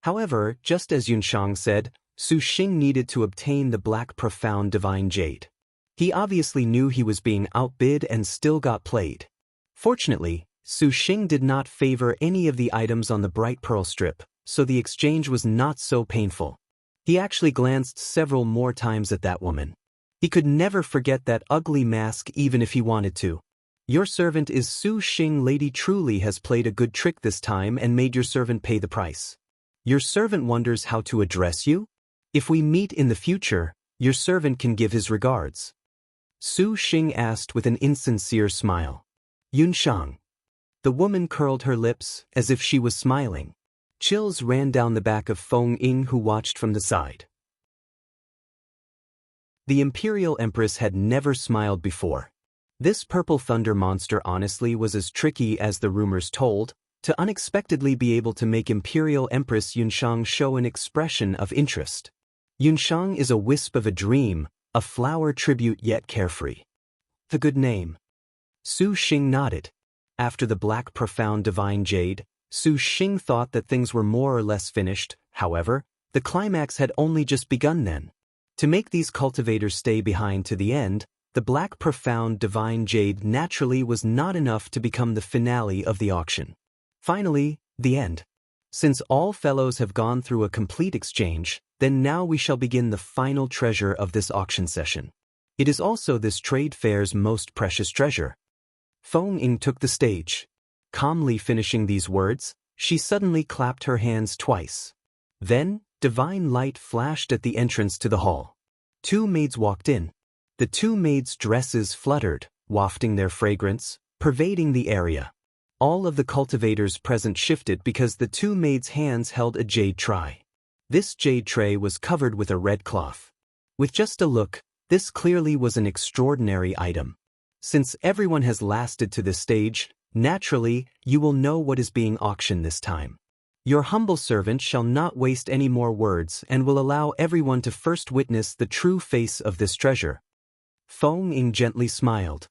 However, just as Yunshang said, Su Xing needed to obtain the black profound divine jade. He obviously knew he was being outbid and still got played. Fortunately, Su Xing did not favor any of the items on the bright pearl strip, so the exchange was not so painful. He actually glanced several more times at that woman. He could never forget that ugly mask even if he wanted to. Your servant is Su Xing. Lady truly has played a good trick this time and made your servant pay the price. Your servant wonders how to address you? If we meet in the future, your servant can give his regards. Su Xing asked with an insincere smile. Yunshang. The woman curled her lips as if she was smiling. Chills ran down the back of Feng Ying who watched from the side. The Imperial Empress had never smiled before. This purple thunder monster honestly was as tricky as the rumors told, to unexpectedly be able to make Imperial Empress Yunshang show an expression of interest. Yunshang is a wisp of a dream, a flower tribute yet carefree. The good name. Su Xing nodded. After the black profound divine jade, Su Xing thought that things were more or less finished. However, the climax had only just begun then. To make these cultivators stay behind to the end, the black profound divine jade naturally was not enough to become the finale of the auction. Finally, the end. Since all fellows have gone through a complete exchange, then now we shall begin the final treasure of this auction session. It is also this trade fair's most precious treasure. Feng Ying took the stage. Calmly finishing these words, she suddenly clapped her hands twice. Then, divine light flashed at the entrance to the hall. 2 maids walked in. The 2 maids' dresses fluttered, wafting their fragrance, pervading the area. All of the cultivators present shifted because the 2 maids' hands held a jade tray. This jade tray was covered with a red cloth. With just a look, this clearly was an extraordinary item. Since everyone has lasted to this stage, naturally, you will know what is being auctioned this time. Your humble servant shall not waste any more words and will allow everyone to first witness the true face of this treasure. Feng Ying gently smiled.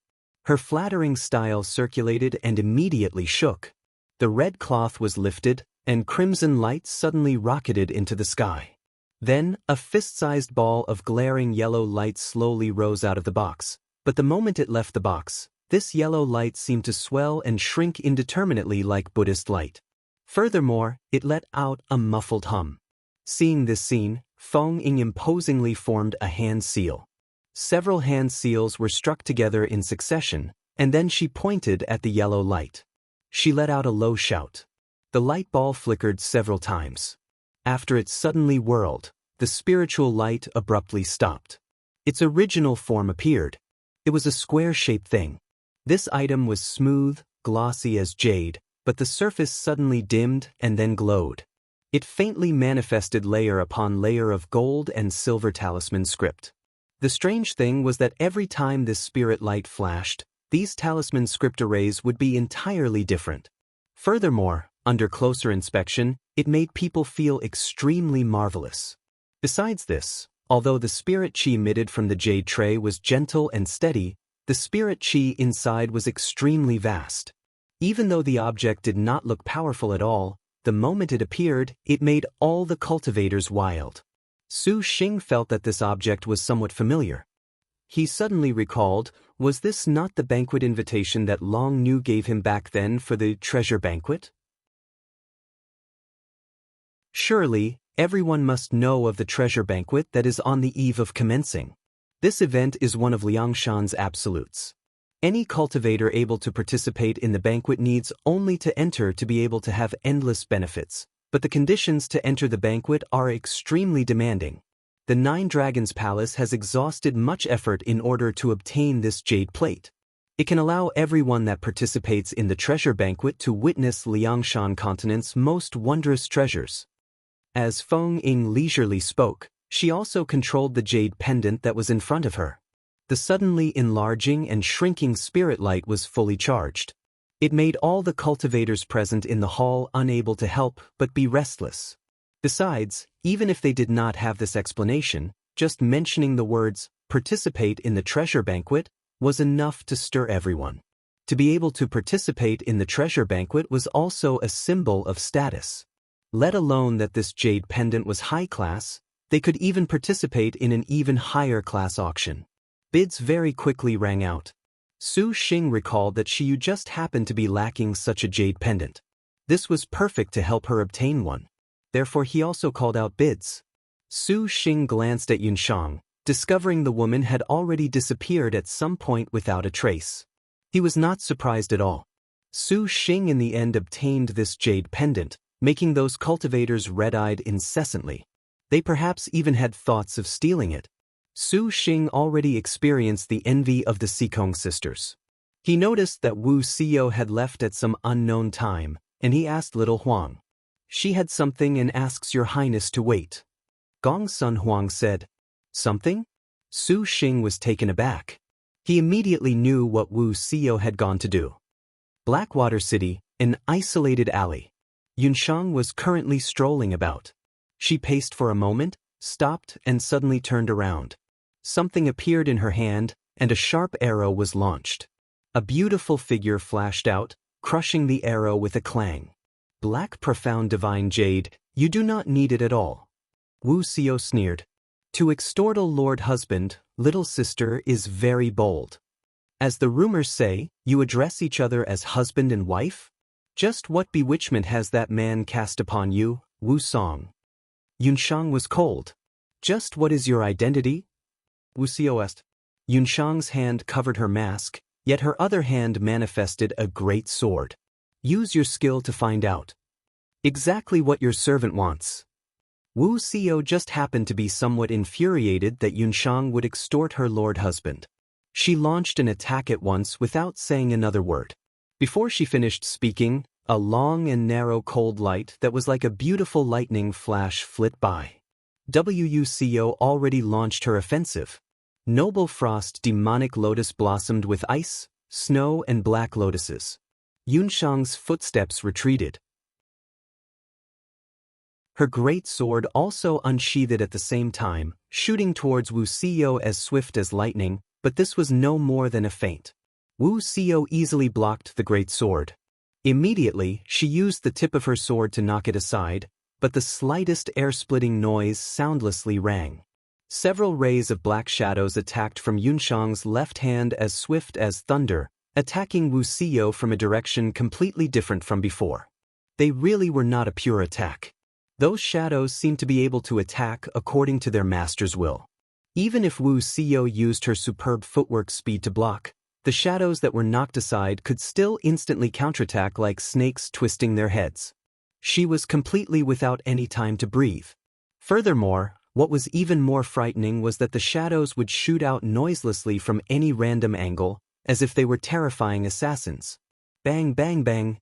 Her flattering style circulated and immediately shook. The red cloth was lifted, and crimson light suddenly rocketed into the sky. Then, a fist-sized ball of glaring yellow light slowly rose out of the box, but the moment it left the box, this yellow light seemed to swell and shrink indeterminately like Buddhist light. Furthermore, it let out a muffled hum. Seeing this scene, Feng Ying imposingly formed a hand seal. Several hand seals were struck together in succession, and then she pointed at the yellow light. She let out a low shout. The light ball flickered several times. After it suddenly whirled, the spiritual light abruptly stopped. Its original form appeared. It was a square-shaped thing. This item was smooth, glossy as jade, but the surface suddenly dimmed and then glowed. It faintly manifested layer upon layer of gold and silver talisman script. The strange thing was that every time this spirit light flashed, these talisman script arrays would be entirely different. Furthermore, under closer inspection, it made people feel extremely marvelous. Besides this, although the spirit chi emitted from the jade tray was gentle and steady, the spirit chi inside was extremely vast. Even though the object did not look powerful at all, the moment it appeared, it made all the cultivators wild. Su Xing felt that this object was somewhat familiar. He suddenly recalled, was this not the banquet invitation that Long Nu gave him back then for the treasure banquet? Surely, everyone must know of the treasure banquet that is on the eve of commencing. This event is one of Liangshan's absolutes. Any cultivator able to participate in the banquet needs only to enter to be able to have endless benefits, but the conditions to enter the banquet are extremely demanding. The 9 Dragons Palace has exhausted much effort in order to obtain this jade plate. It can allow everyone that participates in the treasure banquet to witness Liangshan continent's most wondrous treasures. As Feng Ying leisurely spoke, she also controlled the jade pendant that was in front of her. The suddenly enlarging and shrinking spirit light was fully charged. It made all the cultivators present in the hall unable to help but be restless. Besides, even if they did not have this explanation, just mentioning the words, participate in the treasure banquet, was enough to stir everyone. To be able to participate in the treasure banquet was also a symbol of status. Let alone that this jade pendant was high class, they could even participate in an even higher class auction. Bids very quickly rang out. Su Xing recalled that she just happened to be lacking such a jade pendant. This was perfect to help her obtain one. Therefore he also called out bids. Su Xing glanced at Yunshang, discovering the woman had already disappeared at some point without a trace. He was not surprised at all. Su Xing in the end obtained this jade pendant, making those cultivators red-eyed incessantly. They perhaps even had thoughts of stealing it. Su Xing already experienced the envy of the Sikong sisters. He noticed that Wu Xiao had left at some unknown time, and he asked little Huang. She had something and asks your highness to wait. Gong Sun Huang said, something? Su Xing was taken aback. He immediately knew what Wu Xiao had gone to do. Blackwater City, an isolated alley. Yunshang was currently strolling about. She paced for a moment, stopped and suddenly turned around. Something appeared in her hand, and a sharp arrow was launched. A beautiful figure flashed out, crushing the arrow with a clang. Black profound divine jade, you do not need it at all. Wu Xiao sneered. To extort a lord husband, little sister is very bold. As the rumors say, you address each other as husband and wife? Just what bewitchment has that man cast upon you, Wu Song? Yunshang was cold. Just what is your identity? Wu Xiao asked. Yunshang's hand covered her mask, yet her other hand manifested a great sword. Use your skill to find out. Exactly what your servant wants. Wu Xiao just happened to be somewhat infuriated that Yunshang would extort her lord husband. She launched an attack at once without saying another word. Before she finished speaking, a long and narrow cold light that was like a beautiful lightning flash flit by. Wu Xiao already launched her offensive. Noble frost demonic lotus blossomed with ice, snow and black lotuses. Yunshang's footsteps retreated. Her great sword also unsheathed at the same time, shooting towards Wu Xiao as swift as lightning, but this was no more than a feint. Wu Xiao easily blocked the great sword. Immediately, she used the tip of her sword to knock it aside, but the slightest air-splitting noise soundlessly rang. Several rays of black shadows attacked from Yunshang's left hand as swift as thunder, attacking Wu Xiao from a direction completely different from before. They really were not a pure attack. Those shadows seemed to be able to attack according to their master's will. Even if Wu Xiao used her superb footwork speed to block, the shadows that were knocked aside could still instantly counterattack like snakes twisting their heads. She was completely without any time to breathe. Furthermore, what was even more frightening was that the shadows would shoot out noiselessly from any random angle, as if they were terrifying assassins. Bang, bang, bang.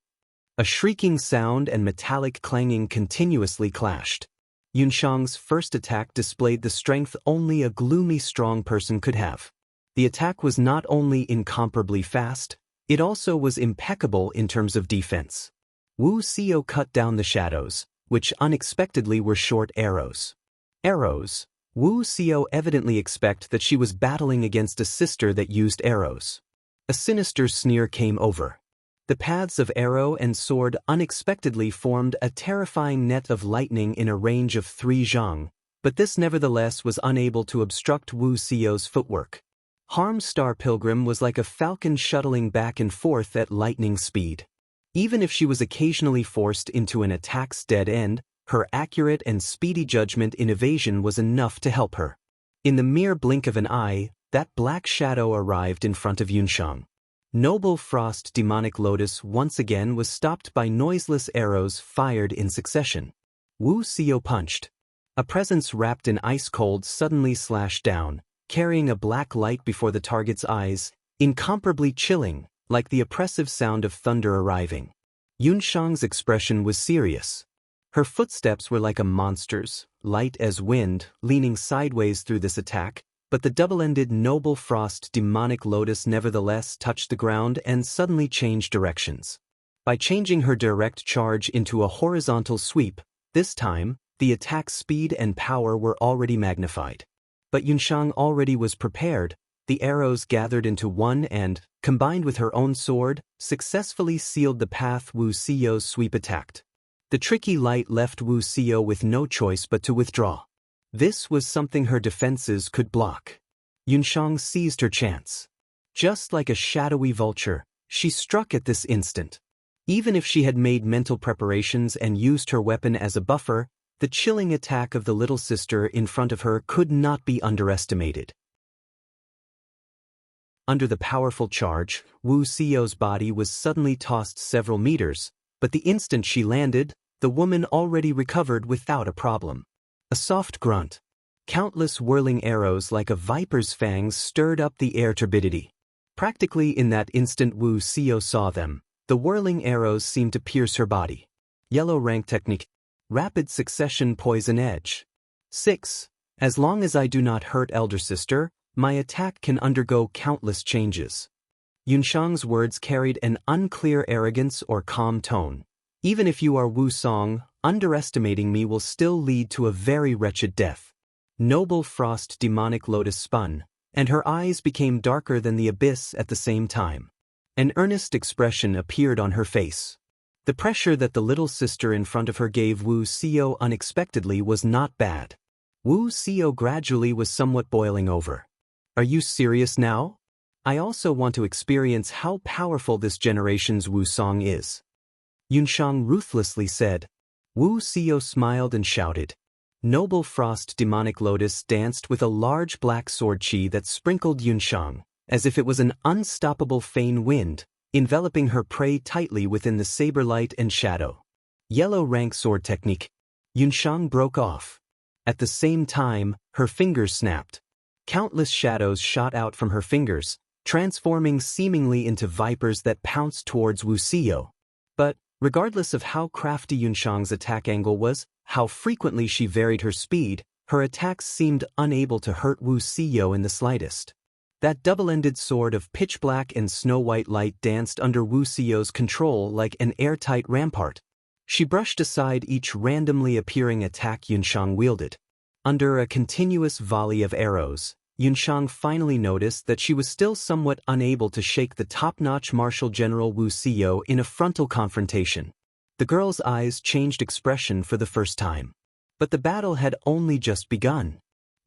A shrieking sound and metallic clanging continuously clashed. Yunshang's first attack displayed the strength only a gloomy strong person could have. The attack was not only incomparably fast, it also was impeccable in terms of defense. Wu Xiao cut down the shadows, which unexpectedly were short arrows. Arrows? Wu Xiao evidently expected that she was battling against a sister that used arrows. A sinister sneer came over. The paths of arrow and sword unexpectedly formed a terrifying net of lightning in a range of 3 zhang, but this nevertheless was unable to obstruct Wu Xiao's footwork. Harm's Star Pilgrim was like a falcon shuttling back and forth at lightning speed. Even if she was occasionally forced into an attack's dead end, her accurate and speedy judgment in evasion was enough to help her. In the mere blink of an eye, that black shadow arrived in front of Yunshang. Noble Frost Demonic Lotus once again was stopped by noiseless arrows fired in succession. Wu Xiao punched. A presence wrapped in ice cold suddenly slashed down, carrying a black light before the target's eyes, incomparably chilling, like the oppressive sound of thunder arriving. Yunshang's expression was serious. Her footsteps were like a monster's, light as wind, leaning sideways through this attack, but the double-ended Noble Frost Demonic Lotus nevertheless touched the ground and suddenly changed directions. By changing her direct charge into a horizontal sweep, this time, the attack's speed and power were already magnified. But Yunshang already was prepared. The arrows gathered into one and, combined with her own sword, successfully sealed the path Wu Xiao's sweep attacked. The tricky light left Wu Xiao with no choice but to withdraw. This was something her defenses could block. Yunshang seized her chance. Just like a shadowy vulture, she struck at this instant. Even if she had made mental preparations and used her weapon as a buffer, the chilling attack of the little sister in front of her could not be underestimated. Under the powerful charge, Wu Xiao's body was suddenly tossed several meters, but the instant she landed, the woman already recovered without a problem. A soft grunt. Countless whirling arrows like a viper's fangs stirred up the air turbidity. Practically in that instant Wu Xiao saw them. The whirling arrows seemed to pierce her body. Yellow rank technique. Rapid succession poison edge. 6. As long as I do not hurt elder sister, my attack can undergo countless changes. Yunshang's words carried an unclear arrogance or calm tone. Even if you are Wu Song, underestimating me will still lead to a very wretched death. Noble Frost Demonic Lotus spun, and her eyes became darker than the abyss at the same time. An earnest expression appeared on her face. The pressure that the little sister in front of her gave Wu Xiao unexpectedly was not bad. Wu Xiao gradually was somewhat boiling over. Are you serious now? I also want to experience how powerful this generation's Wu Song is. Yunshang ruthlessly said. Wu Xiao smiled and shouted. Noble Frost Demonic Lotus danced with a large black sword chi that sprinkled Yunshang, as if it was an unstoppable Fein wind, enveloping her prey tightly within the saber light and shadow. Yellow rank sword technique. Yunshang broke off. At the same time, her fingers snapped. Countless shadows shot out from her fingers, transforming seemingly into vipers that pounced towards Wu Xiao. But, regardless of how crafty Yunshang's attack angle was, how frequently she varied her speed, her attacks seemed unable to hurt Wu Xiao in the slightest. That double-ended sword of pitch black and snow-white light danced under Wu Xiao's control like an airtight rampart. She brushed aside each randomly appearing attack Yunshang wielded. Under a continuous volley of arrows, Yunshang finally noticed that she was still somewhat unable to shake the top-notch Martial General Wu Xiao in a frontal confrontation. The girl's eyes changed expression for the first time. But the battle had only just begun.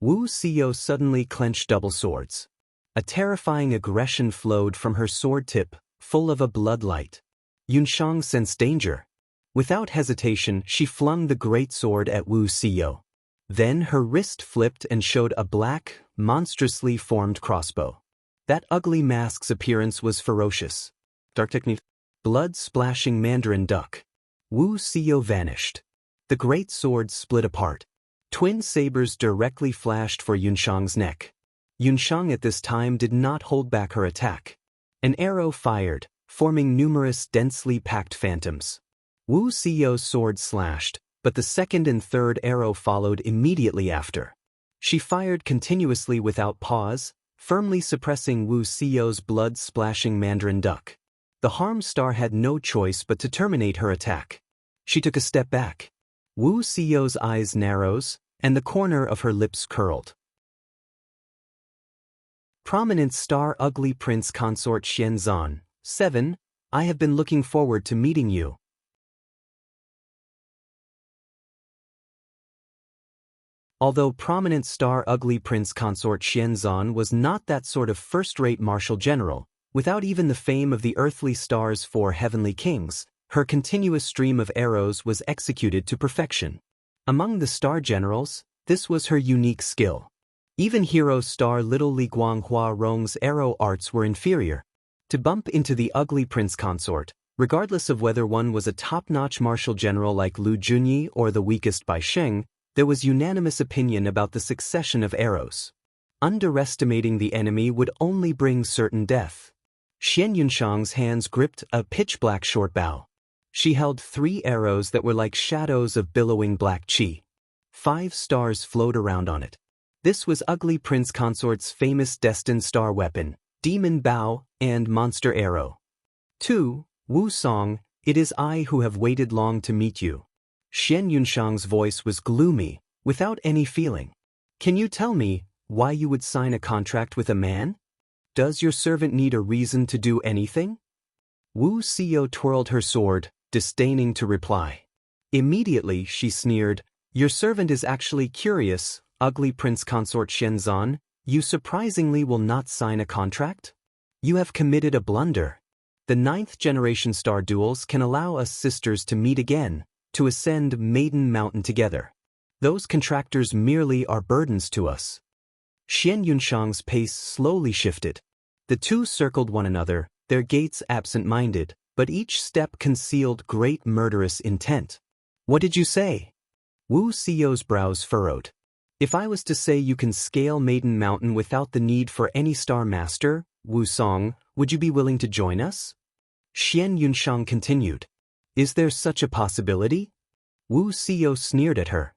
Wu Xiao suddenly clenched double swords. A terrifying aggression flowed from her sword tip, full of a bloodlight. Yunshang sensed danger. Without hesitation, she flung the great sword at Wu Xiao. Then her wrist flipped and showed a black, monstrously formed crossbow. That ugly mask's appearance was ferocious. Dark technique. Blood-splashing Mandarin duck. Wu Xiao vanished. The great sword split apart. Twin sabers directly flashed for Yunshang's neck. Yunshang at this time did not hold back her attack. An arrow fired, forming numerous densely packed phantoms. Wu Xiao's sword slashed, but the second and third arrow followed immediately after. She fired continuously without pause, firmly suppressing Wu Xiao's blood-splashing Mandarin duck. The Harm Star had no choice but to terminate her attack. She took a step back. Wu Xiao's eyes narrowed, and the corner of her lips curled. Prominent star Ugly Prince Consort Xianzan, 7. I have been looking forward to meeting you. Although prominent star Ugly Prince Consort Xianzan was not that sort of first-rate martial general, without even the fame of the earthly star's 4 heavenly kings, her continuous stream of arrows was executed to perfection. Among the star generals, this was her unique skill. Even hero star Little Li Guanghua Rong's arrow arts were inferior. To bump into the Ugly Prince Consort, regardless of whether one was a top-notch martial general like Lu Junyi or the weakest Bai Sheng, there was unanimous opinion about the succession of arrows. Underestimating the enemy would only bring certain death. Xian Yunshang's hands gripped a pitch-black short bow. She held 3 arrows that were like shadows of billowing black qi. 5 stars flowed around on it. This was Ugly Prince Consort's famous destined star weapon, Demon Bow and Monster Arrow. 2. Wu Song, it is I who have waited long to meet you. Xian Yunshang's voice was gloomy, without any feeling. Can you tell me why you would sign a contract with a man? Does your servant need a reason to do anything? Wu Xiao twirled her sword, disdaining to reply. Immediately she sneered, your servant is actually curious, Ugly Prince Consort Xianzan, you surprisingly will not sign a contract? You have committed a blunder. The 9th generation star duels can allow us sisters to meet again, to ascend Maiden Mountain together. Those contractors merely are burdens to us. Xian Yunshang's pace slowly shifted. The two circled one another, their gaits absent-minded, but each step concealed great murderous intent. What did you say? Wu Xiao's brows furrowed. If I was to say you can scale Maiden Mountain without the need for any star master, Wu Song, would you be willing to join us? Xian Yunshang continued. Is there such a possibility? Wu Xiao sneered at her.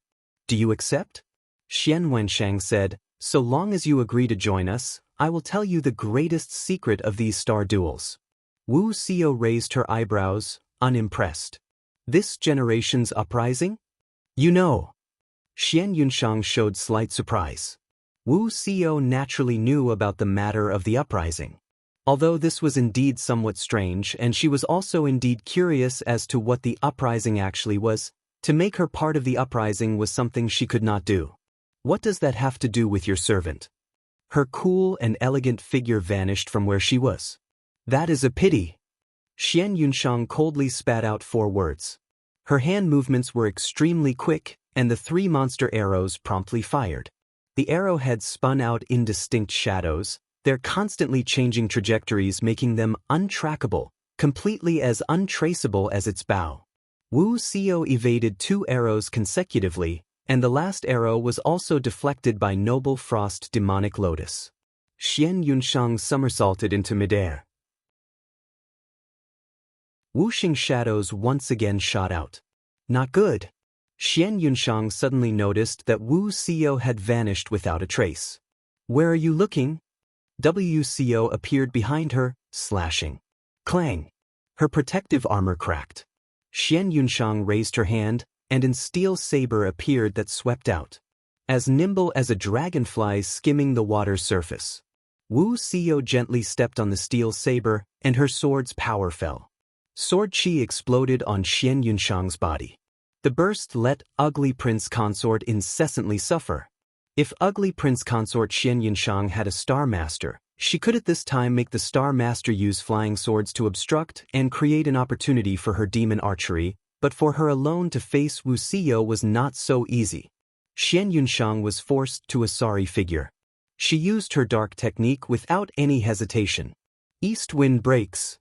Do you accept? Xian Wenshang said, so long as you agree to join us, I will tell you the greatest secret of these star duels. Wu Xiao raised her eyebrows, unimpressed. This generation's uprising? You know. Xian Yunshang showed slight surprise. Wu Xiao naturally knew about the matter of the uprising. Although this was indeed somewhat strange, and she was also indeed curious as to what the uprising actually was, to make her part of the uprising was something she could not do. What does that have to do with your servant? Her cool and elegant figure vanished from where she was. That is a pity. Xian Yunshang coldly spat out 4 words. Her hand movements were extremely quick, and the 3 monster arrows promptly fired. The arrowheads spun out indistinct shadows, their constantly changing trajectories making them untrackable, completely as untraceable as its bow. Wu Xiao evaded 2 arrows consecutively, and the last arrow was also deflected by Noble Frost Demonic Lotus. Xian Yunshang somersaulted into midair. Whooshing shadows once again shot out. Not good. Xian Yunshang suddenly noticed that Wu Xiao had vanished without a trace. Where are you looking? Wu Xiao appeared behind her, slashing. Clang! Her protective armor cracked. Xian Yunshang raised her hand, and a steel saber appeared that swept out. As nimble as a dragonfly skimming the water's surface. Wu Xiao gently stepped on the steel saber, and her sword's power fell. Sword chi exploded on Xian Yunshang's body. The burst let Ugly Prince Consort incessantly suffer. If Ugly Prince Consort Xian Yunshang had a Star Master, she could at this time make the Star Master use flying swords to obstruct and create an opportunity for her demon archery, but for her alone to face Wu Xiao was not so easy. Xian Yunshang was forced to a sorry figure. She used her dark technique without any hesitation. East wind breaks.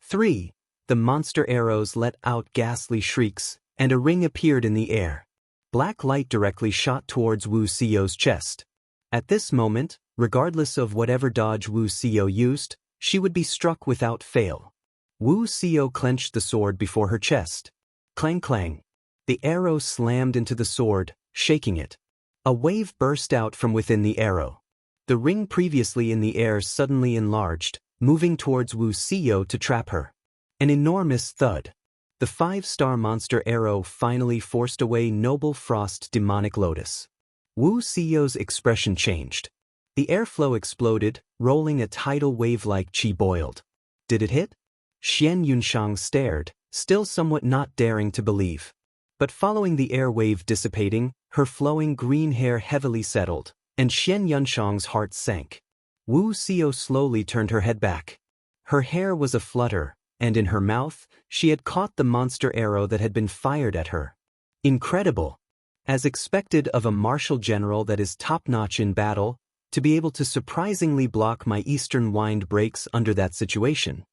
3. The monster arrows let out ghastly shrieks, and a ring appeared in the air. Black light directly shot towards Wu Xiao's chest. At this moment, regardless of whatever dodge Wu Xiao used, she would be struck without fail. Wu Xiao clenched the sword before her chest. Clang clang. The arrow slammed into the sword, shaking it. A wave burst out from within the arrow. The ring previously in the air suddenly enlarged, moving towards Wu Xiao to trap her. An enormous thud. The 5-star monster arrow finally forced away Noble Frost Demonic Lotus. Wu Xiao's expression changed. The airflow exploded, rolling a tidal wave like chi boiled. Did it hit? Xian Yunshang stared, still somewhat not daring to believe. But following the air wave dissipating, her flowing green hair heavily settled, and Xian Yunshang's heart sank. Wu Xiao slowly turned her head back. Her hair was aflutter, and in her mouth, she had caught the monster arrow that had been fired at her. Incredible! As expected of a martial general that is top-notch in battle, to be able to surprisingly block my eastern wind breaks under that situation.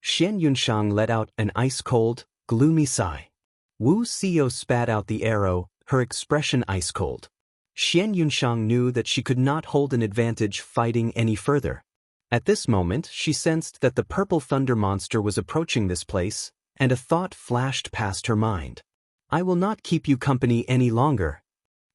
Xian Yunshang let out an ice-cold, gloomy sigh. Wu Xiao spat out the arrow, her expression ice-cold. Xian Yunshang knew that she could not hold an advantage fighting any further. At this moment, she sensed that the purple thunder monster was approaching this place, and a thought flashed past her mind. I will not keep you company any longer.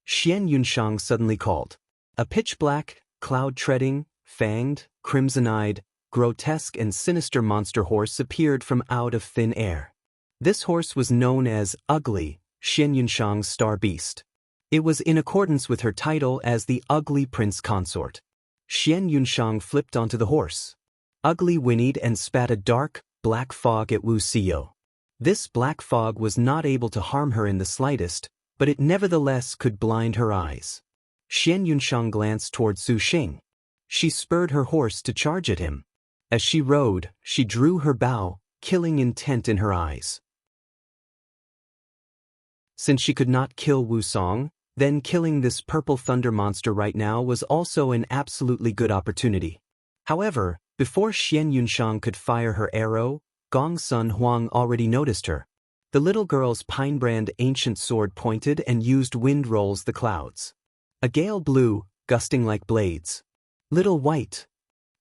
Xian Yunshang suddenly called. A pitch-black, cloud-treading, fanged, crimson-eyed, grotesque and sinister monster horse appeared from out of thin air. This horse was known as Ugly, Xian Yunshang's star beast. It was in accordance with her title as the Ugly Prince Consort. Xian Yunshang flipped onto the horse. Ugly whinnied and spat a dark, black fog at Wu Xiao. This black fog was not able to harm her in the slightest, but it nevertheless could blind her eyes. Xian Yunshang glanced toward Su Xing. She spurred her horse to charge at him. As she rode, she drew her bow, killing intent in her eyes. Since she could not kill Wu Song, then killing this purple thunder monster right now was also an absolutely good opportunity. However, before Xian Yunshang could fire her arrow, Gong Sun Huang already noticed her. The little girl's pine-brand ancient sword pointed and used wind rolls the clouds. A gale blew, gusting like blades. Little white.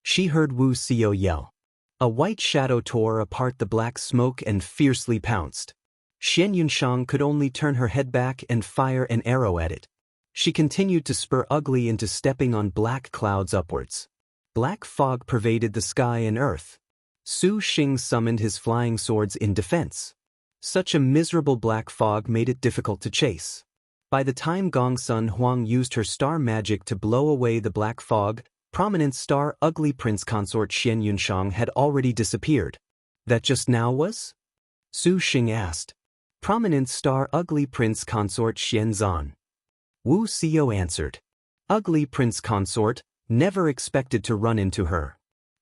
She heard Wu Xiao yell. A white shadow tore apart the black smoke and fiercely pounced. Xian Yunshang could only turn her head back and fire an arrow at it. She continued to spur Ugly into stepping on black clouds upwards. Black fog pervaded the sky and earth. Su Xing summoned his flying swords in defense. Such a miserable black fog made it difficult to chase. By the time Gong Sun Huang used her star magic to blow away the black fog, prominent star Ugly Prince Consort Xian Yunshang had already disappeared. That just now was? Su Xing asked. Prominent star Ugly Prince Consort Xian Zan. Wu Xiao answered. Ugly Prince Consort, never expected to run into her.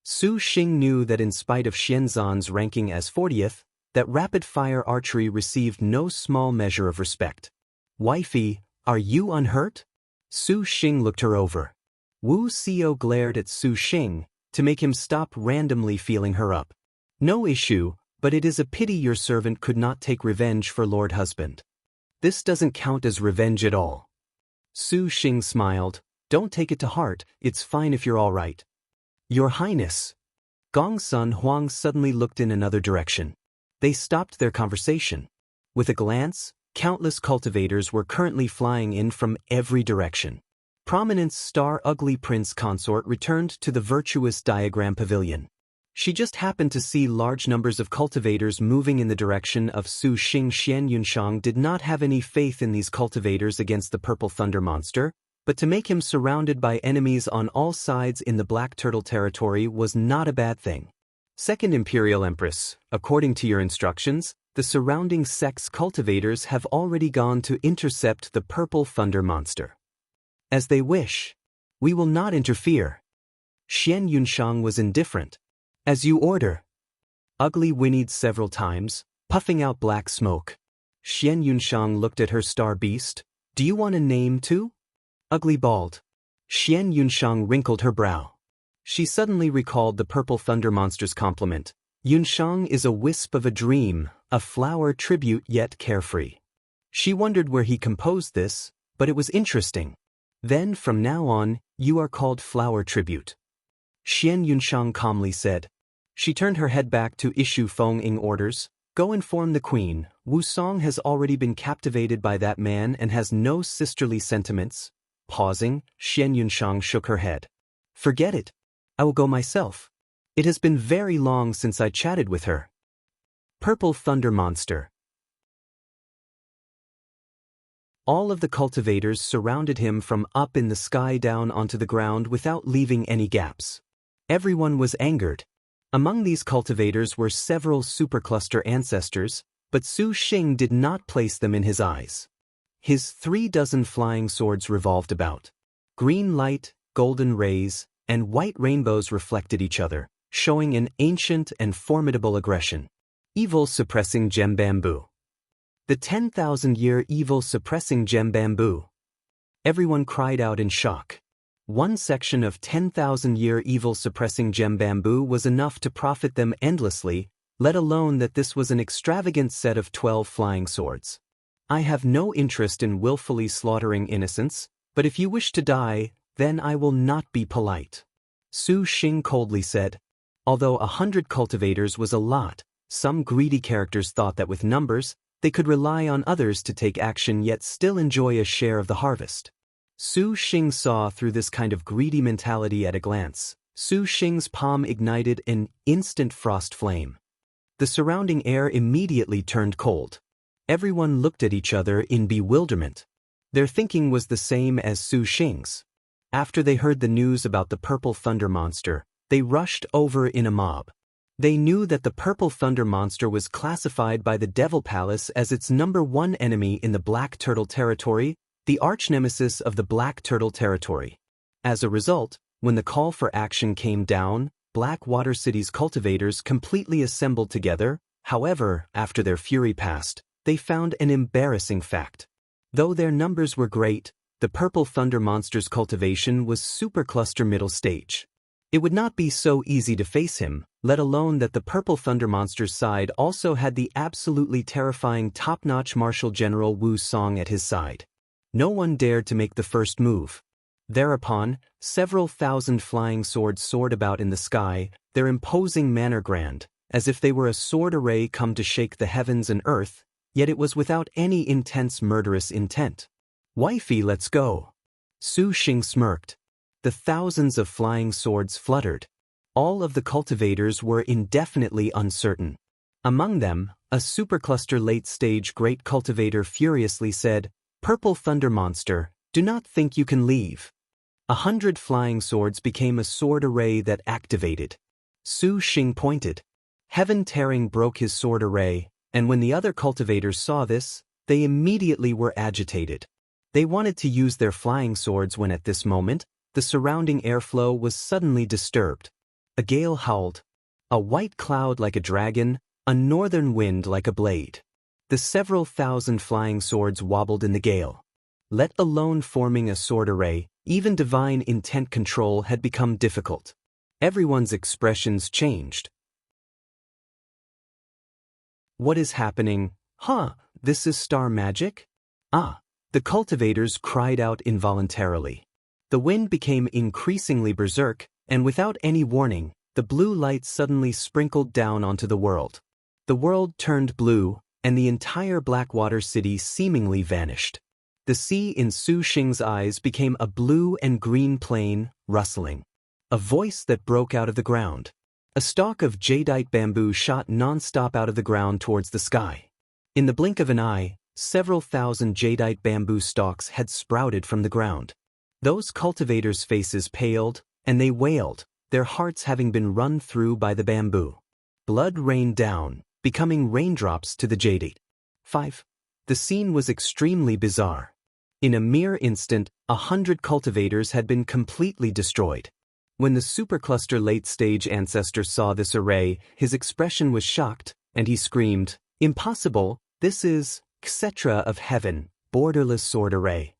Su Xing knew that in spite of Xianzan's ranking as 40th, that rapid-fire archery received no small measure of respect. "Wifey, are you unhurt?" Su Xing looked her over. Wu Xiao glared at Su Xing, to make him stop randomly feeling her up. "No issue, but it is a pity your servant could not take revenge for Lord Husband." "This doesn't count as revenge at all." Su Xing smiled. "Don't take it to heart, it's fine if you're all right." "Your Highness." Gongsun Huang suddenly looked in another direction. They stopped their conversation. With a glance, countless cultivators were currently flying in from every direction. Prominence star Ugly Prince Consort returned to the Virtuous Diagram Pavilion. She just happened to see large numbers of cultivators moving in the direction of Su Xing. Xian Yunshang did not have any faith in these cultivators against the Purple Thunder Monster, but to make him surrounded by enemies on all sides in the Black Turtle territory was not a bad thing. Second Imperial Empress, according to your instructions, the surrounding sect's cultivators have already gone to intercept the Purple Thunder Monster. As they wish. We will not interfere. Xian Yunshang was indifferent. As you order. Ugly whinnied several times, puffing out black smoke. Xian Yunshang looked at her star beast. Do you want a name too? Ugly bawled. Xian Yunshang wrinkled her brow. She suddenly recalled the Purple Thunder Monster's compliment. Yunshang is a wisp of a dream, a flower tribute yet carefree. She wondered where he composed this, but it was interesting. Then from now on, you are called Flower Tribute. Xian Yunshang calmly said. She turned her head back to issue Feng Ying orders. Go inform the queen, Wu Song has already been captivated by that man and has no sisterly sentiments. Pausing, Xian Yunshang shook her head. Forget it. I will go myself. It has been very long since I chatted with her. Purple Thunder Monster. All of the cultivators surrounded him from up in the sky down onto the ground without leaving any gaps. Everyone was angered. Among these cultivators were several supercluster ancestors, but Su Xing did not place them in his eyes. His 36 flying swords revolved about. Green light, golden rays, and white rainbows reflected each other, showing an ancient and formidable aggression. Evil-suppressing gem bamboo. The 10,000-year evil-suppressing gem bamboo. Everyone cried out in shock. One section of 10,000-year evil-suppressing gem bamboo was enough to profit them endlessly, let alone that this was an extravagant set of 12 flying swords. I have no interest in willfully slaughtering innocents, but if you wish to die, then I will not be polite. Su Xing coldly said. Although 100 cultivators was a lot, some greedy characters thought that with numbers, they could rely on others to take action yet still enjoy a share of the harvest. Su Xing saw through this kind of greedy mentality at a glance. Su Xing's palm ignited an instant frost flame. The surrounding air immediately turned cold. Everyone looked at each other in bewilderment. Their thinking was the same as Su Xing's. After they heard the news about the Purple Thunder Monster, they rushed over in a mob. They knew that the Purple Thunder Monster was classified by the Devil Palace as its #1 enemy in the Black Turtle territory, the arch-nemesis of the Black Turtle territory. As a result, when the call for action came down, Blackwater City's cultivators completely assembled together. However, after their fury passed, they found an embarrassing fact. Though their numbers were great, the Purple Thunder Monster's cultivation was supercluster middle stage. It would not be so easy to face him, let alone that the Purple Thunder Monster's side also had the absolutely terrifying top-notch Marshal General Wu Song at his side. No one dared to make the first move. Thereupon, several thousand flying swords soared about in the sky, their imposing manner grand, as if they were a sword array come to shake the heavens and earth, yet it was without any intense murderous intent. Wifey, let's go. Su Xing smirked. The thousands of flying swords fluttered. All of the cultivators were indefinitely uncertain. Among them, a supercluster late-stage great cultivator furiously said, Purple Thunder Monster, do not think you can leave. 100 flying swords became a sword array that activated. Su Xing pointed. Heaven tearing broke his sword array, and when the other cultivators saw this, they immediately were agitated. They wanted to use their flying swords when at this moment, the surrounding airflow was suddenly disturbed. A gale howled. A white cloud like a dragon, a northern wind like a blade. The several thousand flying swords wobbled in the gale. Let alone forming a sword array, even divine intent control had become difficult. Everyone's expressions changed. What is happening? This is star magic? The cultivators cried out involuntarily. The wind became increasingly berserk, and without any warning, the blue light suddenly sprinkled down onto the world. The world turned blue, and the entire Blackwater city seemingly vanished. The sea in Su Xing's eyes became a blue and green plain, rustling. A voice that broke out of the ground. A stalk of jadeite bamboo shot non-stop out of the ground towards the sky. In the blink of an eye, several thousand jadeite bamboo stalks had sprouted from the ground. Those cultivators' faces paled, and they wailed, their hearts having been run through by the bamboo. Blood rained down, becoming raindrops to the jadeite. 5. The scene was extremely bizarre. In a mere instant, 100 cultivators had been completely destroyed. When the supercluster late-stage ancestor saw this array, his expression was shocked, and he screamed, "Impossible, this is, etc. of heaven, borderless sword array."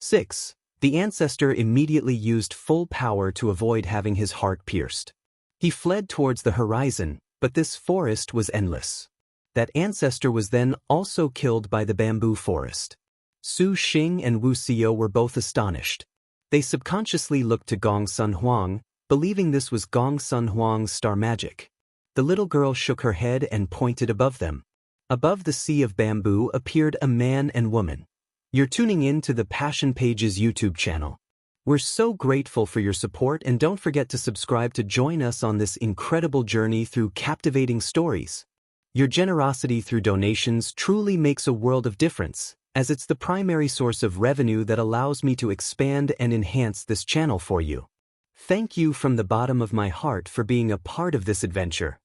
6. The ancestor immediately used full power to avoid having his heart pierced. He fled towards the horizon, but this forest was endless. That ancestor was then also killed by the bamboo forest. Su Xing and Wu Xiao were both astonished. They subconsciously looked to Gong Sun Huang, believing this was Gong Sun Huang's star magic. The little girl shook her head and pointed above them. Above the sea of bamboo appeared a man and woman. You're tuning in to the Passion Pages YouTube channel. We're so grateful for your support, and don't forget to subscribe to join us on this incredible journey through captivating stories. Your generosity through donations truly makes a world of difference, as it's the primary source of revenue that allows me to expand and enhance this channel for you. Thank you from the bottom of my heart for being a part of this adventure.